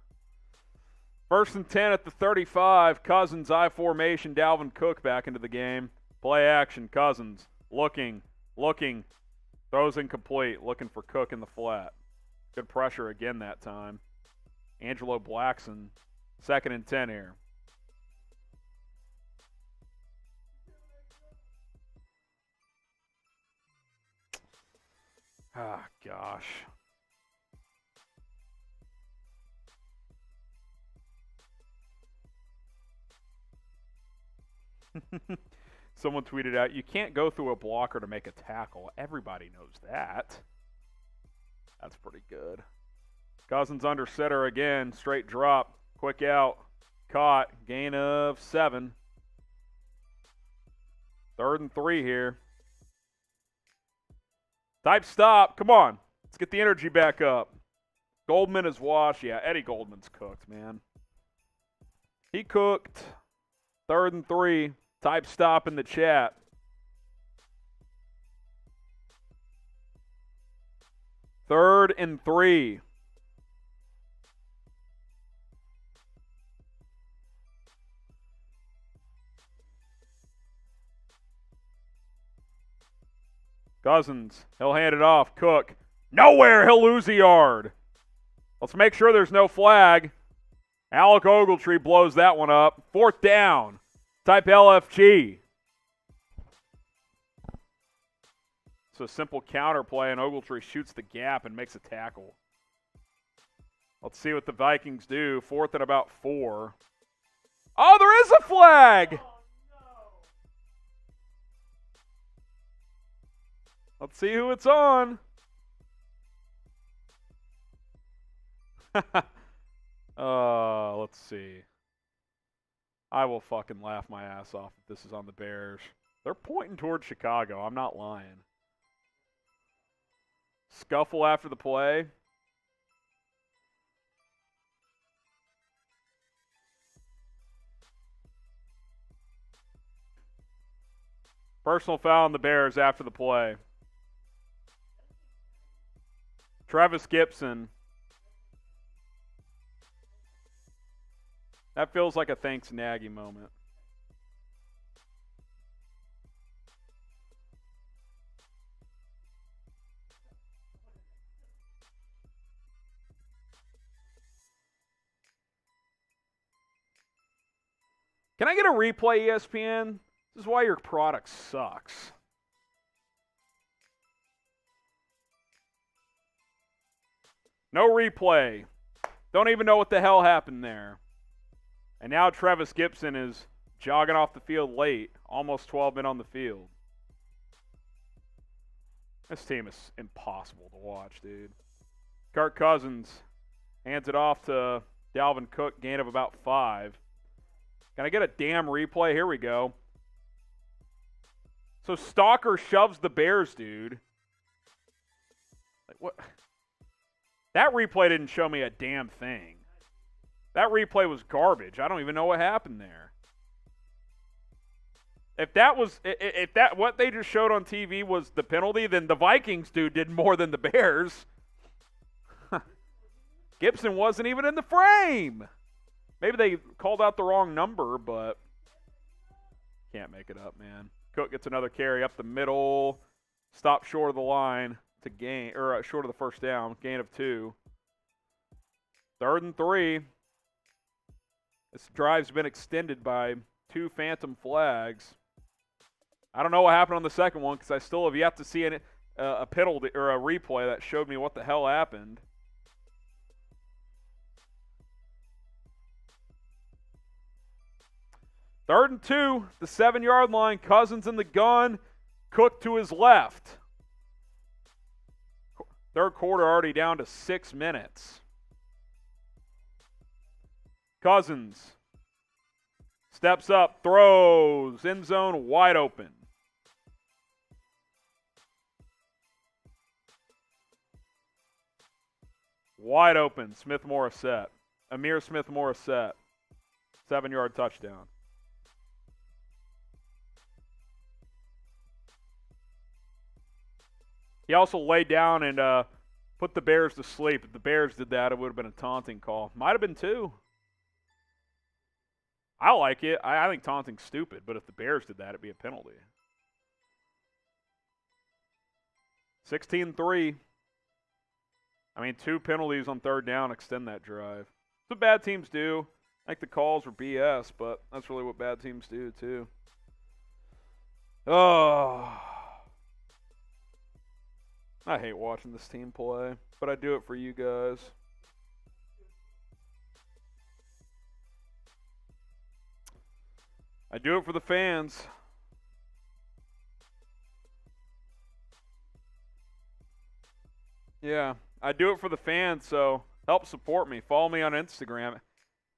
1st and 10 at the 35. Cousins, I formation. Dalvin Cook back into the game. Play action. Cousins looking. Throws incomplete. Looking for Cook in the flat. Good pressure again that time. Angelo Blackson. 2nd and 10 here. Ah, gosh. Someone tweeted out, you can't go through a blocker to make a tackle. Everybody knows that. That's pretty good. Cousins under center again. Straight drop. Quick out. Caught. Gain of 7. 3rd and 3 here. Type stop. Come on. Let's get the energy back up. Goldman is washed. Yeah, Eddie Goldman's cooked, man. He cooked. 3rd and 3. Type stop in the chat. Third and 3. Cousins, he'll hand it off. Cook, nowhere, he'll lose a yard. Let's make sure there's no flag. Alec Ogletree blows that one up. 4th down. Type LFG. It's a simple counter play, and Ogletree shoots the gap and makes a tackle. Let's see what the Vikings do. 4th and about 4. Oh, there is a flag! Let's see who it's on. Let's see. I will fucking laugh my ass off if this is on the Bears. They're pointing towards Chicago. I'm not lying. Scuffle after the play. Personal foul on the Bears after the play. Travis Gibson. That feels like a thanks Nagy moment. Can I get a replay, ESPN? This is why your product sucks. No replay. Don't even know what the hell happened there. And now Travis Gibson is jogging off the field late, almost 12 men on the field. This team is impossible to watch, dude. Kirk Cousins hands it off to Dalvin Cook, gain of about 5. Can I get a damn replay? Here we go. So Stalker shoves the Bears, dude. Like what? That replay didn't show me a damn thing. That replay was garbage. I don't even know what happened there. If that what they just showed on TV was the penalty, then the Vikings dude did more than the Bears. Gibson wasn't even in the frame. Maybe they called out the wrong number, but can't make it up, man. Cook gets another carry up the middle. Stop short of the line to gain, or short of the first down. Gain of 2. 3rd and 3. This drive's been extended by 2 phantom flags. I don't know what happened on the second one because I still have yet to see a penalty or a replay that showed me what the hell happened. Third and 2, the 7-yard line. Cousins in the gun. Cook to his left. Third quarter already down to 6 minutes. Cousins steps up, throws, end zone wide open. Wide open, Smith-Morissette. Amir Smith-Morissette. 7-yard touchdown. He also laid down and put the Bears to sleep. If the Bears did that, it would have been a taunting call. Might have been 2. I like it. I think taunting's stupid, but if the Bears did that, it'd be a penalty. 16-3. I mean, 2 penalties on 3rd down extend that drive. That's what bad teams do. I think the calls were BS, but that's really what bad teams do, too. Oh. I hate watching this team play, but I do it for you guys. I do it for the fans. Yeah, I do it for the fans, so help support me. Follow me on Instagram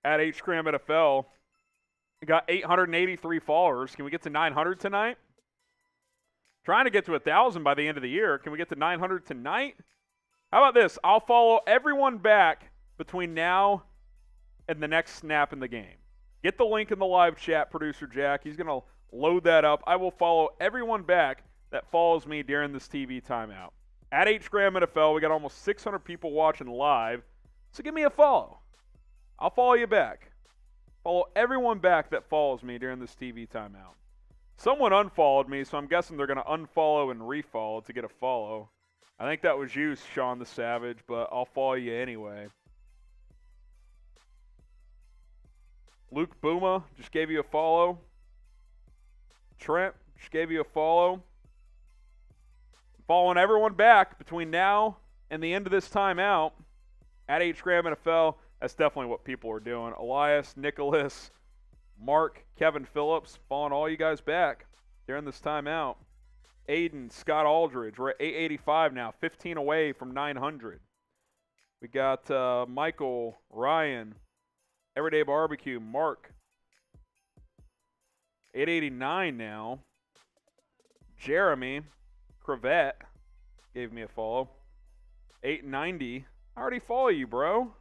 at HCramNFL. I got 883 followers. Can we get to 900 tonight? Trying to get to 1,000 by the end of the year. Can we get to 900 tonight? How about this? I'll follow everyone back between now and the next snap in the game. Get the link in the live chat, Producer Jack. He's going to load that up. I will follow everyone back that follows me during this TV timeout. At HCramNFL, we got almost 600 people watching live, so give me a follow. I'll follow you back. Follow everyone back that follows me during this TV timeout. Someone unfollowed me, so I'm guessing they're going to unfollow and refollow to get a follow. I think that was you, Sean the Savage, but I'll follow you anyway. Luke Booma just gave you a follow. Trent just gave you a follow. Following everyone back between now and the end of this timeout at HGram NFL. That's definitely what people are doing. Elias, Nicholas, Mark, Kevin Phillips, following all you guys back during this timeout. Aiden, Scott Aldridge, we're at 885 now, 15 away from 900. We got Michael, Ryan, Everyday Barbecue, Mark, 889 now. Jeremy, Cravette, gave me a follow. 890, I already follow you, bro.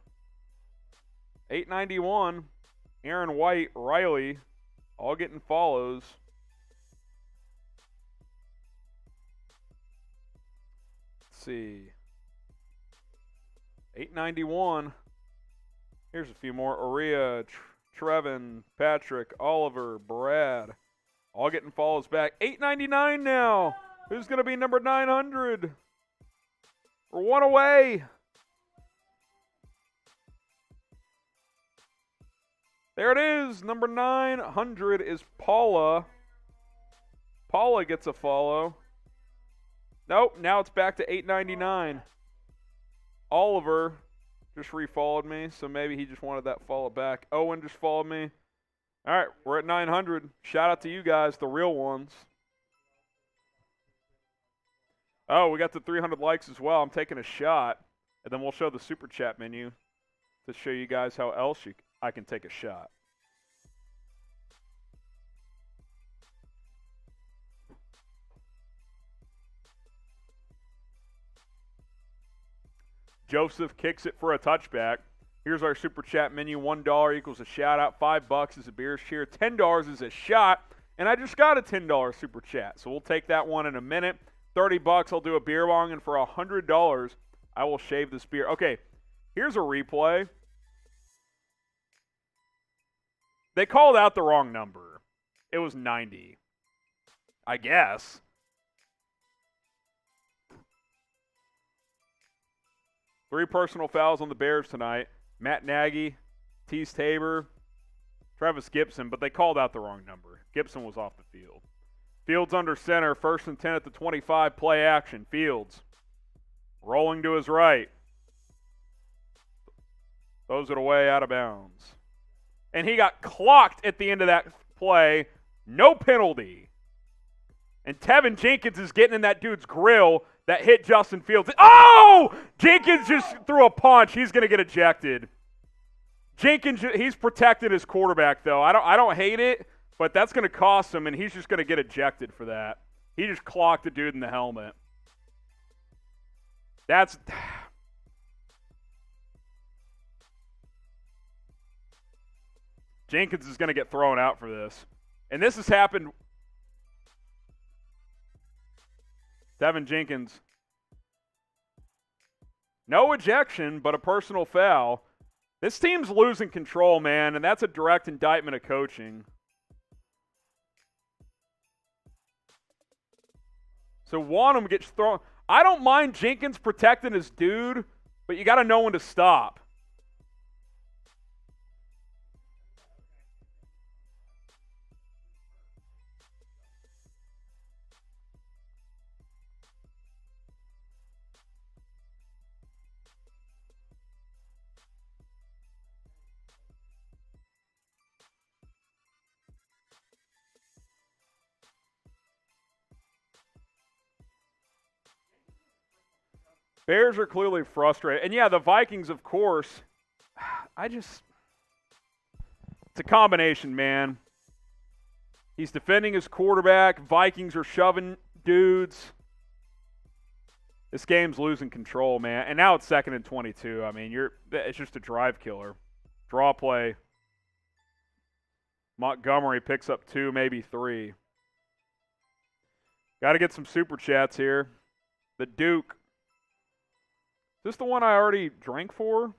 891, Aaron White, Riley, all getting follows. Let's see. 891. Here's a few more. Oria, Trevin, Patrick, Oliver, Brad, all getting follows back. 899 now. Who's going to be number 900? We're one away. There it is. Number 900 is Paula. Paula gets a follow. Nope, now it's back to 899. Oliver just refollowed me, so maybe he just wanted that follow back. Owen just followed me. All right, we're at 900. Shout out to you guys, the real ones. Oh, we got the 300 likes as well. I'm taking a shot, and then we'll show the Super Chat menu to show you guys how else I can take a shot. Joseph kicks it for a touchback. Here's our Super Chat menu. $1 equals a shout-out. $5 is a beer cheer. $10 is a shot. And I just got a $10 Super Chat, so we'll take that one in a minute. $30, I'll do a beer bong, and for $100, I will shave this beer. Okay, here's a replay. They called out the wrong number. It was 90. I guess. Three personal fouls on the Bears tonight. Matt Nagy, Tease Tabor, Travis Gibson, but they called out the wrong number. Gibson was off the field. Fields under center, 1st and 10 at the 25, play action. Fields rolling to his right. Throws it away out of bounds. And he got clocked at the end of that play. No penalty. And Tevin Jenkins is getting in that dude's grill that hit Justin Fields. Oh! Jenkins just threw a punch. He's going to get ejected. Jenkins, he's protected his quarterback, though. I don't hate it, but that's going to cost him, and he's just going to get ejected for that. He just clocked the dude in the helmet. That's... Jenkins is going to get thrown out for this. And this has happened... Tevin Jenkins. No ejection, but a personal foul. This team's losing control, man, and that's a direct indictment of coaching. So Wanham gets thrown. I don't mind Jenkins protecting his dude, but you got to know when to stop. Bears are clearly frustrated. And, yeah, the Vikings, of course, it's a combination, man. He's defending his quarterback. Vikings are shoving dudes. This game's losing control, man. And now it's 2nd and 22. I mean, it's just a drive killer. Draw play. Montgomery picks up 2, maybe 3. Got to get some super chats here. The Duke. Is this the one I already drank for?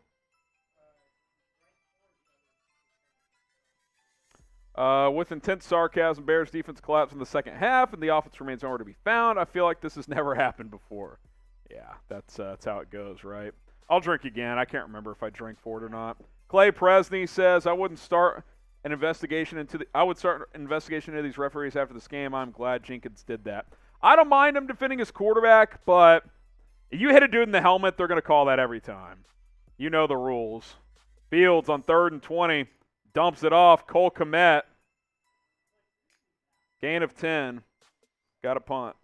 With intense sarcasm, Bears defense collapsed in the second half, and the offense remains nowhere to be found. I feel like this has never happened before. Yeah, that's how it goes, right? I'll drink again. I can't remember if I drank for it or not. Clay Presney says, I wouldn't start an investigation into I would start an investigation into these referees after this game. I'm glad Jenkins did that. I don't mind him defending his quarterback, but if you hit a dude in the helmet, they're going to call that every time. You know the rules. Fields on 3rd and 20. Dumps it off. Cole Kmet. Gain of 10. Got a punt.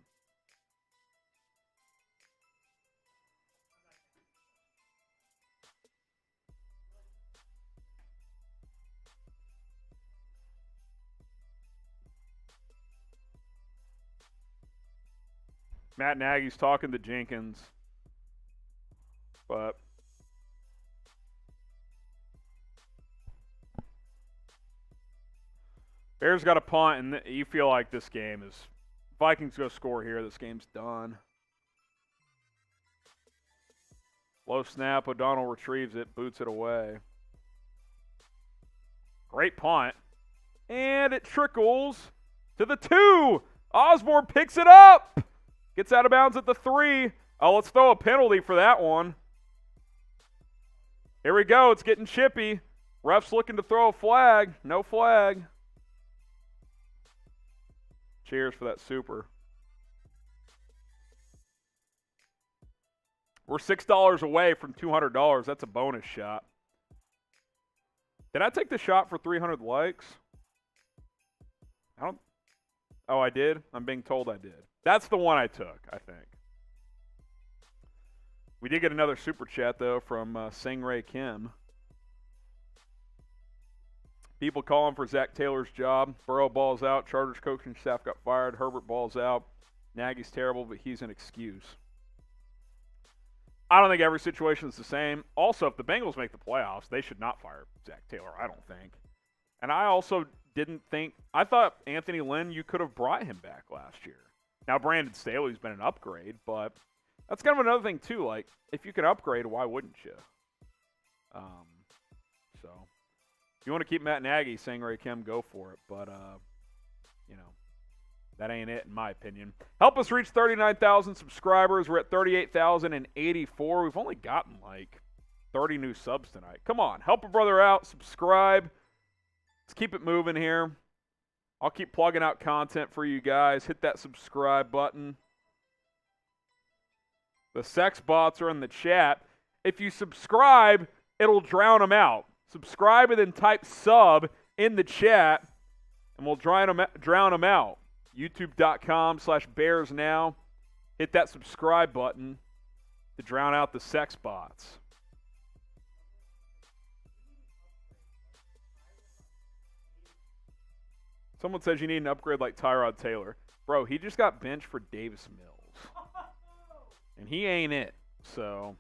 Matt Nagy's talking to Jenkins. But Bears got a punt, and you feel like this game is – Vikings go score here. This game's done. Low snap. O'Donnell retrieves it, boots it away. Great punt. And it trickles to the 2. Osborne picks it up. Gets out of bounds at the 3. Oh, let's throw a penalty for that one. Here we go. It's getting chippy. Ref's looking to throw a flag. No flag. Cheers for that super. We're $6 away from $200. That's a bonus shot. Did I take the shot for 300 likes? Oh, I did? I'm being told I did. That's the one I took, I think. We did get another super chat, though, from Sangray Kim. People calling for Zach Taylor's job. Burrow balls out. Chargers coaching staff got fired. Herbert balls out. Nagy's terrible, but he's an excuse. I don't think every situation is the same. Also, if the Bengals make the playoffs, they should not fire Zach Taylor, I don't think. And I also didn't think – I thought Anthony Lynn, you could have brought him back last year. Now, Brandon Staley's been an upgrade, but that's kind of another thing, too. Like, if you can upgrade, why wouldn't you? So, if you want to keep Matt Nagy, Sangray Kim, go for it. But, you know, that ain't it, in my opinion. Help us reach 39,000 subscribers. We're at 38,084. We've only gotten, like, 30 new subs tonight. Come on, help a brother out. Subscribe. Let's keep it moving here. I'll keep plugging out content for you guys. Hit that subscribe button. The sex bots are in the chat. If you subscribe, it'll drown them out. Subscribe and then type sub in the chat, and we'll drown them out. YouTube.com/BearsNow. Hit that subscribe button to drown out the sex bots. Someone says you need an upgrade like Tyrod Taylor. Bro, he just got benched for Davis Mills. And he ain't it. So,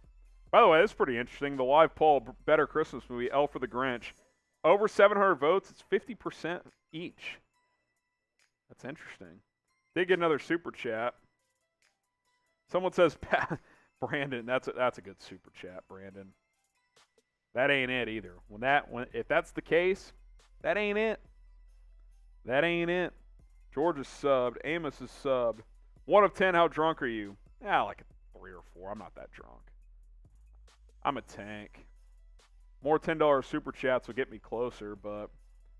by the way, this is pretty interesting. The live poll, Better Christmas Movie, Elf for the Grinch. Over 700 votes. It's 50% each. That's interesting. Did get another super chat. Someone says, Brandon, that's a good super chat, Brandon. That ain't it either. If that's the case, that ain't it. That ain't it. George is subbed. Amos is subbed. 1 of 10, how drunk are you? Like a 3 or 4. I'm not that drunk. I'm a tank. More $10 super chats will get me closer, but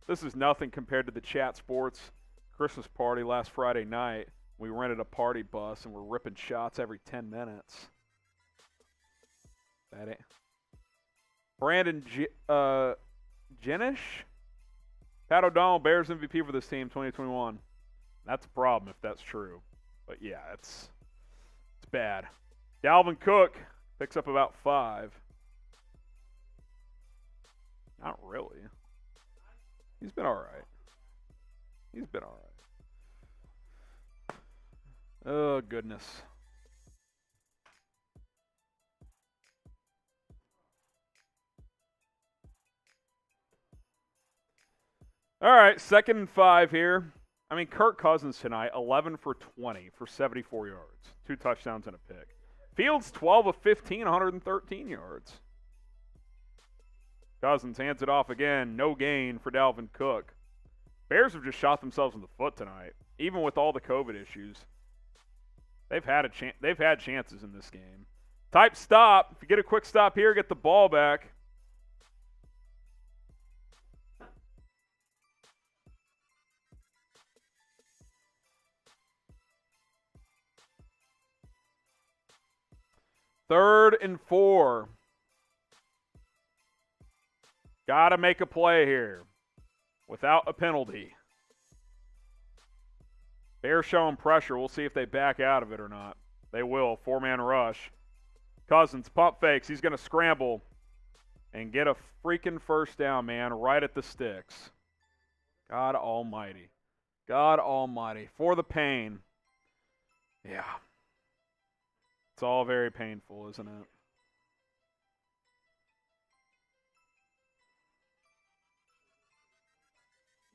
this is nothing compared to the Chat Sports Christmas party last Friday night. We rented a party bus and we're ripping shots every 10 minutes. That ain't. Brandon Jenish? Pat O'Donnell, Bears MVP for this team, 2021. That's a problem if that's true. But yeah, it's bad. Dalvin Cook picks up about 5. Not really. He's been all right. He's been all right. Oh, goodness. All right, 2nd and 5 here. I mean, Kirk Cousins tonight, 11 for 20 for 74 yards. 2 touchdowns and a pick. Fields, 12 of 15, 113 yards. Cousins hands it off again. No gain for Dalvin Cook. Bears have just shot themselves in the foot tonight, even with all the COVID issues. They've had chances in this game. Type stop. If you get a quick stop here, get the ball back. 3rd and 4. Got to make a play here without a penalty. Bears showing pressure. We'll see if they back out of it or not. They will. 4-man rush. Cousins pump fakes. He's going to scramble and get a freaking first down, man, right at the sticks. God almighty. God almighty. For the pain. Yeah. It's all very painful, isn't it?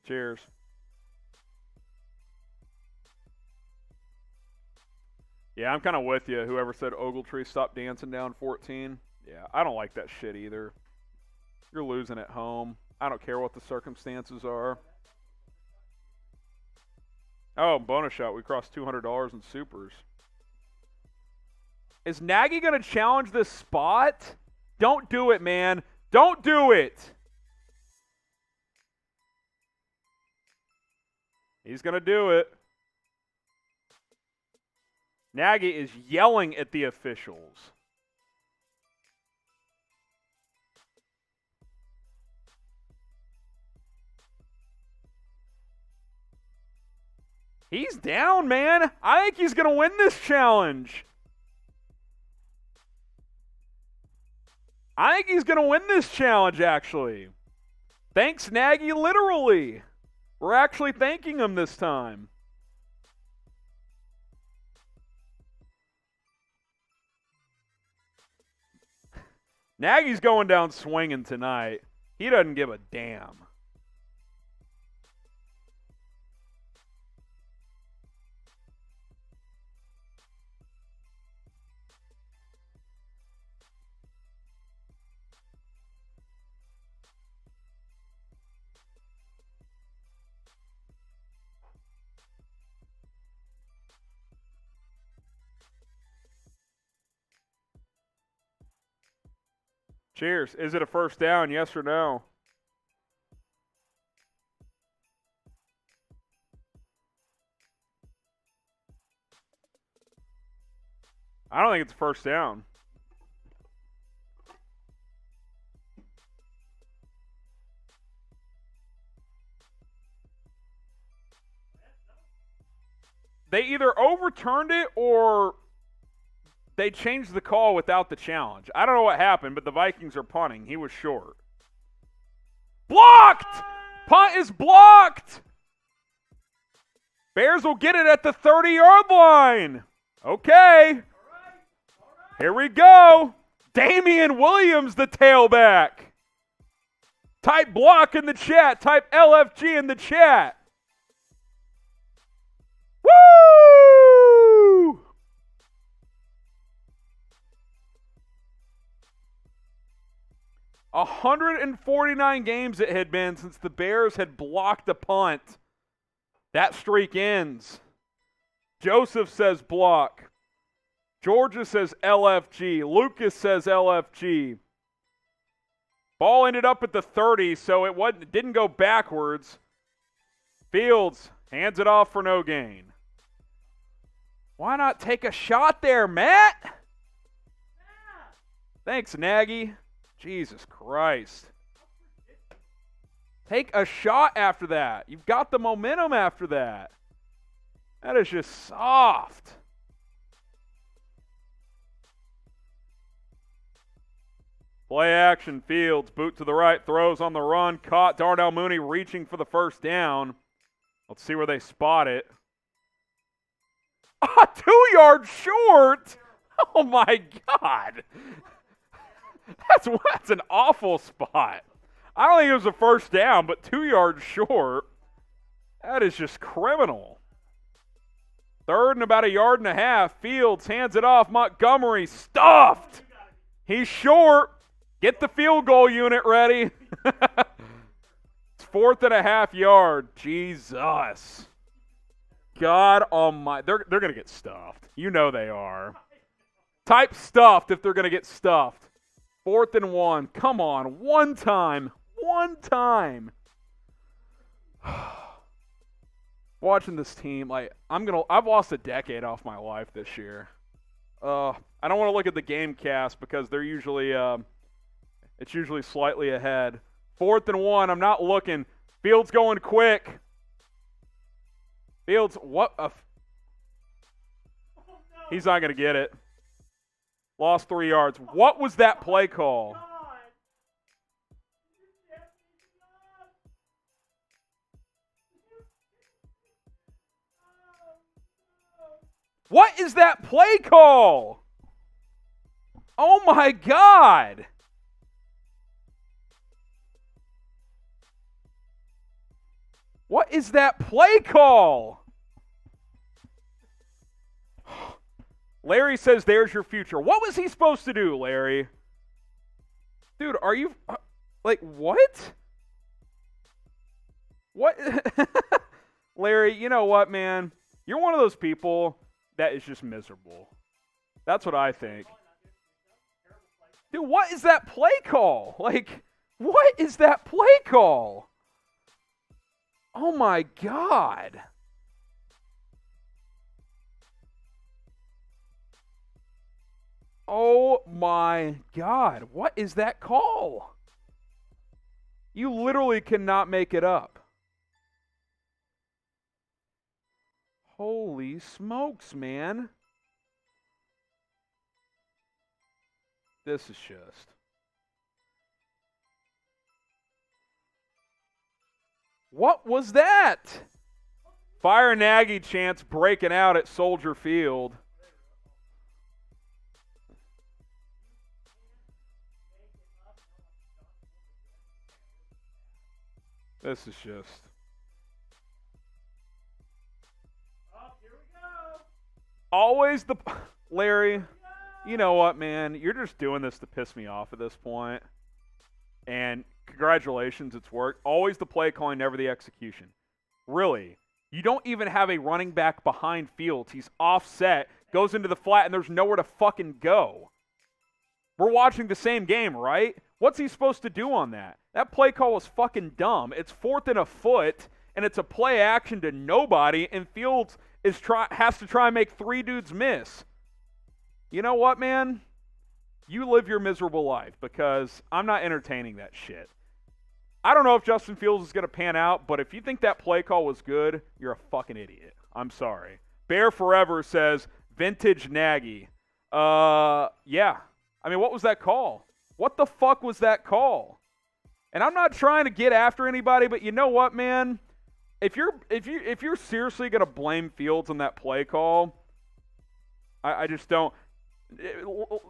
Cheers. Yeah, I'm kind of with you. Whoever said Ogletree stop dancing down 14. Yeah, I don't like that shit either. You're losing at home. I don't care what the circumstances are. Oh, bonus shot. We crossed $200 in supers. Is Nagy going to challenge this spot? Don't do it, man. Don't do it. He's going to do it. Nagy is yelling at the officials. He's down, man. I think he's going to win this challenge. I think he's going to win this challenge, actually. Thanks, Nagy, literally. We're actually thanking him this time. Nagy's going down swinging tonight. He doesn't give a damn. Cheers. Is it a first down, yes or no? I don't think it's a first down. They either overturned it or they changed the call without the challenge. I don't know what happened, but the Vikings are punting. He was short. Blocked! Punt is blocked! Bears will get it at the 30-yard line. Okay. Here we go. Damian Williams, the tailback. Type block in the chat. Type LFG in the chat. Woo! A 149 games it had been since the Bears had blocked a punt. That streak ends. Joseph says block. Georgia says LFG. Lucas says LFG. Ball ended up at the 30, so it didn't go backwards. Fields hands it off for no gain. Why not take a shot there, Matt? Thanks, Nagy. Jesus Christ. Take a shot after that. You've got the momentum after that. That is just soft. Play action, Fields. Boot to the right, throws on the run. Caught. Darnell Mooney reaching for the first down. Let's see where they spot it. 2 yards short? Oh, my God. That's an awful spot. I don't think it was a first down, but 2 yards short. That is just criminal. 3rd and about 1.5 yards. Fields hands it off. Montgomery stuffed. He's short. Get the field goal unit ready. It's 4th and 1/2 yard. Jesus. God almighty. They're going to get stuffed. You know they are. Type stuffed if they're going to get stuffed. 4th and 1. Come on. One time. Watching this team, I've lost a decade off my life this year. I don't want to look at the game cast because they're usually it's usually slightly ahead. 4th and 1. I'm not looking. Fields going quick. Fields, what a... He's not going to get it. Lost 3 yards. What was that play call? What is that play call? Oh my God. What is that play call? Larry says there's your future. What was he supposed to do, Larry? Dude, are you... like, what? What? Larry, you know what, man? You're one of those people that is just miserable. That's what I think. Dude, what is that play call? Like, what is that play call? Oh, my God. Oh, my God. What is that call? You literally cannot make it up. Holy smokes, man. This is just... What was that? Fire Nagy chants breaking out at Soldier Field. This is just... Always the... Larry, you know what, man? You're just doing this to piss me off at this point. And congratulations, it's worked. Always the play calling, never the execution. Really. You don't even have a running back behind Fields. He's offset, goes into the flat, and there's nowhere to fucking go. We're watching the same game, right? What's he supposed to do on that? That play call was fucking dumb. It's 4th and a foot, and it's a play action to nobody, and Fields has to try and make 3 dudes miss. You know what, man? You live your miserable life because I'm not entertaining that shit. I don't know if Justin Fields is going to pan out, but if you think that play call was good, you're a fucking idiot. I'm sorry. Bear Forever says, vintage Nagy. Yeah. I mean, what was that call? What the fuck was that call? And I'm not trying to get after anybody, but you know what, man? If you're seriously going to blame Fields on that play call, I just don't.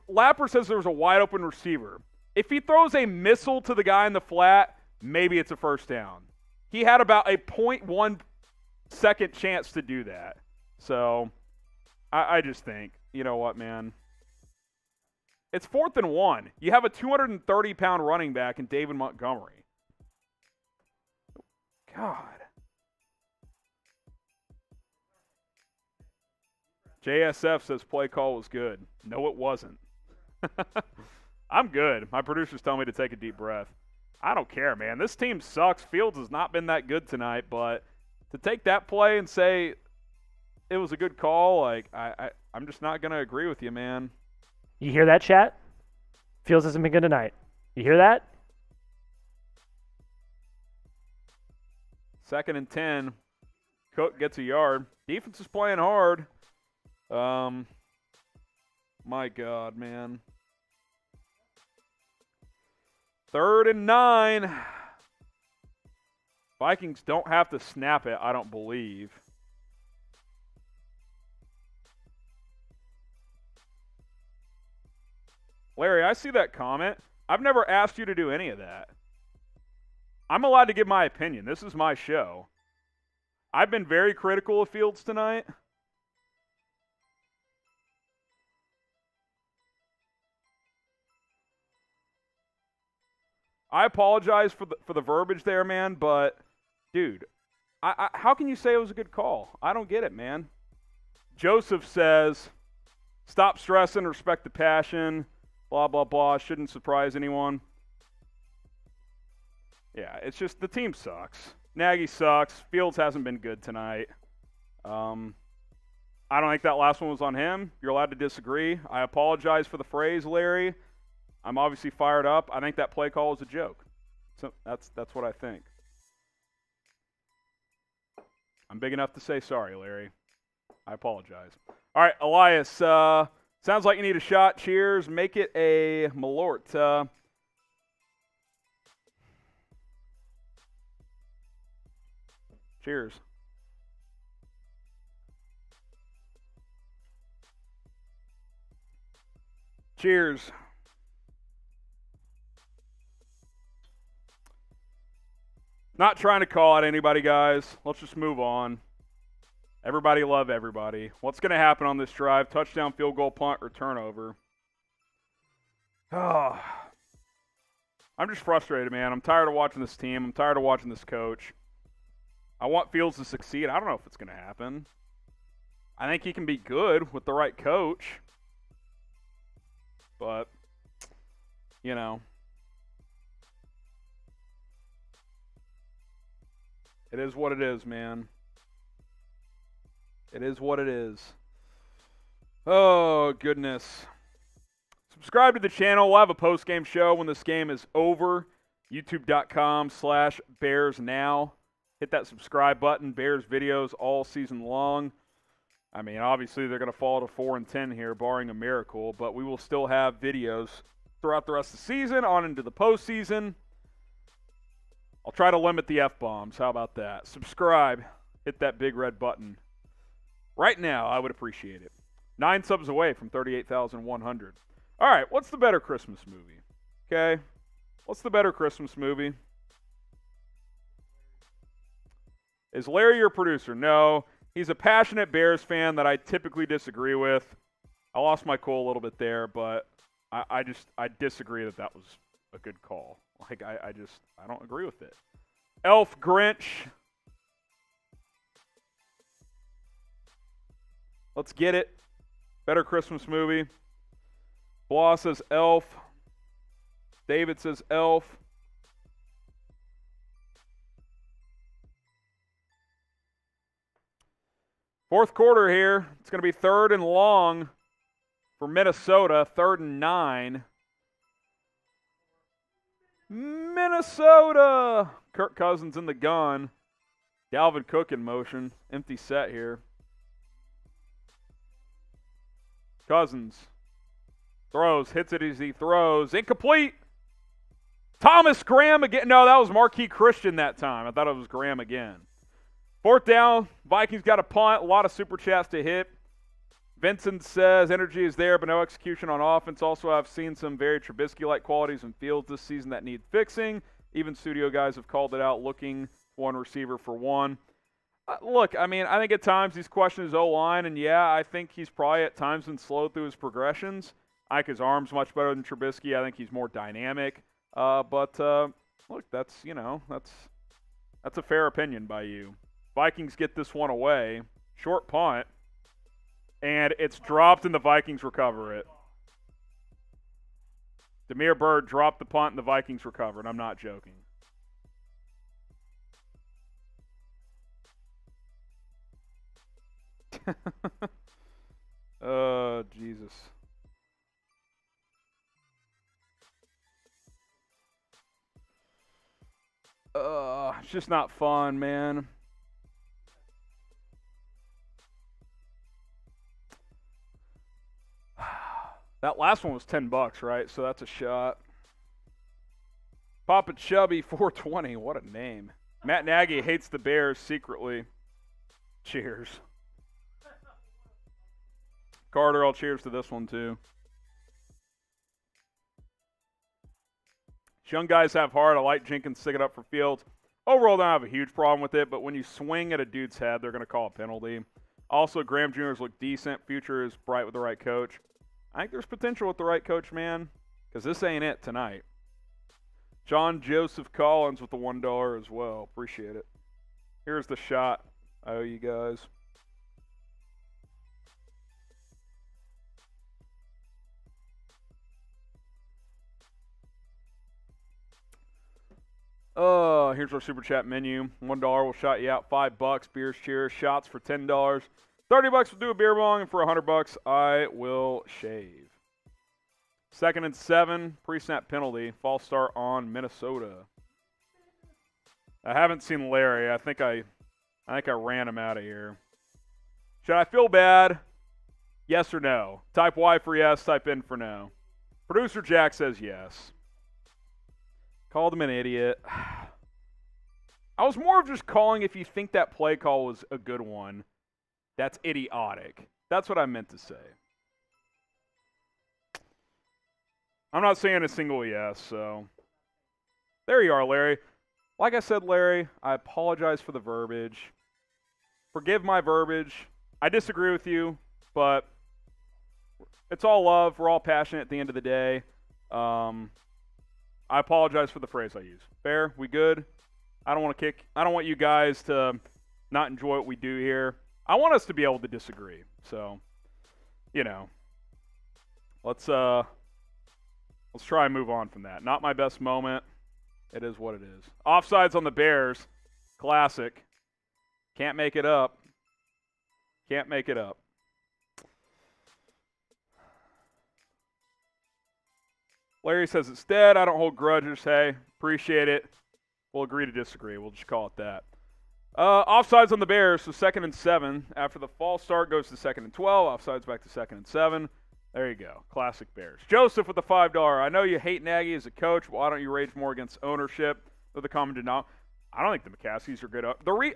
Lapper says there was a wide open receiver. If he throws a missile to the guy in the flat, maybe it's a first down. He had about a 0.1 second chance to do that. So I just think, you know what, man? It's 4th and 1. You have a 230-pound running back in David Montgomery. God. JSF says play call was good. No, it wasn't. I'm good. My producers tell me to take a deep breath. I don't care, man. This team sucks. Fields has not been that good tonight, but to take that play and say it was a good call, like I'm just not going to agree with you, man. You hear that, chat? Fields hasn't been good tonight. You hear that? 2nd and 10. Cook gets a yard. Defense is playing hard. My God, man. 3rd and 9. Vikings don't have to snap it, I don't believe. Larry, I see that comment. I've never asked you to do any of that. I'm allowed to give my opinion. This is my show. I've been very critical of Fields tonight. I apologize for the verbiage there, man, but, dude, how can you say it was a good call? I don't get it, man. Joseph says, stop stressing, respect the passion, blah, blah, blah, shouldn't surprise anyone. Yeah, it's just the team sucks. Nagy sucks. Fields hasn't been good tonight. I I don't think that last one was on him. You're allowed to disagree. I apologize for the phrase, Larry. I'm obviously fired up. I think that play call was a joke. So that's what I think. I'm big enough to say sorry, Larry. I apologize. All right, Elias, sounds like you need a shot. Cheers. Make it a Malort. Cheers. Cheers. Not trying to call out anybody, guys. Let's just move on. Everybody love everybody. What's going to happen on this drive? Touchdown, field goal, punt, or turnover? Oh, I'm just frustrated, man. I'm tired of watching this team. I'm tired of watching this coach. I want Fields to succeed. I don't know if it's going to happen. I think he can be good with the right coach. But, you know. It is what it is, man. It is what it is. Oh, goodness. Subscribe to the channel. We'll have a post-game show when this game is over. YouTube.com/BearsNow. Hit that subscribe button. Bears videos all season long. I mean, obviously they're going to fall to 4-10 here, barring a miracle, but we will still have videos throughout the rest of the season, on into the postseason. I'll try to limit the F-bombs. How about that? Subscribe. Hit that big red button. Right now, I would appreciate it. 9 subs away from 38,100. All right, what's the better Christmas movie? Okay, what's the better Christmas movie? Is Larry your producer? No. He's a passionate Bears fan that I typically disagree with. I lost my cool a little bit there, but I disagree that was a good call. Like, I don't agree with it. Elf Grinch. Let's get it. Better Christmas movie. Blah says Elf. David says Elf. Fourth quarter here. It's going to be 3rd and long for Minnesota. 3rd and 9. Minnesota! Kirk Cousins in the gun. Dalvin Cook in motion. Empty set here. Cousins throws, hits it as he throws. Incomplete. Thomas Graham again. No, that was Marquis Christian that time. I thought it was Graham again. 4th down. Vikings got a punt. A lot of super chats to hit. Vincent says energy is there, but no execution on offense. Also, I've seen some very Trubisky-like qualities in Fields this season that need fixing. Even studio guys have called it out, looking one receiver for one. Look, I mean, I think at times he's questioned his O-line, and yeah, I think he's probably at times been slow through his progressions. I think his arm's much better than Trubisky. I think he's more dynamic. But look, that's a fair opinion by you. Vikings get this one away. Short punt. And it's dropped and the Vikings recover it. Damiere Byrd dropped the punt and the Vikings recovered. I'm not joking. Oh, Jesus. It's just not fun, man. That last one was $10, right? So that's a shot. Papa Chubby 420. What a name. Matt Nagy hates the Bears secretly. Cheers. Carter, I'll cheers to this one too. Young guys have heart. I like Jenkins sticking up for Fields. Overall, I don't have a huge problem with it, but when you swing at a dude's head, they're going to call a penalty. Also, Graham Jr.'s look decent. Future is bright with the right coach. I think there's potential with the right coach, man, because this ain't it tonight. John Joseph Collins with the $1 as well. Appreciate it. Here's the shot. I owe you guys. Here's our super chat menu. $1 will shot you out $5. Beers cheers. Shots for $10. $30 will do a beer bong, and for $100 I will shave. 2nd and 7, pre-snap penalty, false start on Minnesota. I haven't seen Larry. I think I ran him out of here. Should I feel bad? Yes or no? Type Y for yes, type N for no. Producer Jack says yes. Called him an idiot. I was more of just calling if you think that play call was a good one. That's idiotic. That's what I meant to say. I'm not saying a single yes, so. There you are, Larry. Like I said, Larry, I apologize for the verbiage. Forgive my verbiage. I disagree with you, but it's all love. We're all passionate at the end of the day. I apologize for the phrase I use. Fair? We good? I don't want you guys to not enjoy what we do here. I want us to be able to disagree. So, let's try and move on from that. Not my best moment. It is what it is. Offsides on the Bears. Classic. Can't make it up. Can't make it up. Larry says it's dead. I don't hold grudges. Hey, appreciate it. We'll agree to disagree. We'll just call it that. Offsides on the Bears, so 2nd and 7. After the false start goes to 2nd and 12. Offsides back to 2nd and 7. There you go. Classic Bears. Joseph with the $5. I know you hate Nagy as a coach. Why don't you rage more against ownership? With the common denominator. I don't think the McCaskies are good.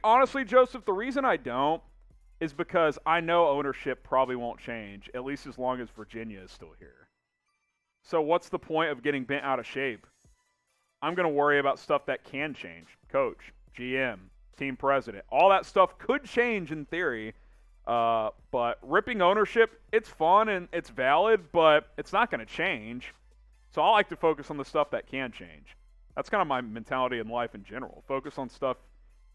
Honestly, Joseph, the reason I don't is because I know ownership probably won't change, at least as long as Virginia is still here. So what's the point of getting bent out of shape? I'm going to worry about stuff that can change. Coach, GM, team president. All that stuff could change in theory. But ripping ownership, it's fun and it's valid, but it's not going to change. So I like to focus on the stuff that can change. That's kind of my mentality in life in general. Focus on stuff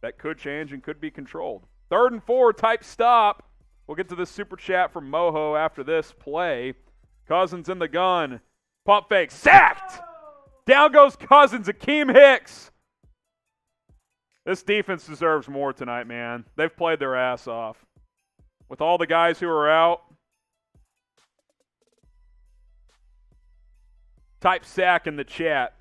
that could change and could be controlled. 3rd and 4, type stop. We'll get to this super chat from Moho after this play. Cousins in the gun. Pump fake. Sacked! Down goes Cousins. Akeem Hicks. This defense deserves more tonight, man. They've played their ass off. With all the guys who are out. Type sack in the chat.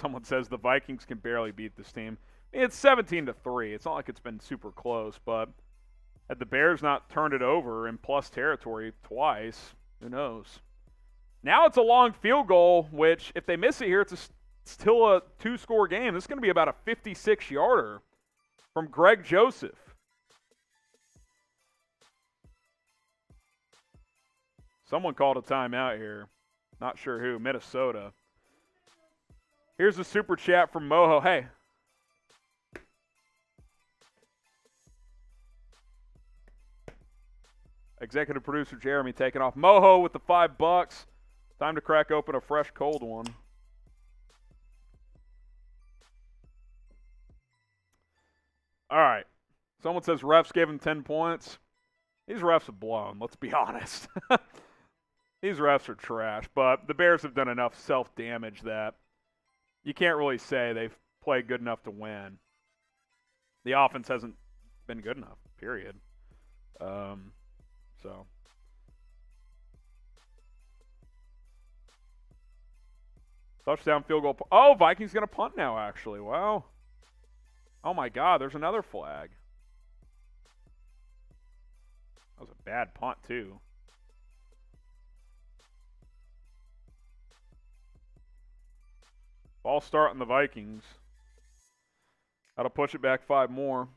Someone says the Vikings can barely beat this team. It's 17-3. It's not like it's been super close, but had the Bears not turned it over in plus territory twice, who knows? Now it's a long field goal, which if they miss it here, it's still a 2-score game. This is going to be about a 56-yarder from Greg Joseph. Someone called a timeout here. Not sure who. Minnesota. Here's a super chat from Moho. Hey. Executive producer Jeremy taking off. Moho with the $5. Time to crack open a fresh, cold one. All right. Someone says refs gave him 10 points. These refs have blown, let's be honest. These refs are trash, but the Bears have done enough self-damage that you can't really say they've played good enough to win. The offense hasn't been good enough, period. So. Touchdown, field goal. Oh, Vikings going to punt now, actually. Wow. Oh, my God, there's another flag. That was a bad punt, too. Ball start on the Vikings. That'll push it back 5 more.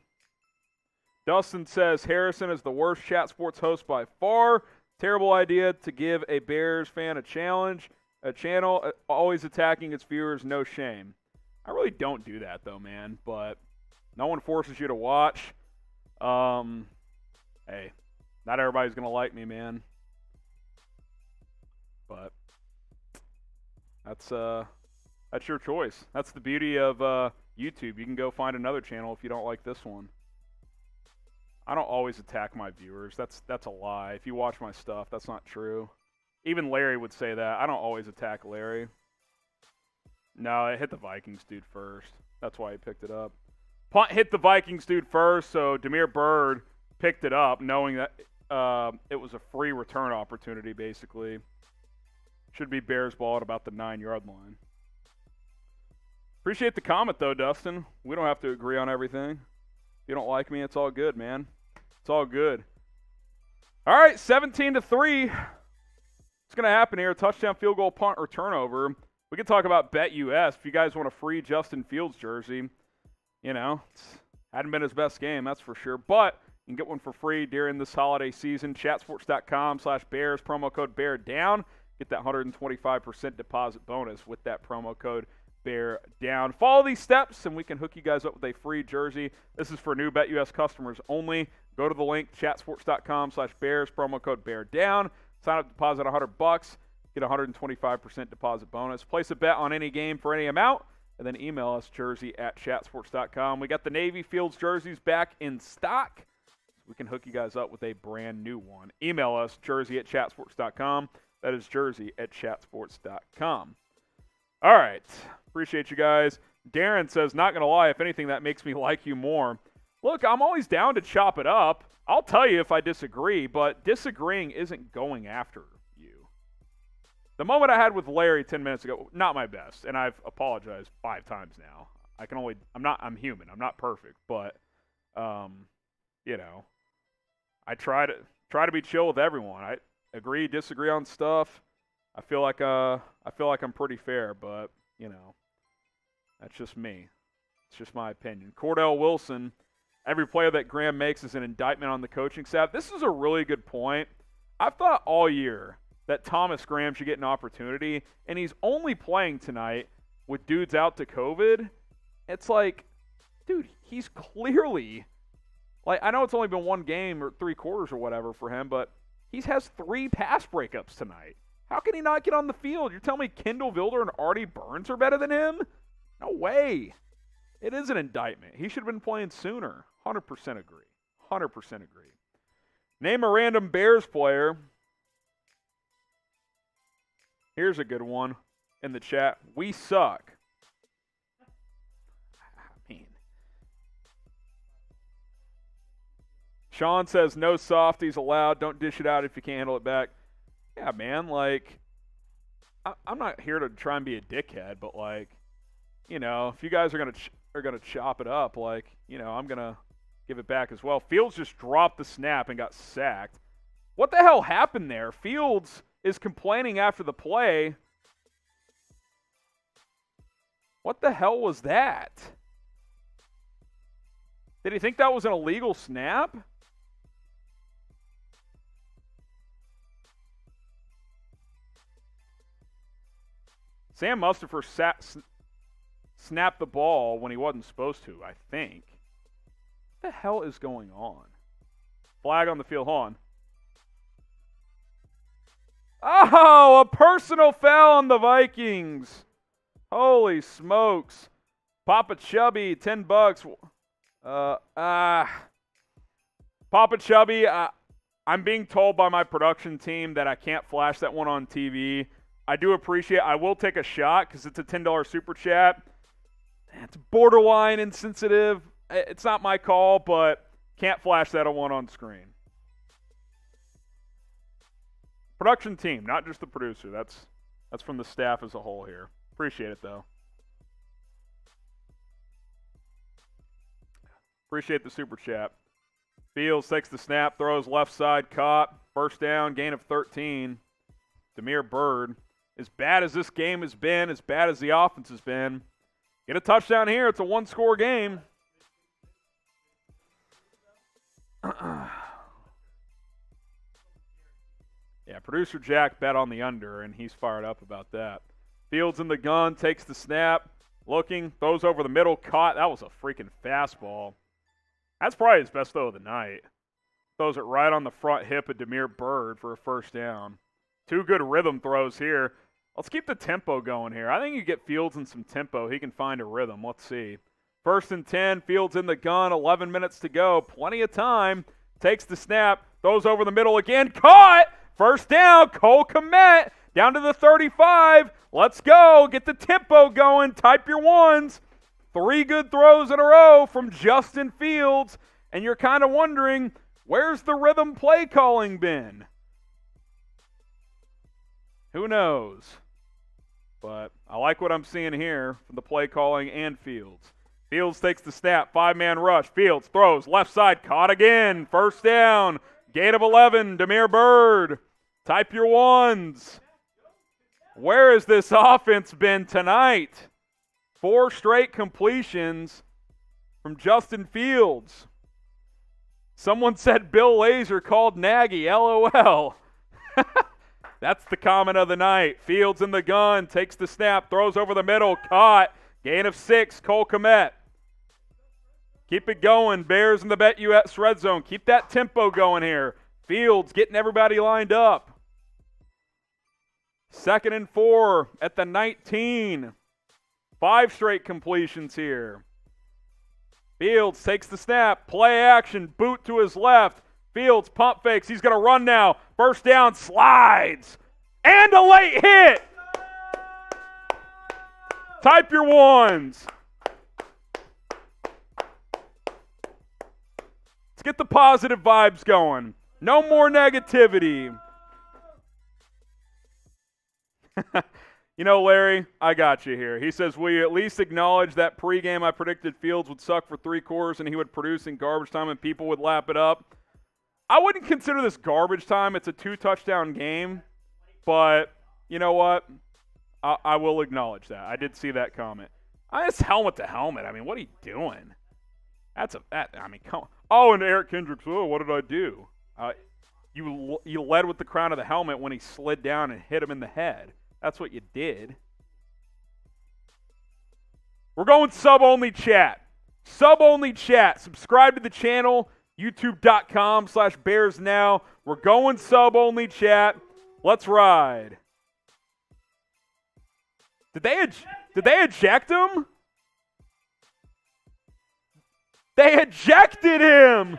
Dustin says Harrison is the worst chat sports host by far. Terrible idea to give a Bears fan a challenge. A channel always attacking its viewers, no shame. I really don't do that though, man. But no one forces you to watch. Hey, not everybody's gonna like me, man. But that's your choice. That's the beauty of YouTube. You can go find another channel if you don't like this one. I don't always attack my viewers. That's a lie. If you watch my stuff, that's not true. Even Larry would say that. I don't always attack Larry. No, it hit the Vikings dude first. That's why he picked it up. Punt hit the Vikings dude first, so Demir Bird picked it up, knowing that it was a free return opportunity, basically. Should be Bears ball at about the 9-yard line. Appreciate the comment, though, Dustin. We don't have to agree on everything. If you don't like me, it's all good, man. It's all good. All right, 17-3. What's going to happen here? Touchdown, field goal, punt, or turnover. We can talk about BetUS if you guys want a free Justin Fields jersey. You know, hadn't been his best game, that's for sure. But you can get one for free during this holiday season. Chatsports.com/Bears, promo code BEARDOWN. Get that 125% deposit bonus with that promo code BEARDOWN. Follow these steps, and we can hook you guys up with a free jersey. This is for new BetUS customers only. Go to the link, chatsports.com/Bears, promo code BEARDOWN. Sign up, deposit $100, get a 125% deposit bonus. Place a bet on any game for any amount, and then email us, jersey@chatsports.com. We got the Navy Fields jerseys back in stock. We can hook you guys up with a brand new one. Email us, jersey@chatsports.com. That is jersey@chatsports.com. All right. Appreciate you guys. Darren says, not going to lie, if anything, that makes me like you more. Look, I'm always down to chop it up. I'll tell you if I disagree, but disagreeing isn't going after you. The moment I had with Larry 10 minutes ago, not my best, and I've apologized 5 times now. I'm human. I'm not perfect, but, you know, I try to be chill with everyone. I agree, disagree on stuff. I feel like I'm pretty fair, but you know, that's just me. It's just my opinion. Cordell Wilson, every player that Graham makes is an indictment on the coaching staff. This is a really good point. I've thought all year that Thomas Graham should get an opportunity, and he's only playing tonight with dudes out to COVID. It's like, dude, he's clearly, like, I know it's only been one game or 3 quarters or whatever for him, but he has 3 pass breakups tonight. How can he not get on the field? You're telling me Kendall Vilder and Artie Burns are better than him? No way. It is an indictment. He should have been playing sooner. 100% agree. 100% agree. Name a random Bears player. Here's a good one in the chat. We suck. I mean, Sean says no softies allowed. Don't dish it out if you can't handle it back. Yeah, man, like, I'm not here to try and be a dickhead, but, like, you know, if you guys are gonna chop it up, like, you know, I'm gonna give it back as well. Fields just dropped the snap and got sacked. What the hell happened there? Fields is complaining after the play. What the hell was that? Did he think that was an illegal snap? Sam Mustipher snapped the ball when he wasn't supposed to, I think. What the hell is going on? Flag on the field. Hold on. Oh, a personal foul on the Vikings. Holy smokes. Papa Chubby, $10. Papa Chubby, I'm being told by my production team that I can't flash that one on TV. I do appreciate it. I will take a shot because it's a $10 super chat. It's borderline insensitive. It's not my call, but can't flash that one on screen. Production team, not just the producer. That's from the staff as a whole here. Appreciate it, though. Appreciate the super chat. Fields takes the snap, throws left side, caught. First down, gain of 13. Demir Bird. As bad as this game has been, as bad as the offense has been, get a touchdown here. It's a 1-score game. Yeah, producer Jack bet on the under, and he's fired up about that. Fields in the gun, takes the snap, looking, throws over the middle, caught. That was a freaking fastball. That's probably his best throw of the night. Throws it right on the front hip of Demir Bird for a first down. 2 good rhythm throws here. Let's keep the tempo going here. I think you get Fields in some tempo. He can find a rhythm. Let's see. 1st and 10. Fields in the gun. 11 minutes to go. Plenty of time. Takes the snap. Throws over the middle again. Caught! First down. Cole Kmet down to the 35. Let's go. Get the tempo going. Type your ones. 3 good throws in a row from Justin Fields, and you're kind of wondering, where's the rhythm play calling been? Who knows? But I like what I'm seeing here from the play calling and Fields. Fields takes the snap, 5-man rush. Fields throws, left side, caught again. First down, gain of 11, Damiere Byrd. Type your ones. Where has this offense been tonight? 4 straight completions from Justin Fields. Someone said Bill Lazor called Nagy, LOL. That's the comment of the night. Fields in the gun, takes the snap, throws over the middle, caught. Gain of 6, Cole Kmet. Keep it going, Bears in the BetUS red zone. Keep that tempo going here. Fields getting everybody lined up. 2nd and 4 at the 19. 5 straight completions here. Fields takes the snap, play action, boot to his left. Fields pump fakes, he's going to run now. First down, slides, and a late hit. Type your ones. Let's get the positive vibes going. No more negativity. You know, Larry, I got you here. He says, will you at least acknowledge that pregame I predicted Fields would suck for 3 quarters and he would produce in garbage time and people would lap it up? I wouldn't consider this garbage time. It's a 2-touchdown game. But you know what? I will acknowledge that. I did see that comment. It's helmet to helmet. I mean, what are you doing? Come on. Oh, and Eric Kendricks, oh, what did I do? You led with the crown of the helmet when he slid down and hit him in the head. That's what you did. We're going sub-only chat. Sub-only chat. Subscribe to the channel, youtube.com/BearsNow. We're going sub-only chat. Let's ride. Did they eject him? They ejected him.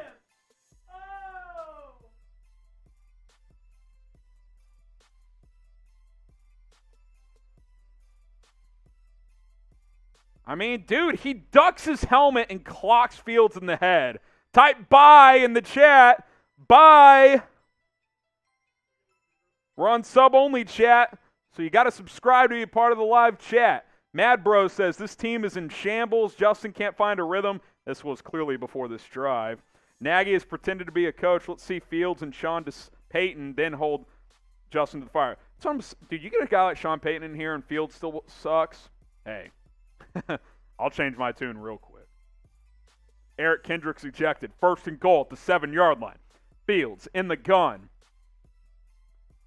I mean, dude, he ducks his helmet and clocks Fields in the head. Type bye in the chat. Bye. We're on sub-only chat, so you got to subscribe to be part of the live chat. Mad Bro says, this team is in shambles. Justin can't find a rhythm. This was clearly before this drive. Nagy has pretended to be a coach. Let's see Fields and Sean Payton then hold Justin to the fire. Dude, you get a guy like Sean Payton in here and Fields still sucks? Hey. I'll change my tune real quick. Eric Kendricks ejected. 1st and goal at the 7-yard line. Fields in the gun.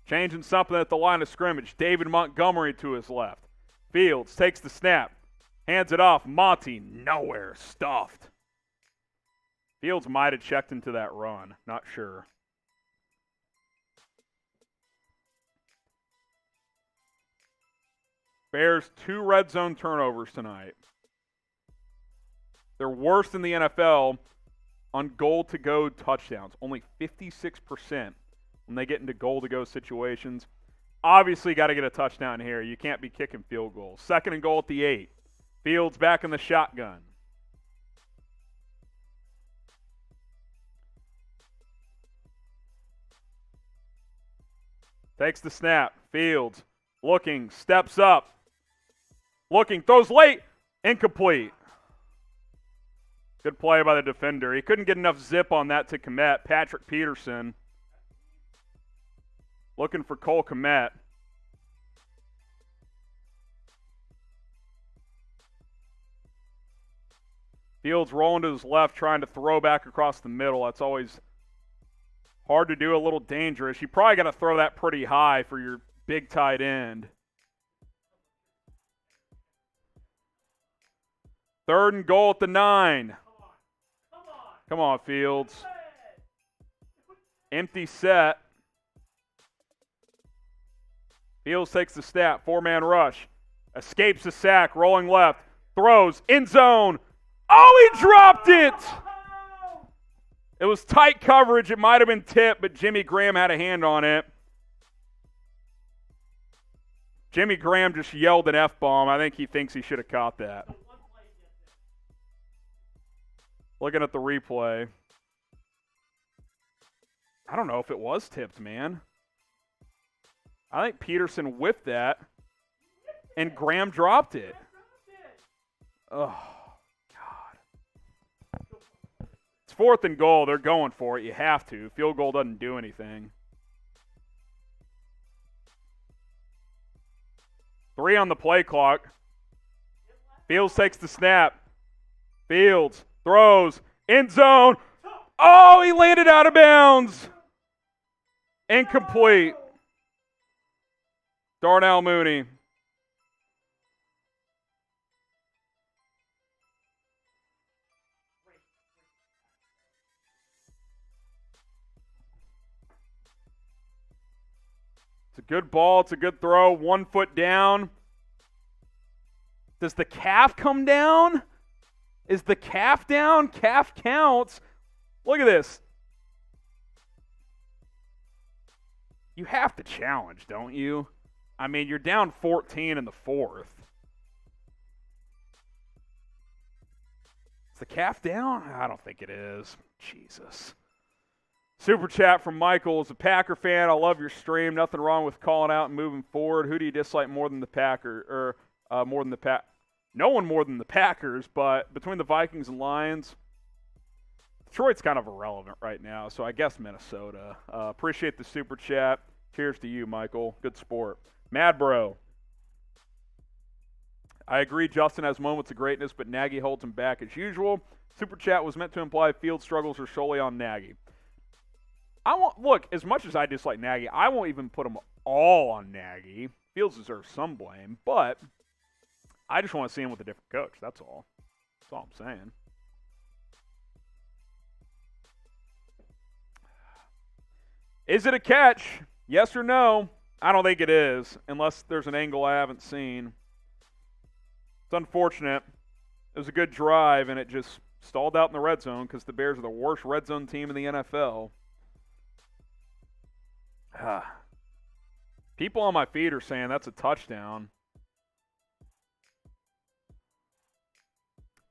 Changing something at the line of scrimmage. David Montgomery to his left. Fields takes the snap. Hands it off. Monty nowhere. Stuffed. Fields might have checked into that run. Not sure. Bears 2 red zone turnovers tonight. They're worse than the NFL on goal-to-go touchdowns. Only 56% when they get into goal-to-go situations. Obviously, got to get a touchdown here. You can't be kicking field goals. 2nd and goal at the 8. Fields back in the shotgun. Takes the snap. Fields looking, steps up. Looking, throws late, incomplete. Good play by the defender. He couldn't get enough zip on that to Kmet. Patrick Peterson looking for Cole Kmet. Fields rolling to his left, trying to throw back across the middle. That's always hard to do, a little dangerous. You probably got to throw that pretty high for your big tight end. 3rd and goal at the 9. Come on, Fields. Empty set. Fields takes the snap. 4-man rush. Escapes the sack. Rolling left. Throws. End zone. Oh, he dropped it! It was tight coverage. It might have been tipped, but Jimmy Graham had a hand on it. Jimmy Graham just yelled an F-bomb. I think he thinks he should have caught that. Looking at the replay. I don't know if it was tipped, man. I think Peterson whipped that, and Graham dropped it. Oh, God. It's 4th and goal. They're going for it. You have to. Field goal doesn't do anything. 3 on the play clock. Fields takes the snap. Fields throws. End zone. Oh, he landed out of bounds. Incomplete. Darnell Mooney. It's a good ball. It's a good throw. 1 foot down. Does the calf come down? Is the calf down? Calf counts. Look at this. You have to challenge, don't you? I mean, you're down 14 in the 4th. Is the calf down? I don't think it is. Jesus. Super chat from Michael. As a Packer fan, I love your stream. Nothing wrong with calling out and moving forward. Who do you dislike more than the Packer? More than the Pack? No one more than the Packers, but between the Vikings and Lions, Detroit's kind of irrelevant right now, so I guess Minnesota. Appreciate the super chat. Cheers to you, Michael. Good sport. Mad Bro. I agree Justin has moments of greatness, but Nagy holds him back as usual. Super chat was meant to imply field struggles are solely on Nagy. Look, as much as I dislike Nagy, I won't even put him all on Nagy. Fields deserves some blame, but I just want to see him with a different coach. That's all. That's all I'm saying. Is it a catch? Yes or no? I don't think it is, unless there's an angle I haven't seen. It's unfortunate. It was a good drive, and it just stalled out in the red zone because the Bears are the worst red zone team in the NFL. People on my feed are saying that's a touchdown.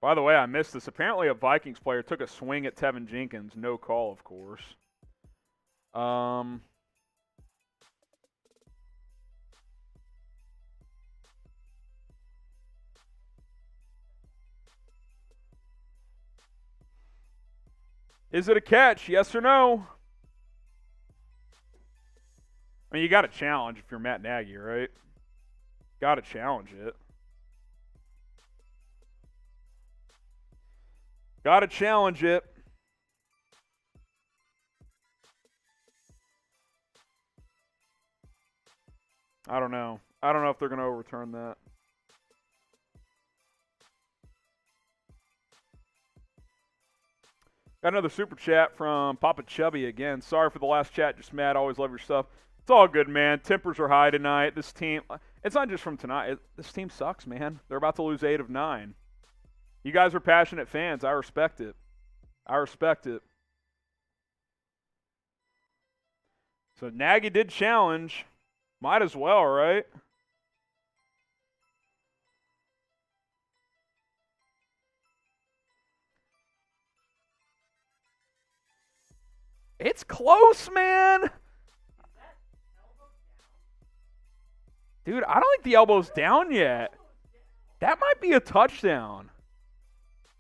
By the way, I missed this. Apparently a Vikings player took a swing at Tevin Jenkins. No call, of course. Is it a catch? Yes or no? I mean, you got to challenge if you're Matt Nagy, right? Got to challenge it. Got to challenge it. I don't know. I don't know if they're going to overturn that. Got another super chat from Papa Chubby again. Sorry for the last chat. Just mad. Always love your stuff. It's all good, man. Tempers are high tonight. This team, it's not just from tonight. This team sucks, man. They're about to lose 8 of 9. You guys are passionate fans. I respect it. I respect it. So Nagy did challenge. Might as well, right? It's close, man. Dude, I don't think the elbow's down yet. That might be a touchdown.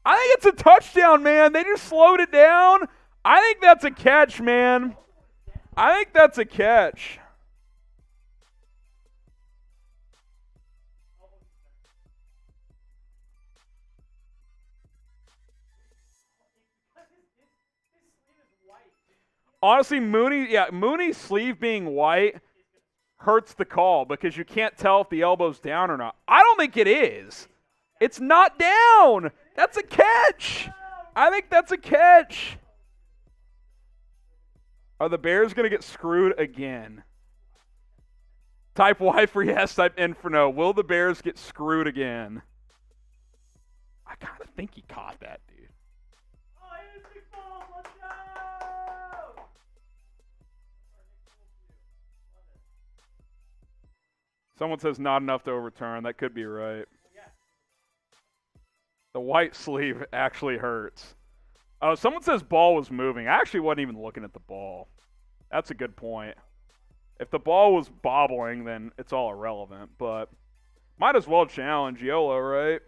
I think it's a touchdown, man. They just slowed it down. I think that's a catch, man. I think that's a catch. Honestly, Mooney's sleeve being white hurts the call because you can't tell if the elbow's down or not. I don't think it is. It's not down. That's a catch. I think that's a catch. Are the Bears going to get screwed again? Type Y for yes, type N for no. Will the Bears get screwed again? I kind of think he caught that, dude. Someone says not enough to overturn. That could be right. The white sleeve actually hurts. Oh, someone says ball was moving. I actually wasn't even looking at the ball. That's a good point. If the ball was bobbling, then it's all irrelevant. But might as well challenge YOLO, right?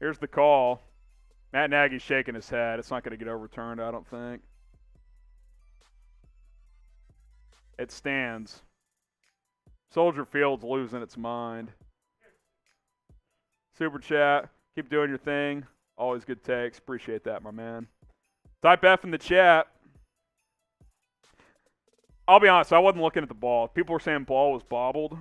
Here's the call. Matt Nagy's shaking his head. It's not going to get overturned, I don't think. It stands. Soldier Field's losing its mind. Super chat. Keep doing your thing. Always good takes. Appreciate that, my man. Type F in the chat. I'll be honest, I wasn't looking at the ball. People were saying ball was bobbled.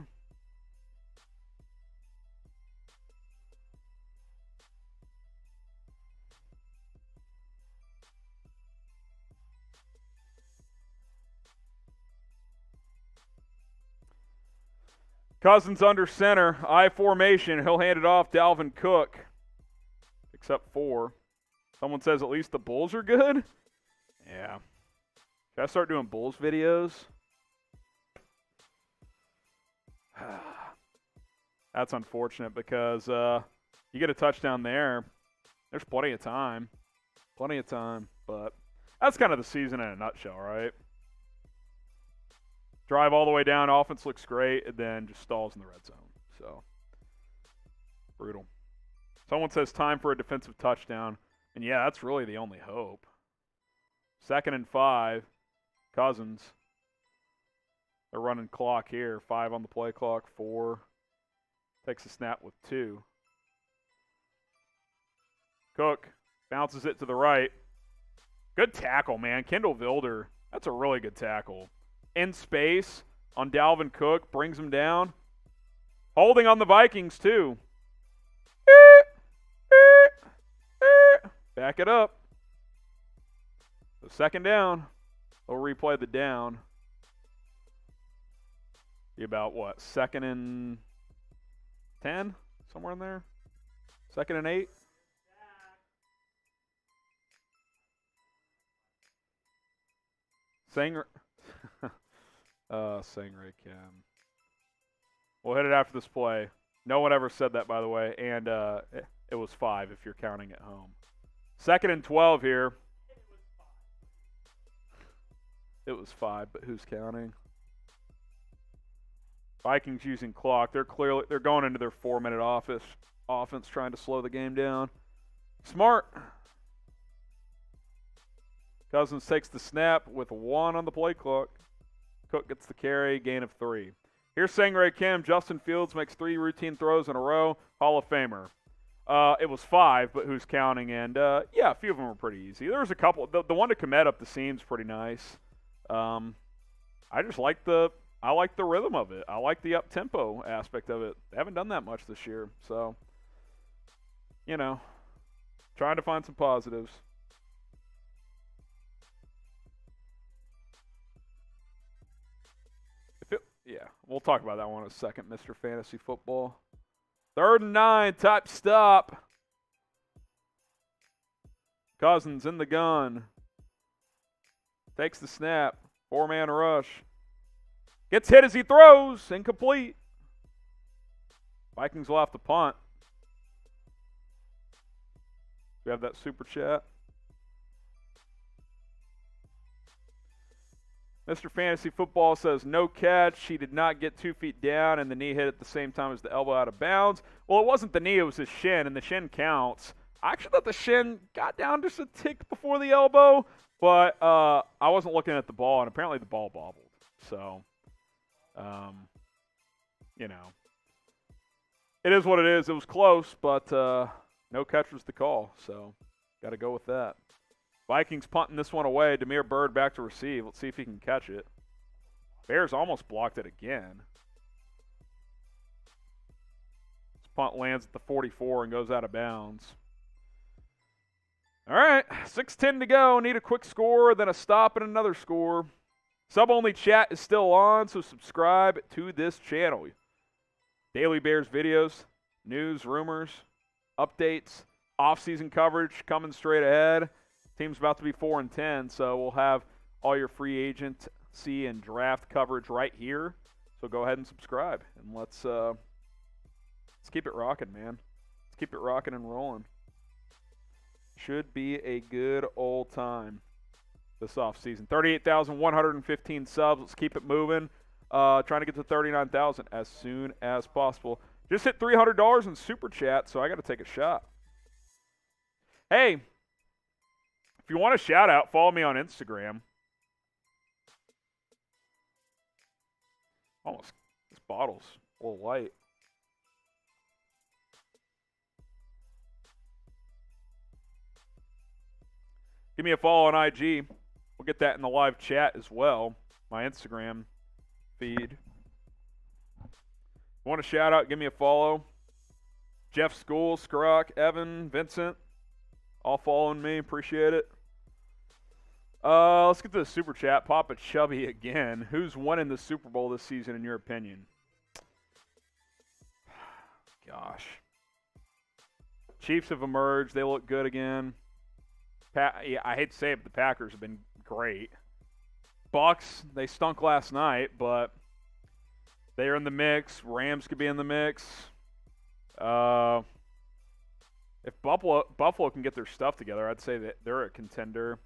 Cousins under center. I formation. He'll hand it off. Dalvin Cook. Except 4. Someone says at least the Bulls are good? Yeah. Should I start doing Bulls videos? That's unfortunate because you get a touchdown there. There's plenty of time. Plenty of time. But that's kind of the season in a nutshell, right? Drive all the way down. Offense looks great, and then just stalls in the red zone. So, brutal. Someone says time for a defensive touchdown. And, yeah, that's really the only hope. 2nd and 5. Cousins. They're running clock here. 5 on the play clock. 4. Takes a snap with 2. Cook bounces it to the right. Good tackle, man. Kendall Vilder. That's a really good tackle. In space on Dalvin Cook. Brings him down. Holding on the Vikings, too. Back it up. So 2nd down. They'll replay the down. Be about what? 2nd and 10? Somewhere in there? 2nd and 8? Sangray Cam. We'll hit it after this play. No one ever said that, by the way. And it was 5 if you're counting at home. 2nd and 12 here. It was 5, but who's counting? Vikings using clock. They're going into their 4-minute offense trying to slow the game down. Smart. Cousins takes the snap with 1 on the play clock. Cook gets the carry, gain of 3. Here's Sangray Kim. Justin Fields makes 3 routine throws in a row. Hall of Famer. It was 5, but who's counting? And, yeah, a few of them were pretty easy. There was a couple. The one to Komet up the seam's pretty nice. I just like the rhythm of it. I like the up-tempo aspect of it. They haven't done that much this year. So, you know, trying to find some positives. Yeah, we'll talk about that one in a second, Mr. Fantasy Football. 3rd and 9, type stop. Cousins in the gun. Takes the snap. 4-man rush. Gets hit as he throws. Incomplete. Vikings will have to punt. We have that super chat. Mr. Fantasy Football says, no catch. He did not get 2 feet down, and the knee hit at the same time as the elbow out of bounds. Well, it wasn't the knee. It was his shin, and the shin counts. I actually thought the shin got down just a tick before the elbow, but I wasn't looking at the ball, and apparently the ball bobbled. So, you know, it is what it is. It was close, but no catch was the call, so got to go with that. Vikings punting this one away. Damiere Byrd back to receive. Let's see if he can catch it. Bears almost blocked it again. This punt lands at the 44 and goes out of bounds. All right, 6:10 to go. Need a quick score, then a stop and another score. Sub-only chat is still on, so subscribe to this channel. Daily Bears videos, news, rumors, updates, off-season coverage coming straight ahead. Team's about to be 4-10, so we'll have all your free agency and draft coverage right here. So go ahead and subscribe, and let's keep it rocking, man. Let's keep it rocking and rolling. Should be a good old time this offseason. 38,115 subs. Let's keep it moving. Trying to get to 39,000 as soon as possible. Just hit $300 in Super Chat, so I got to take a shot. Hey, if you want a shout out, follow me on Instagram. Oh, this bottle's a little light. Give me a follow on IG. We'll get that in the live chat as well. My Instagram feed. Want a shout out, give me a follow. Jeff School, Skrock, Evan, Vincent, all following me. Appreciate it. Let's get to the Super Chat. Papa Chubby again. Who's winning the Super Bowl this season in your opinion? Gosh. Chiefs have emerged. They look good again. Yeah, I hate to say it, but the Packers have been great. Bucks, they stunk last night, but they're in the mix. Rams could be in the mix. If Buffalo can get their stuff together, I'd say that they're a contender.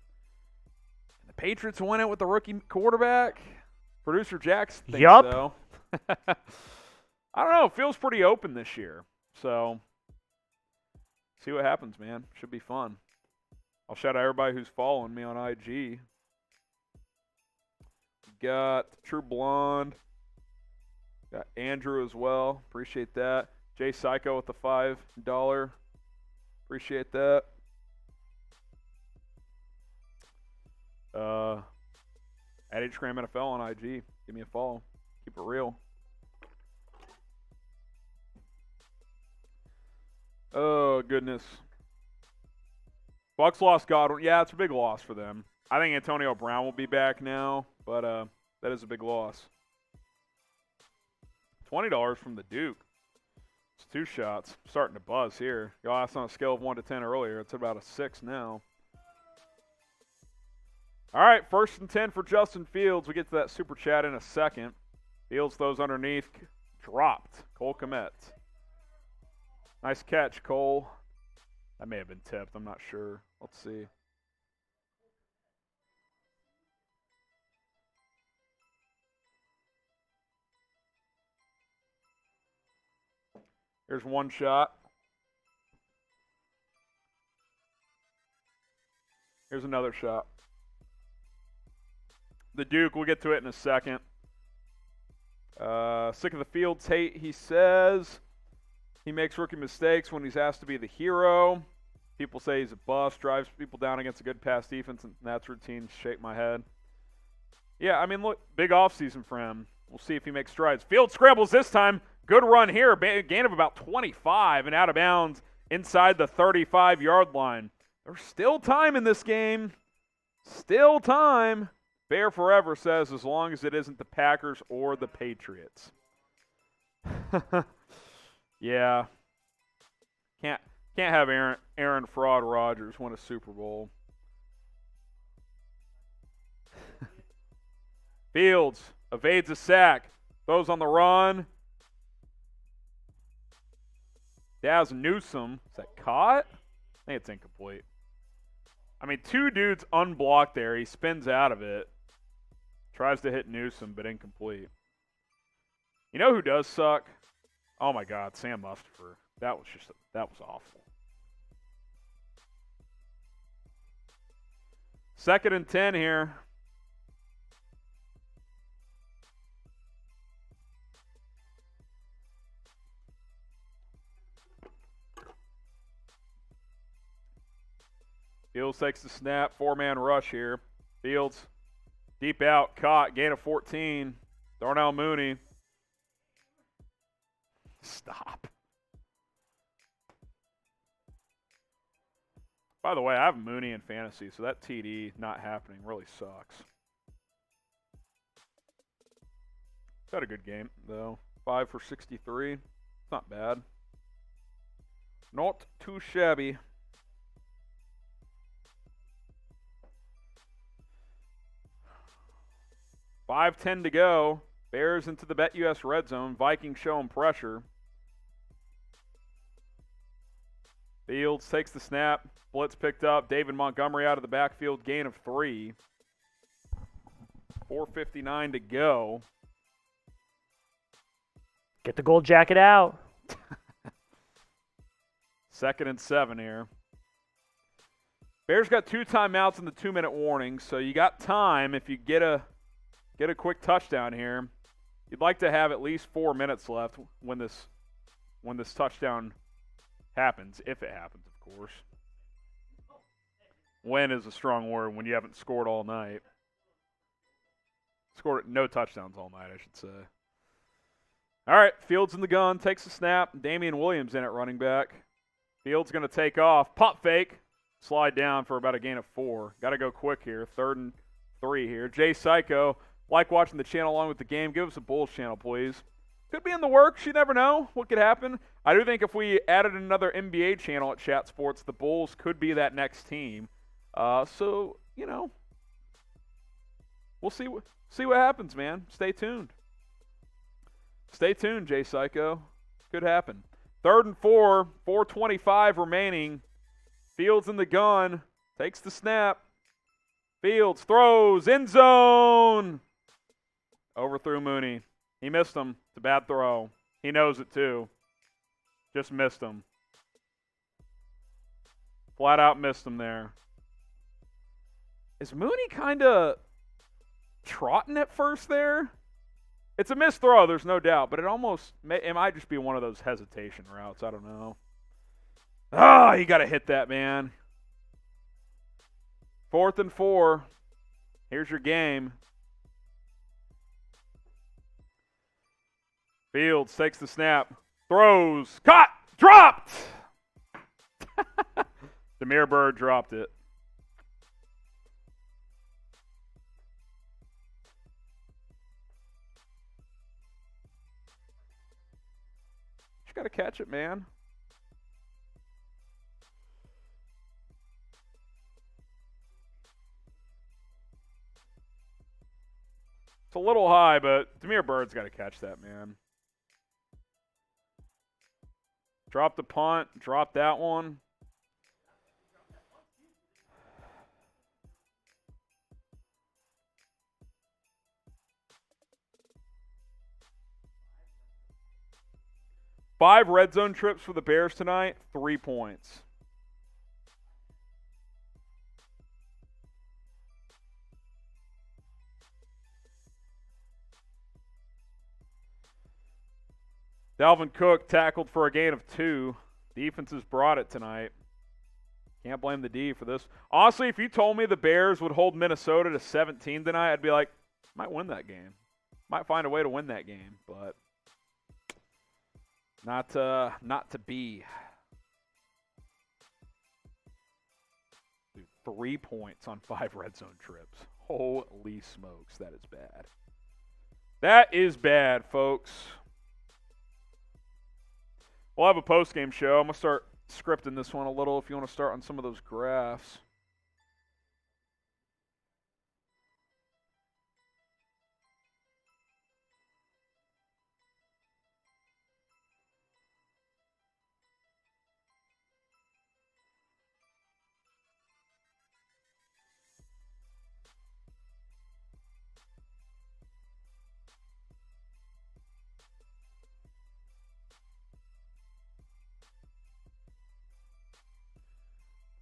The Patriots win it with the rookie quarterback. Producer Jax thinks so. I don't know. It feels pretty open this year. So, see what happens, man. Should be fun. I'll shout out everybody who's following me on IG. Got True Blonde. Got Andrew as well. Appreciate that. Jay Psycho with the $5. Appreciate that. At HGram NFL on IG. Give me a follow. Keep it real. Oh, goodness. Bucks lost Godwin. Yeah, it's a big loss for them. I think Antonio Brown will be back now, but that is a big loss. $20 from the Duke. It's 2 shots. Starting to buzz here. You asked on a scale of 1 to 10 earlier. It's about a 6 now. All right, 1st and 10 for Justin Fields. We get to that Super Chat in a second. Fields throws underneath. Dropped. Cole Kmet. Nice catch, Cole. That may have been tipped. I'm not sure. Let's see. Here's one shot. Here's another shot. The Duke, we'll get to it in a second. Sick of the Fields hate, he says. He makes rookie mistakes when he's asked to be the hero. People say he's a bust, drives people down against a good pass defense, and that's routine. Shake my head. Yeah, I mean, look, big offseason for him. We'll see if he makes strides. Field scrambles this time. Good run here. Gain of about 25 and out of bounds inside the 35-yard line. There's still time in this game. Still time. Bear Forever says as long as it isn't the Packers or the Patriots. Yeah. Can't have Aaron Fraud Rodgers win a Super Bowl. Fields evades a sack. Throws on the run. Daz Newsome. Is that caught? I think it's incomplete. I mean, 2 dudes unblocked there. He spins out of it. Tries to hit Newsome, but incomplete. You know who does suck? Oh, my God, Sam Mustipher. That was awful. 2nd and 10 here. Fields takes the snap. 4-man rush here. Fields deep out. Caught. Gain of 14. Darnell Mooney. Stop. By the way, I have Mooney in fantasy, so that TD not happening really sucks. He's had a good game, though. 5 for 63. It's not bad. Not too shabby. 5:10 to go. Bears into the BetUS red zone. Vikings showing pressure. Fields takes the snap. Blitz picked up. David Montgomery out of the backfield. Gain of 3. 4:59 to go. Get the gold jacket out. 2nd and 7 here. Bears got 2 timeouts in the 2-minute warning, so you got time if you get a quick touchdown here. You'd like to have at least 4 minutes left when this touchdown happens, if it happens, of course. When is a strong word when you haven't scored all night. Scored no touchdowns all night, I should say. All right, Fields in the gun, takes a snap. Damian Williams in at running back. Fields going to take off. Pop fake. Slide down for about a gain of 4. Got to go quick here. 3rd and 3 here. Jay Psycho, like watching the channel along with the game. Give us a Bulls channel, please. Could be in the works. You never know what could happen. I do think if we added another NBA channel at Chat Sports, the Bulls could be that next team. So, you know, we'll see what happens, man. Stay tuned. Stay tuned, Jay Psycho. Could happen. 3rd and 4, 4:25 remaining. Fields in the gun, takes the snap. Fields throws, end zone. Overthrew Mooney. He missed him. It's a bad throw. He knows it too. Just missed him. Flat out missed him there. Is Mooney kind of trotting at first there? It's a missed throw, there's no doubt, but it might just be one of those hesitation routes. I don't know. Ah, you got to hit that, man. 4th and 4. Here's your game. Fields takes the snap. Throws. Caught. Dropped. Demir Bird dropped it. Just got to catch it, man. It's a little high, but Demir Bird's got to catch that, man. Drop the punt. Drop that one. Five red zone trips for the Bears tonight. 3 points. Dalvin Cook tackled for a gain of 2. Defenses brought it tonight. Can't blame the D for this. Honestly, if you told me the Bears would hold Minnesota to 17 tonight, I'd be like, might win that game. Might find a way to win that game, but not to be. Dude, 3 points on 5 red zone trips. Holy smokes, that is bad. That is bad, folks. We'll have a post-game show. I'm going to start scripting this one a little if you want to start on some of those graphs.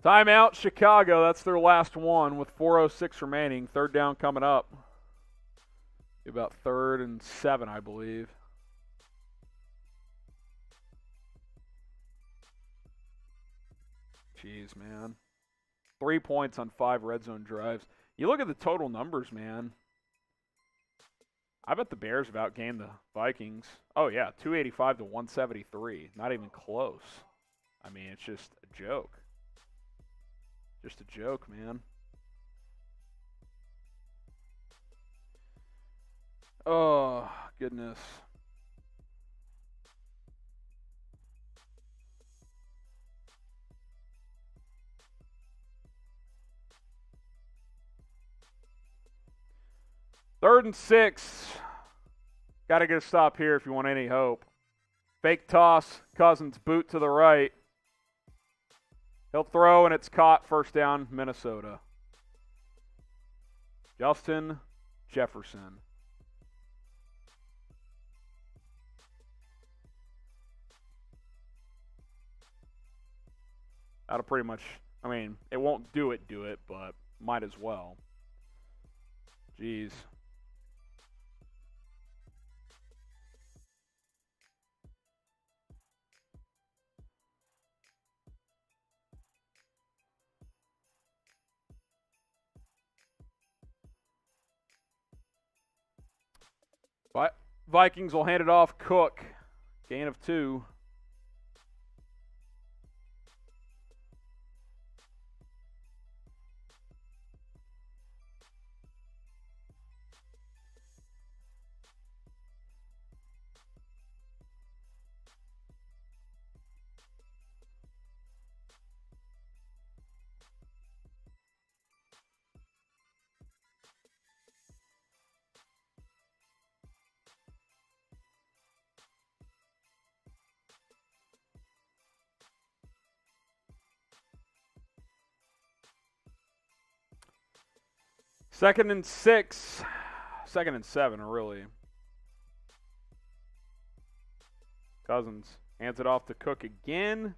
Timeout, Chicago. That's their last one with 4:06 remaining. 3rd down coming up. About 3rd and 7, I believe. Jeez, man. 3 points on 5 red zone drives. You look at the total numbers, man. I bet the Bears have outgained the Vikings. Oh, yeah, 285 to 173. Not even close. I mean, it's just a joke. Just a joke, man. Oh, goodness. Third and 6. Got to get a stop here if you want any hope. Fake toss. Cousins boot to the right. He'll throw, and it's caught. First down, Minnesota. Justin Jefferson. That'll pretty much, I mean, it won't do it, but might as well. Jeez. Vikings will hand it off. Cook. Gain of 2. Second and 6. Second and 7, really. Cousins hands it off to Cook again.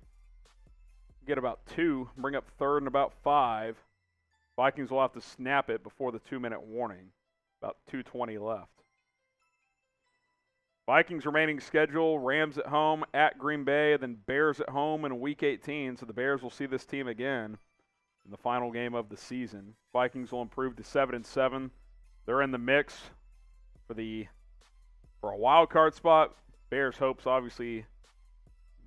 Get about 2. Bring up third and about 5. Vikings will have to snap it before the 2-minute warning. About 2:20 left. Vikings remaining schedule, Rams at home, at Green Bay, then Bears at home in Week 18. So the Bears will see this team again in the final game of the season. Vikings will improve to 7-7. They're in the mix for a wild card spot. Bears' hopes obviously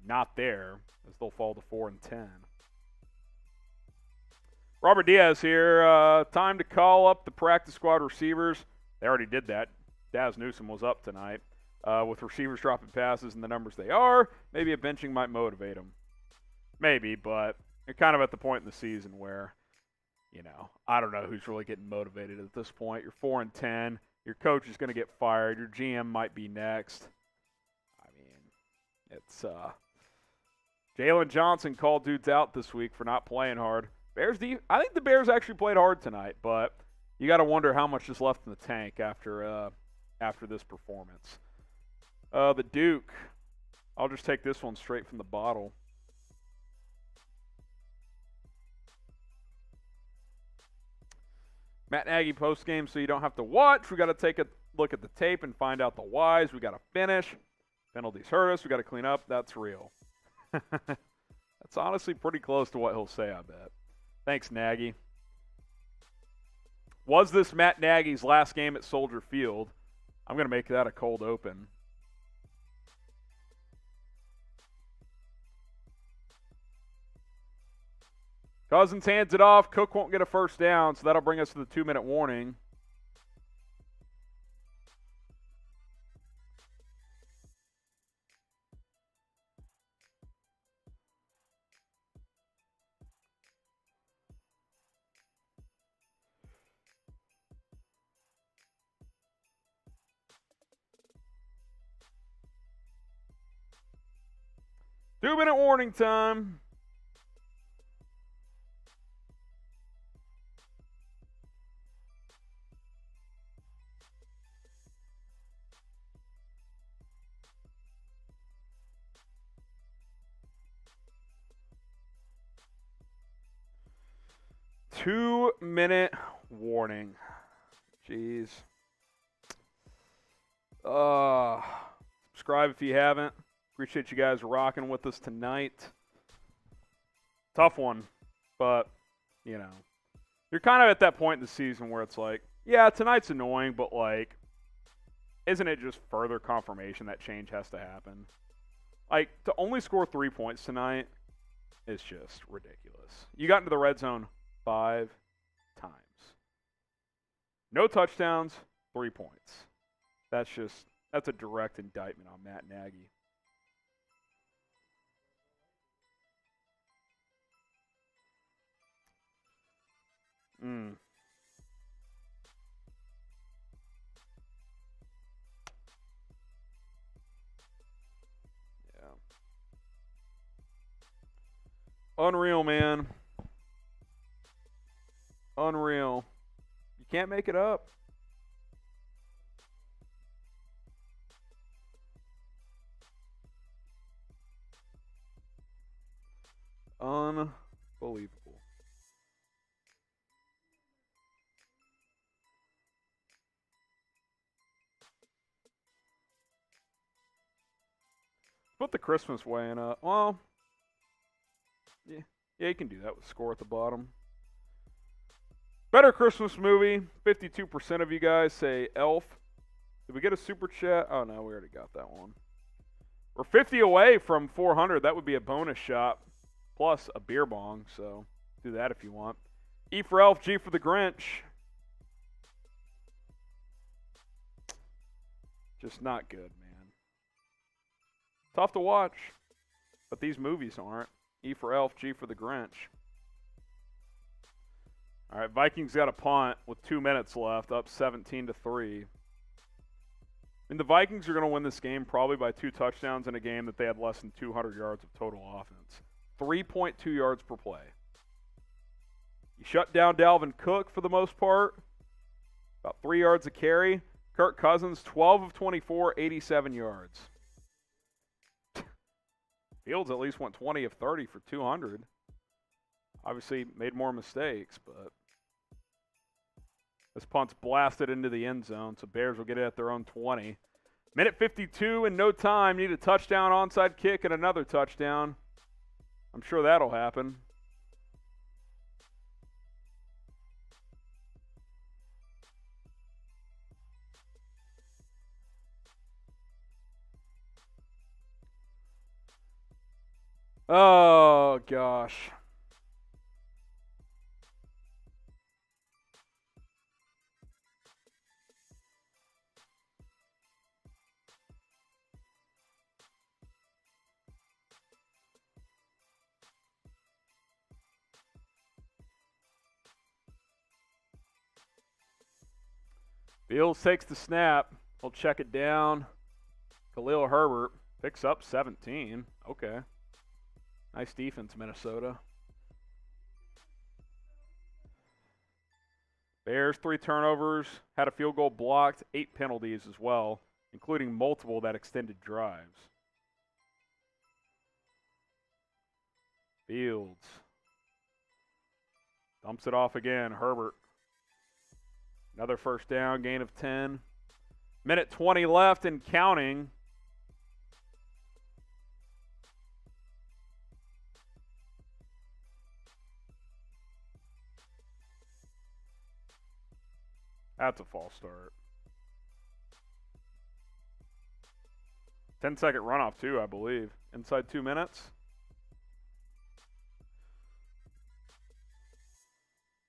not there, as they'll fall to 4-10. Robert Diaz here. Time to call up the practice squad receivers. They already did that. Daz Newsome was up tonight. With receivers dropping passes and the numbers they are, maybe a benching might motivate them. Maybe, but you're kind of at the point in the season where, I don't know who's really getting motivated at this point. You're 4-10. Your coach is going to get fired. Your GM might be next. I mean, it's Jaylon Johnson called dudes out this week for not playing hard. I think the Bears actually played hard tonight, but you got to wonder how much is left in the tank after this performance. The Duke. I'll just take this one straight from the bottle. Matt Nagy postgame, so you don't have to watch. We got to take a look at the tape and find out the whys. We got to finish. Penalties hurt us. We got to clean up. That's real. That's honestly pretty close to what he'll say, I bet. Thanks, Nagy. Was this Matt Nagy's last game at Soldier Field? I'm going to make that a cold open. Cousins hands it off. Cook won't get a first down, so that'll bring us to the 2-minute warning. Two-minute warning time. Two-minute warning. Jeez. Subscribe if you haven't. Appreciate you guys rocking with us tonight. Tough one, but, you're kind of at that point in the season where it's like, yeah, tonight's annoying, but, isn't it just further confirmation that change has to happen? To only score 3 points tonight is just ridiculous. You got into the red zone 5 times. No touchdowns, 3 points. That's a direct indictment on Matt Nagy. Yeah. Unreal, man. Unreal. You can't make it up. Unbelievable. Put the Christmas weighing up. Well, yeah, you can do that with score at the bottom. Better Christmas movie. 52% of you guys say Elf. Did we get a super chat? Oh, no, we already got that one. We're 50 away from 400. That would be a bonus shot plus a beer bong, so do that if you want. E for Elf, G for the Grinch. Just not good, man. Tough to watch, but these movies aren't. E for Elf, G for the Grinch. All right, Vikings got a punt with 2 minutes left, up 17-3. I mean, the Vikings are going to win this game probably by 2 touchdowns in a game that they had less than 200 yards of total offense. 3.2 yards per play. You shut down Dalvin Cook for the most part. About 3 yards a carry. Kirk Cousins, 12 of 24, 87 yards. Fields at least went 20 of 30 for 200. Obviously made more mistakes, but this punt's blasted into the end zone, so Bears will get it at their own 20. Minute 52 in no time. Need a touchdown, onside kick, and another touchdown. I'm sure that'll happen. Oh, gosh. Fields takes the snap. He'll check it down. Khalil Herbert picks up 17. Okay. Nice defense, Minnesota. Bears, 3 turnovers. Had a field goal blocked. 8 penalties as well, including multiple that extended drives. Fields. Dumps it off again. Herbert. Another first down, gain of 10. Minute 20 left and counting. That's a false start. 10-second runoff, too, I believe. Inside 2 minutes.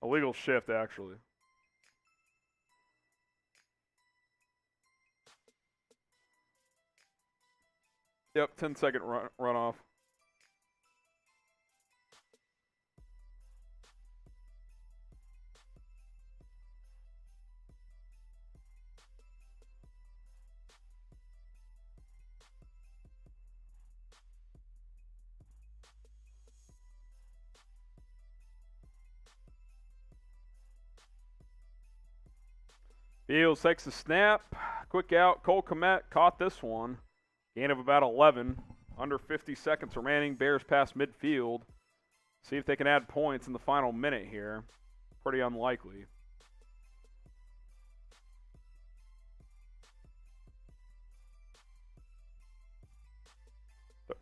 Illegal shift, actually. Yep, 10-second runoff. Fields takes the snap. Quick out. Cole Kmet caught this one. Gain of about 11. Under 50 seconds remaining. Bears pass midfield. See if they can add points in the final minute here. Pretty unlikely.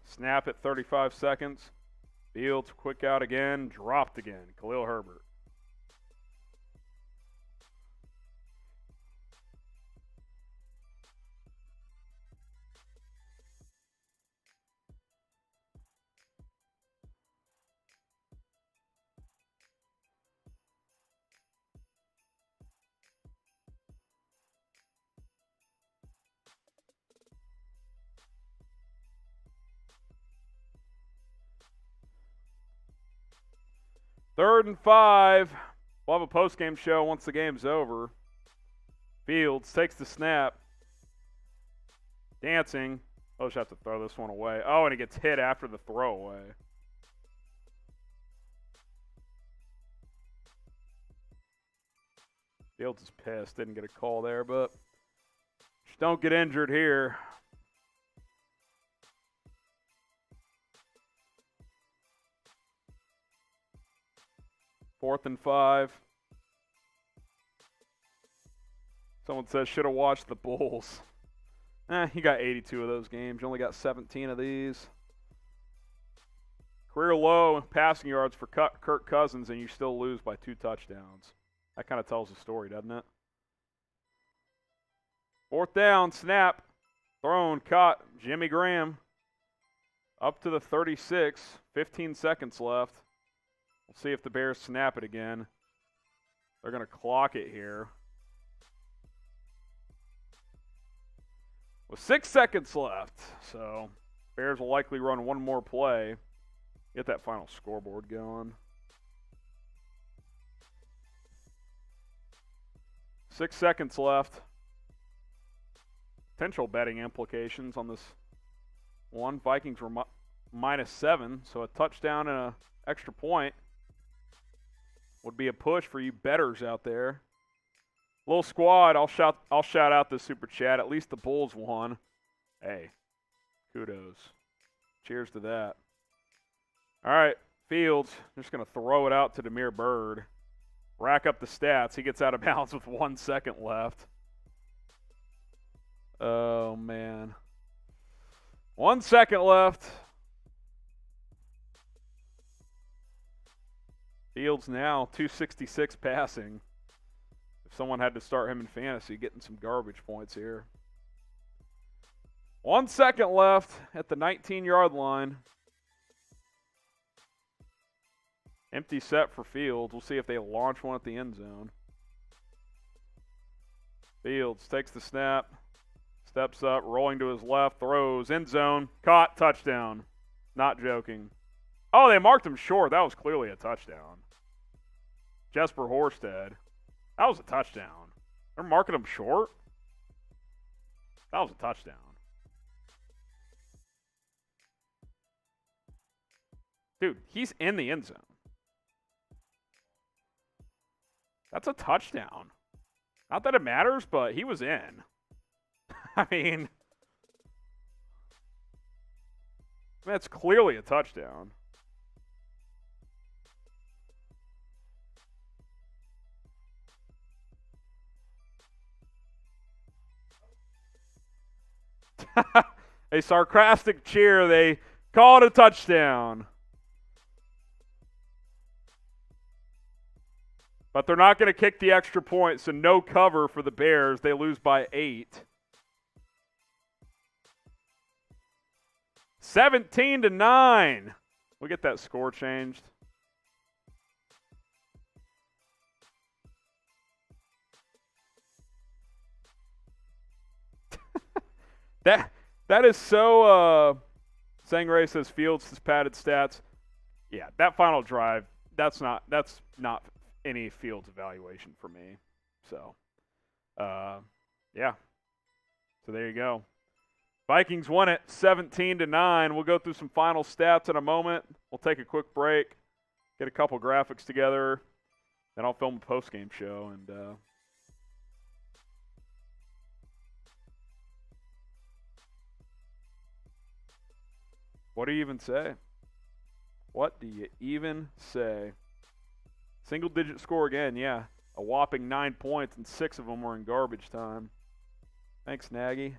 Snap at 35 seconds. Fields quick out again. Dropped again. Khalil Herbert. Third and 5. We'll have a post-game show once the game's over. Fields takes the snap. Dancing. I'll just have to throw this one away. Oh, and he gets hit after the throwaway. Fields is pissed. Didn't get a call there, but just don't get injured here. Fourth and 5. Someone says, should have watched the Bulls. He got 82 of those games. You only got 17 of these. Career low passing yards for Kirk Cousins, and you still lose by 2 touchdowns. That kind of tells the story, doesn't it? Fourth down, snap, thrown, caught. Jimmy Graham up to the 36, 15 seconds left. We'll see if the Bears snap it again. They're going to clock it here. With 6 seconds left, so Bears will likely run one more play. Get that final scoreboard going. 6 seconds left. Potential betting implications on this one. Vikings were -7, so a touchdown and an extra point would be a push for you bettors out there. Little squad, I'll shout out this super chat. At least the Bulls won. Hey, kudos. Cheers to that. All right, Fields, just going to throw it out to Damiere Byrd. Rack up the stats. He gets out of bounds with 1 second left. Oh, man. 1 second left. Fields now 266 passing. If someone had to start him in fantasy, getting some garbage points here. 1 second left at the 19-yard line. Empty set for Fields. We'll see if they launch one at the end zone. Fields takes the snap. Steps up, rolling to his left, throws, end zone, caught, touchdown. Not joking. Oh, they marked him short. That was clearly a touchdown. Jesper Horsted. That was a touchdown. They're marking him short? That was a touchdown. Dude, he's in the end zone. That's a touchdown. Not that it matters, but he was in. I mean, that's clearly a touchdown. A sarcastic cheer. They call it a touchdown. But they're not going to kick the extra point, so no cover for the Bears. They lose by 8. 17-9. We'll get that score changed. That is so Sangray says Fields has padded stats. Yeah, that final drive, that's not any Fields evaluation for me. So yeah. So there you go. Vikings won it 17-9. We'll go through some final stats in a moment. We'll take a quick break, get a couple graphics together, then I'll film a post-game show. And what do you even say? What do you even say? Single-digit score again, yeah. A whopping 9 points, and 6 of them were in garbage time. Thanks, Nagy.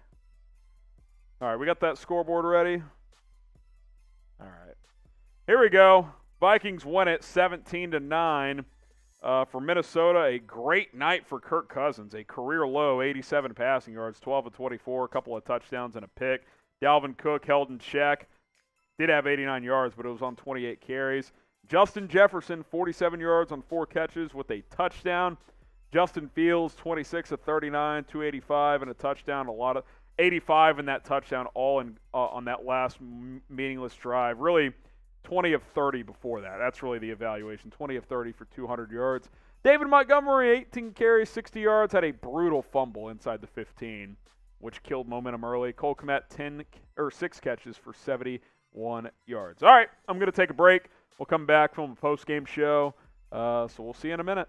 All right, we got that scoreboard ready? All right. Here we go. Vikings win it 17-9. For Minnesota, a great night for Kirk Cousins. A career low, 87 passing yards, 12 of 24, a couple of touchdowns and a pick. Dalvin Cook held in check. Did have 89 yards, but it was on 28 carries. Justin Jefferson, 47 yards on 4 catches with a touchdown. Justin Fields, 26 of 39, 285 and a touchdown. A lot of 85 in that touchdown, all in on that last meaningless drive. Really, 20 of 30 before that. That's really the evaluation. 20 of 30 for 200 yards. David Montgomery, 18 carries, 60 yards, had a brutal fumble inside the 15, which killed momentum early. Cole Kmet, 6 catches for 71 yards. All right, I'm going to take a break. We'll come back from a post-game show, so we'll see you in a minute.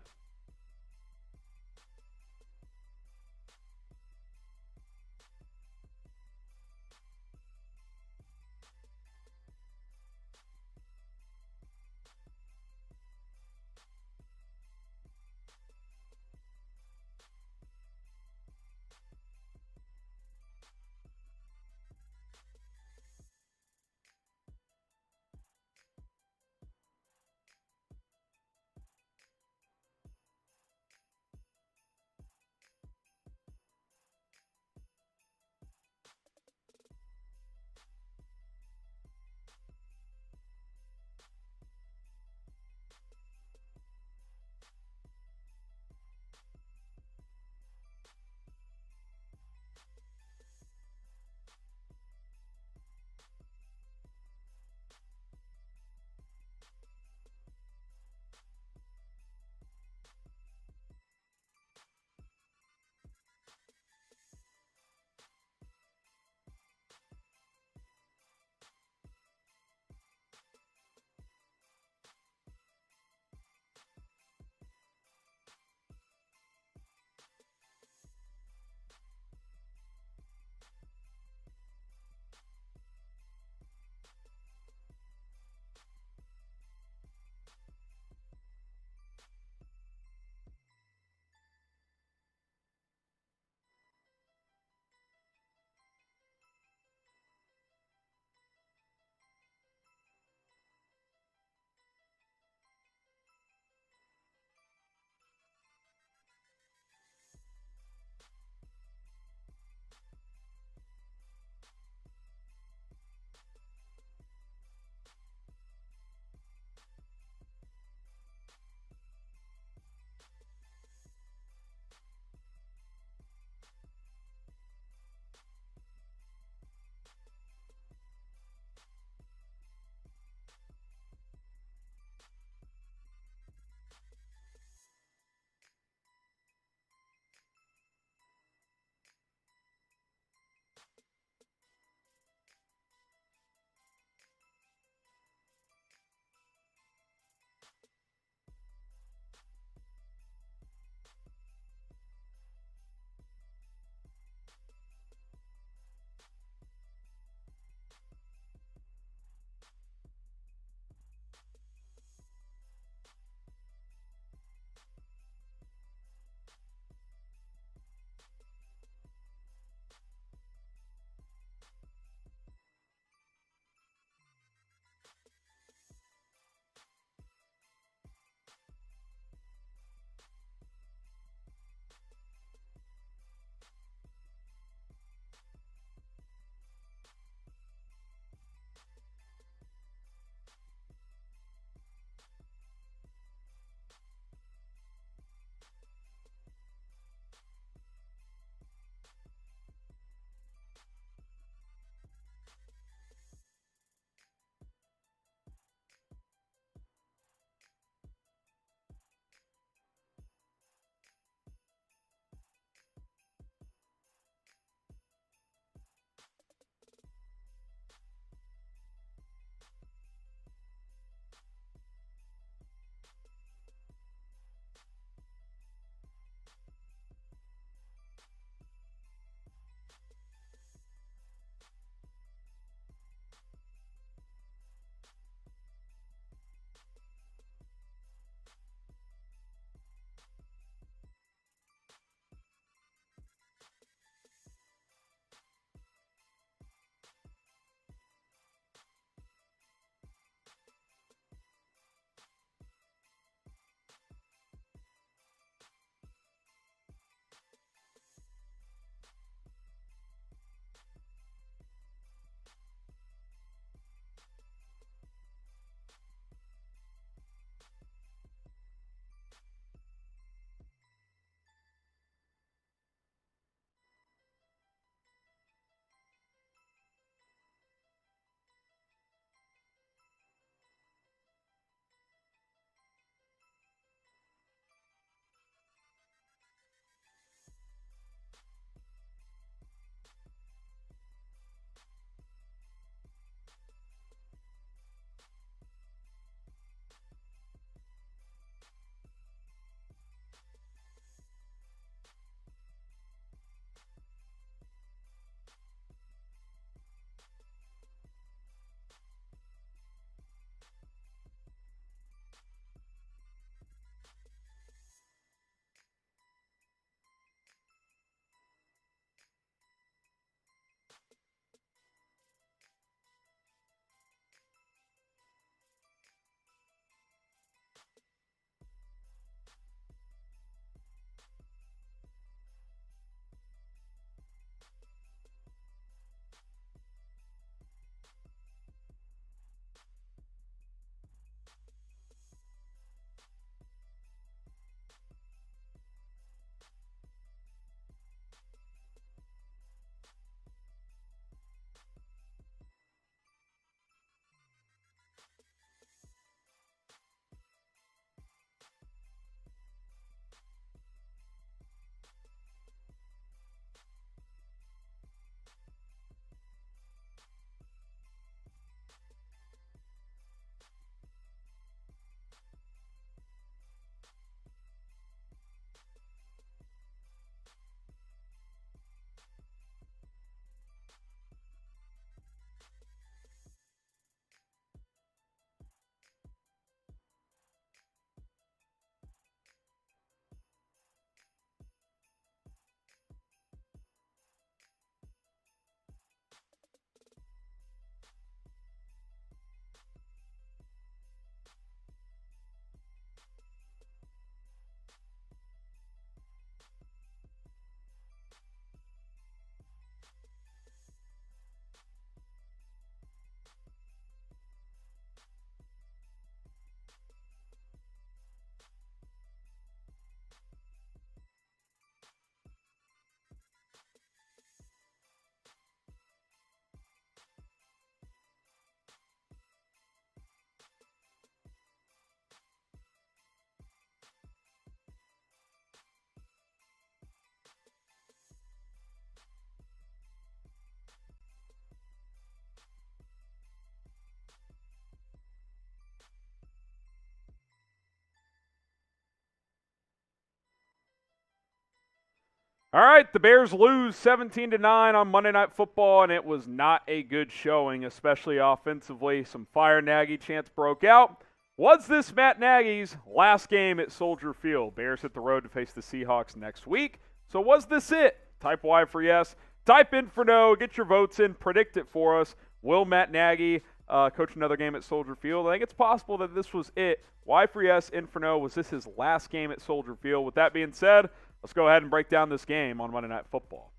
All right, the Bears lose 17-9 on Monday Night Football, and it was not a good showing, especially offensively. Some fire Nagy chants broke out. Was this Matt Nagy's last game at Soldier Field? Bears hit the road to face the Seahawks next week. So was this it? Type Y for yes. Type in for no. Get your votes in. Predict it for us. Will Matt Nagy coach another game at Soldier Field? I think it's possible that this was it. Y for yes, in for no. Was this his last game at Soldier Field? With that being said, let's go ahead and break down this game on Monday Night Football.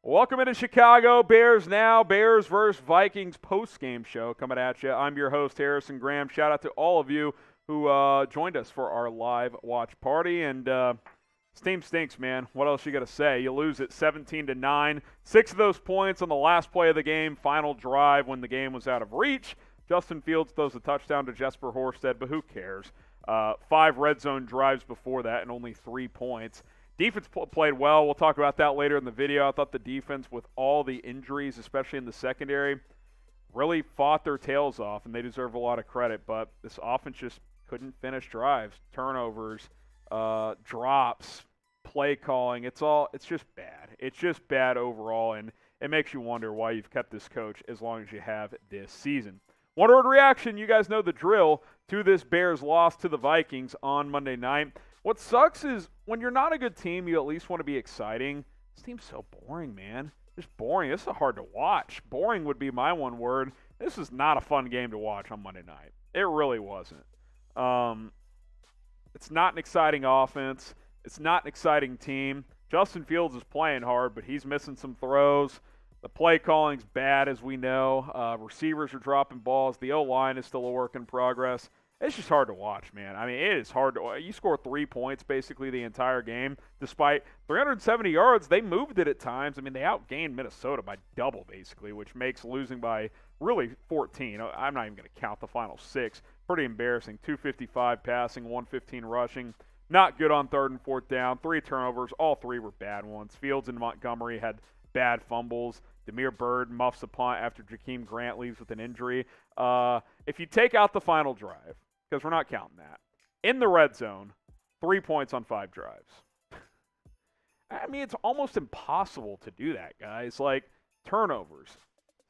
Welcome into Chicago. Bears Now. Bears versus Vikings post-game show coming at you. I'm your host, Harrison Graham. Shout out to all of you who joined us for our live watch party. And this team stinks, man. What else you got to say? You lose it 17-9. 6 of those points on the last play of the game, final drive when the game was out of reach. Justin Fields throws a touchdown to Jesper Horsted, but who cares? 5 red zone drives before that and only 3 points. Defense played well. We'll talk about that later in the video. I thought the defense, with all the injuries, especially in the secondary, really fought their tails off, and they deserve a lot of credit. But this offense just couldn't finish drives, turnovers, drops, play calling. It's just bad. It's just bad overall, and it makes you wonder why you've kept this coach as long as you have this season. One-word reaction, you guys know the drill, to this Bears loss to the Vikings on Monday night. What sucks is when you're not a good team, you at least want to be exciting. This team's so boring, man. Just boring. This is hard to watch. Boring would be my one word. This is not a fun game to watch on Monday night. It really wasn't. It's not an exciting offense. It's not an exciting team. Justin Fields is playing hard, but he's missing some throws. The play calling's bad, as we know. Receivers are dropping balls. The O-line is still a work in progress. It's just hard to watch, man. I mean, it is hard to – you score 3 points basically the entire game. Despite 370 yards, they moved it at times. I mean, they outgained Minnesota by double, basically, which makes losing by really 14. I'm not even going to count the final 6. Pretty embarrassing. 255 passing, 115 rushing. Not good on 3rd and 4th down. 3 turnovers. All 3 were bad ones. Fields and Montgomery had bad fumbles. Demir Bird muffs a punt after Jakeem Grant leaves with an injury. If you take out the final drive, because we're not counting that, in the red zone, 3 points on 5 drives. I mean, it's almost impossible to do that, guys. Like, turnovers,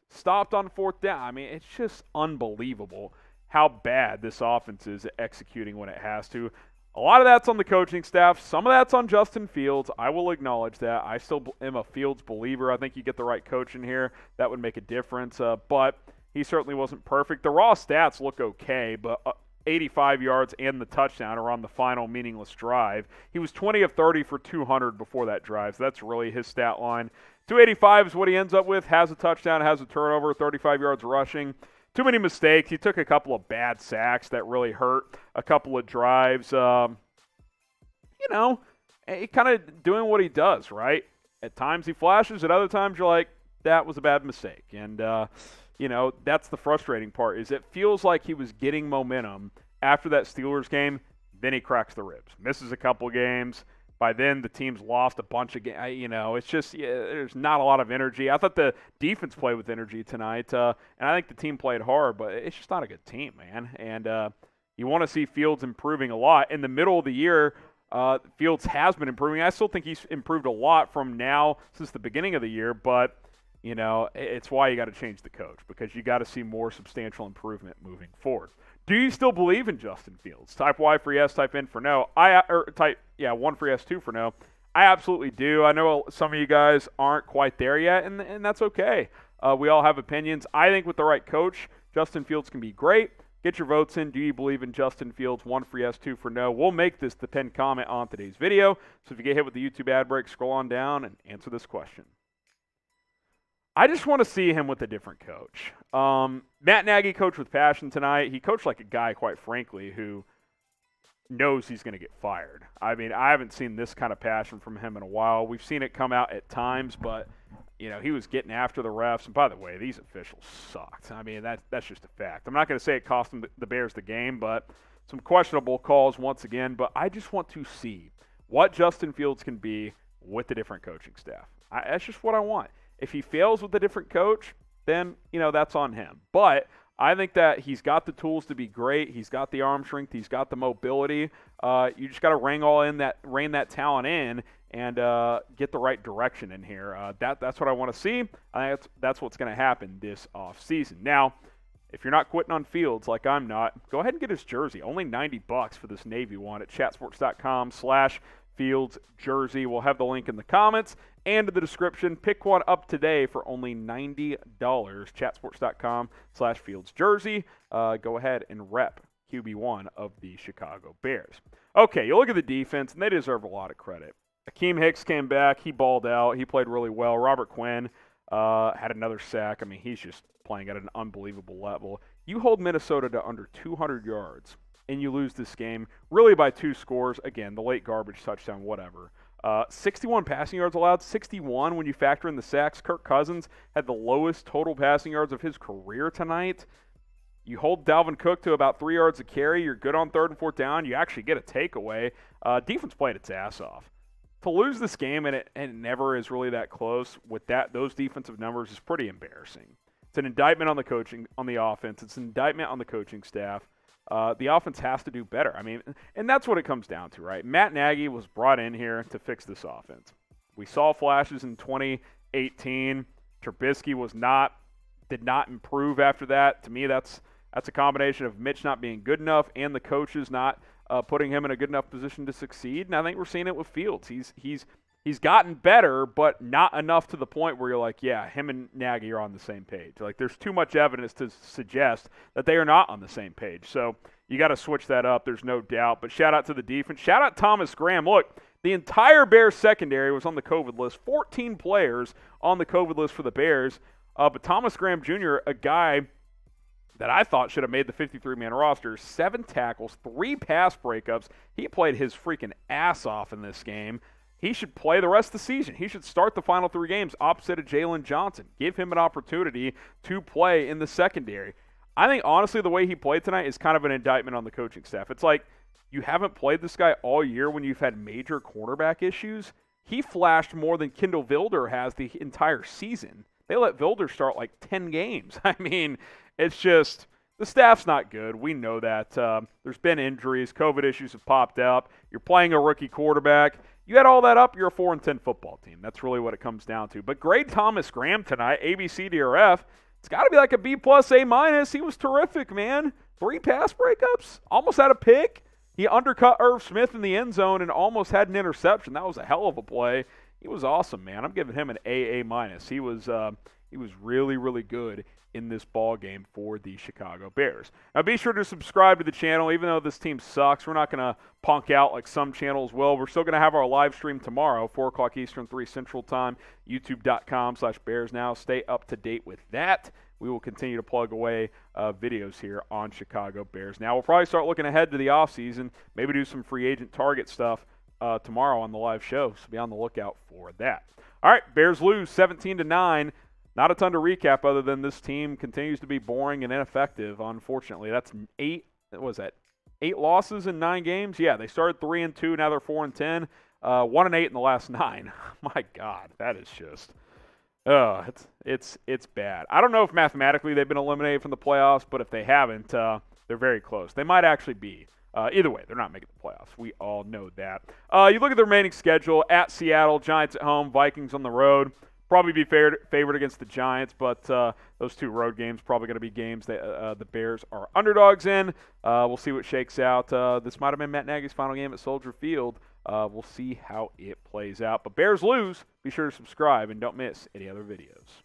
stopped on 4th down. I mean, it's just unbelievable how bad this offense is at executing when it has to. A lot of that's on the coaching staff. Some of that's on Justin Fields. I will acknowledge that. I still am a Fields believer. I think you get the right coach in here, that would make a difference. But he certainly wasn't perfect. The raw stats look okay, but 85 yards and the touchdown are on the final meaningless drive. He was 20 of 30 for 200 before that drive, so that's really his stat line. 285 is what he ends up with. Has a touchdown, has a turnover, 35 yards rushing. Too many mistakes. He took a couple of bad sacks that really hurt a couple of drives. Kind of doing what he does, right? At times he flashes. At other times you're like, that was a bad mistake. And, that's the frustrating part, is it feels like he was getting momentum after that Steelers game. Then he cracks the ribs. Misses a couple of games. By then, the team's lost a bunch of games. It's just there's not a lot of energy. I thought the defense played with energy tonight, and I think the team played hard, but it's just not a good team, man. And you want to see Fields improving a lot. In the middle of the year, Fields has been improving. I still think he's improved a lot from now since the beginning of the year, but it's why you got to change the coach, because you got to see more substantial improvement moving forward. Do you still believe in Justin Fields? Type Y for yes, type in for no. Type 1 for yes, 2 for no. I absolutely do. I know some of you guys aren't quite there yet, and that's okay. We all have opinions. I think with the right coach, Justin Fields can be great. Get your votes in. Do you believe in Justin Fields? 1 for yes, 2 for no. We'll make this the pinned comment on today's video. So if you get hit with the YouTube ad break, scroll on down and answer this question. I just want to see him with a different coach. Matt Nagy coached with passion tonight. He coached like a guy, quite frankly, who knows he's going to get fired. I mean, I haven't seen this kind of passion from him in a while. We've seen it come out at times, but, he was getting after the refs. And by the way, these officials sucked. I mean, that's just a fact. I'm not going to say it cost them the Bears the game, but some questionable calls once again. But I just want to see what Justin Fields can be with a different coaching staff. That's just what I want. If he fails with a different coach, then, that's on him. But I think that he's got the tools to be great. He's got the arm strength. He's got the mobility. You just got to rein that talent in and get the right direction in here. That's what I want to see. I think that's what's going to happen this offseason. Now, if you're not quitting on Fields like I'm not, go ahead and get his jersey. Only $90 for this Navy one at chatsports.com/Fields jersey. We'll have the link in the comments and in the description. Pick one up today for only $90. Chatsports.com/Fields jersey. Go ahead and rep QB1 of the Chicago Bears. Okay, you look at the defense, and they deserve a lot of credit. Akeem Hicks came back. He balled out. He played really well. Robert Quinn had another sack. I mean, he's just playing at an unbelievable level. You hold Minnesota to under 200 yards, and you lose this game really by 2 scores. Again, the late garbage touchdown, whatever. 61 passing yards allowed, 61 when you factor in the sacks. Kirk Cousins had the lowest total passing yards of his career tonight. You hold Dalvin Cook to about 3 yards a carry. You're good on 3rd and 4th down. You actually get a takeaway. Defense played its ass off. To lose this game, and it never is really that close with those defensive numbers, is pretty embarrassing. It's an indictment on the offense. It's an indictment on the coaching staff. The offense has to do better. I mean, and that's what it comes down to, right? Matt Nagy was brought in here to fix this offense. We saw flashes in 2018. Trubisky did not improve after that. To me, that's a combination of Mitch not being good enough and the coaches not putting him in a good enough position to succeed. And I think we're seeing it with Fields. He's gotten better, but not enough to the point where you're like, yeah, him and Nagy are on the same page. Like, there's too much evidence to suggest that they are not on the same page. So you got to switch that up. There's no doubt. But shout out to the defense. Shout out Thomas Graham. Look, the entire Bears secondary was on the COVID list. 14 players on the COVID list for the Bears. But Thomas Graham Jr., a guy that I thought should have made the 53-man roster, 7 tackles, 3 pass breakups. He played his freaking ass off in this game. He should play the rest of the season. He should start the final 3 games opposite of Jaylon Johnson. Give him an opportunity to play in the secondary. I think, honestly, the way he played tonight is kind of an indictment on the coaching staff. It's like you haven't played this guy all year when you've had major cornerback issues. He flashed more than Kendall Vilder has the entire season. They let Vilder start like 10 games. I mean, it's just the staff's not good. We know that. There's been injuries. COVID issues have popped up. You're playing a rookie quarterback. You add all that up, you're a 4-10 football team. That's really what it comes down to. But grade Thomas Graham tonight, ABCDRF, it's got to be like a B+, A-. He was terrific, man. 3 pass breakups, almost had a pick. He undercut Irv Smith in the end zone and almost had an interception. That was a hell of a play. He was awesome, man. I'm giving him an A-. He was really, really good in this ball game for the Chicago Bears. Now, be sure to subscribe to the channel. Even though this team sucks, we're not going to punk out like some channels will. We're still going to have our live stream tomorrow, 4 o'clock Eastern, 3 Central Time, youtube.com/BearsNow. Stay up to date with that. We will continue to plug away videos here on Chicago Bears. Now, we'll probably start looking ahead to the offseason, maybe do some free agent target stuff tomorrow on the live show, so be on the lookout for that. All right, Bears lose 17-9. Not a ton to recap other than this team continues to be boring and ineffective, unfortunately. That's 8 losses in 9 games? Yeah, they started 3-2, now they're 4-10. 1-8 in the last 9. My God, that is just it's bad. I don't know if mathematically they've been eliminated from the playoffs, but if they haven't, they're very close. They might actually be. Either way, they're not making the playoffs. We all know that. You look at the remaining schedule: at Seattle, Giants at home, Vikings on the road. Probably be favored against the Giants, but those 2 road games probably going to be games that the Bears are underdogs in. We'll see what shakes out. This might have been Matt Nagy's final game at Soldier Field. We'll see how it plays out. But Bears lose. Be sure to subscribe and don't miss any other videos.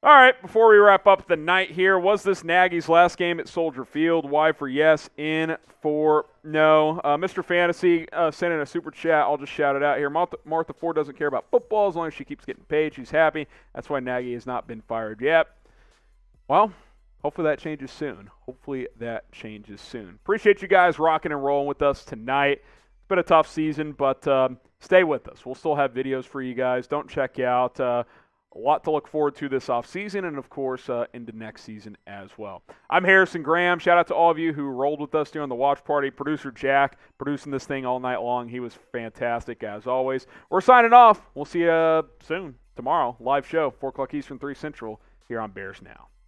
All right, before we wrap up the night here, was this Nagy's last game at Soldier Field? Y for yes, N for no. Mr. Fantasy sent in a super chat. I'll just shout it out here. Martha Ford doesn't care about football as long as she keeps getting paid. She's happy. That's why Nagy has not been fired yet. Well, hopefully that changes soon. Appreciate you guys rocking and rolling with us tonight. It's been a tough season, but stay with us. We'll still have videos for you guys. Don't check out. A lot to look forward to this offseason and, of course, into next season as well. I'm Harrison Graham. Shout out to all of you who rolled with us during the watch party. Producer Jack producing this thing all night long. He was fantastic, as always. We're signing off. We'll see you soon, tomorrow, live show, 4 o'clock Eastern, 3 Central, here on Bears Now.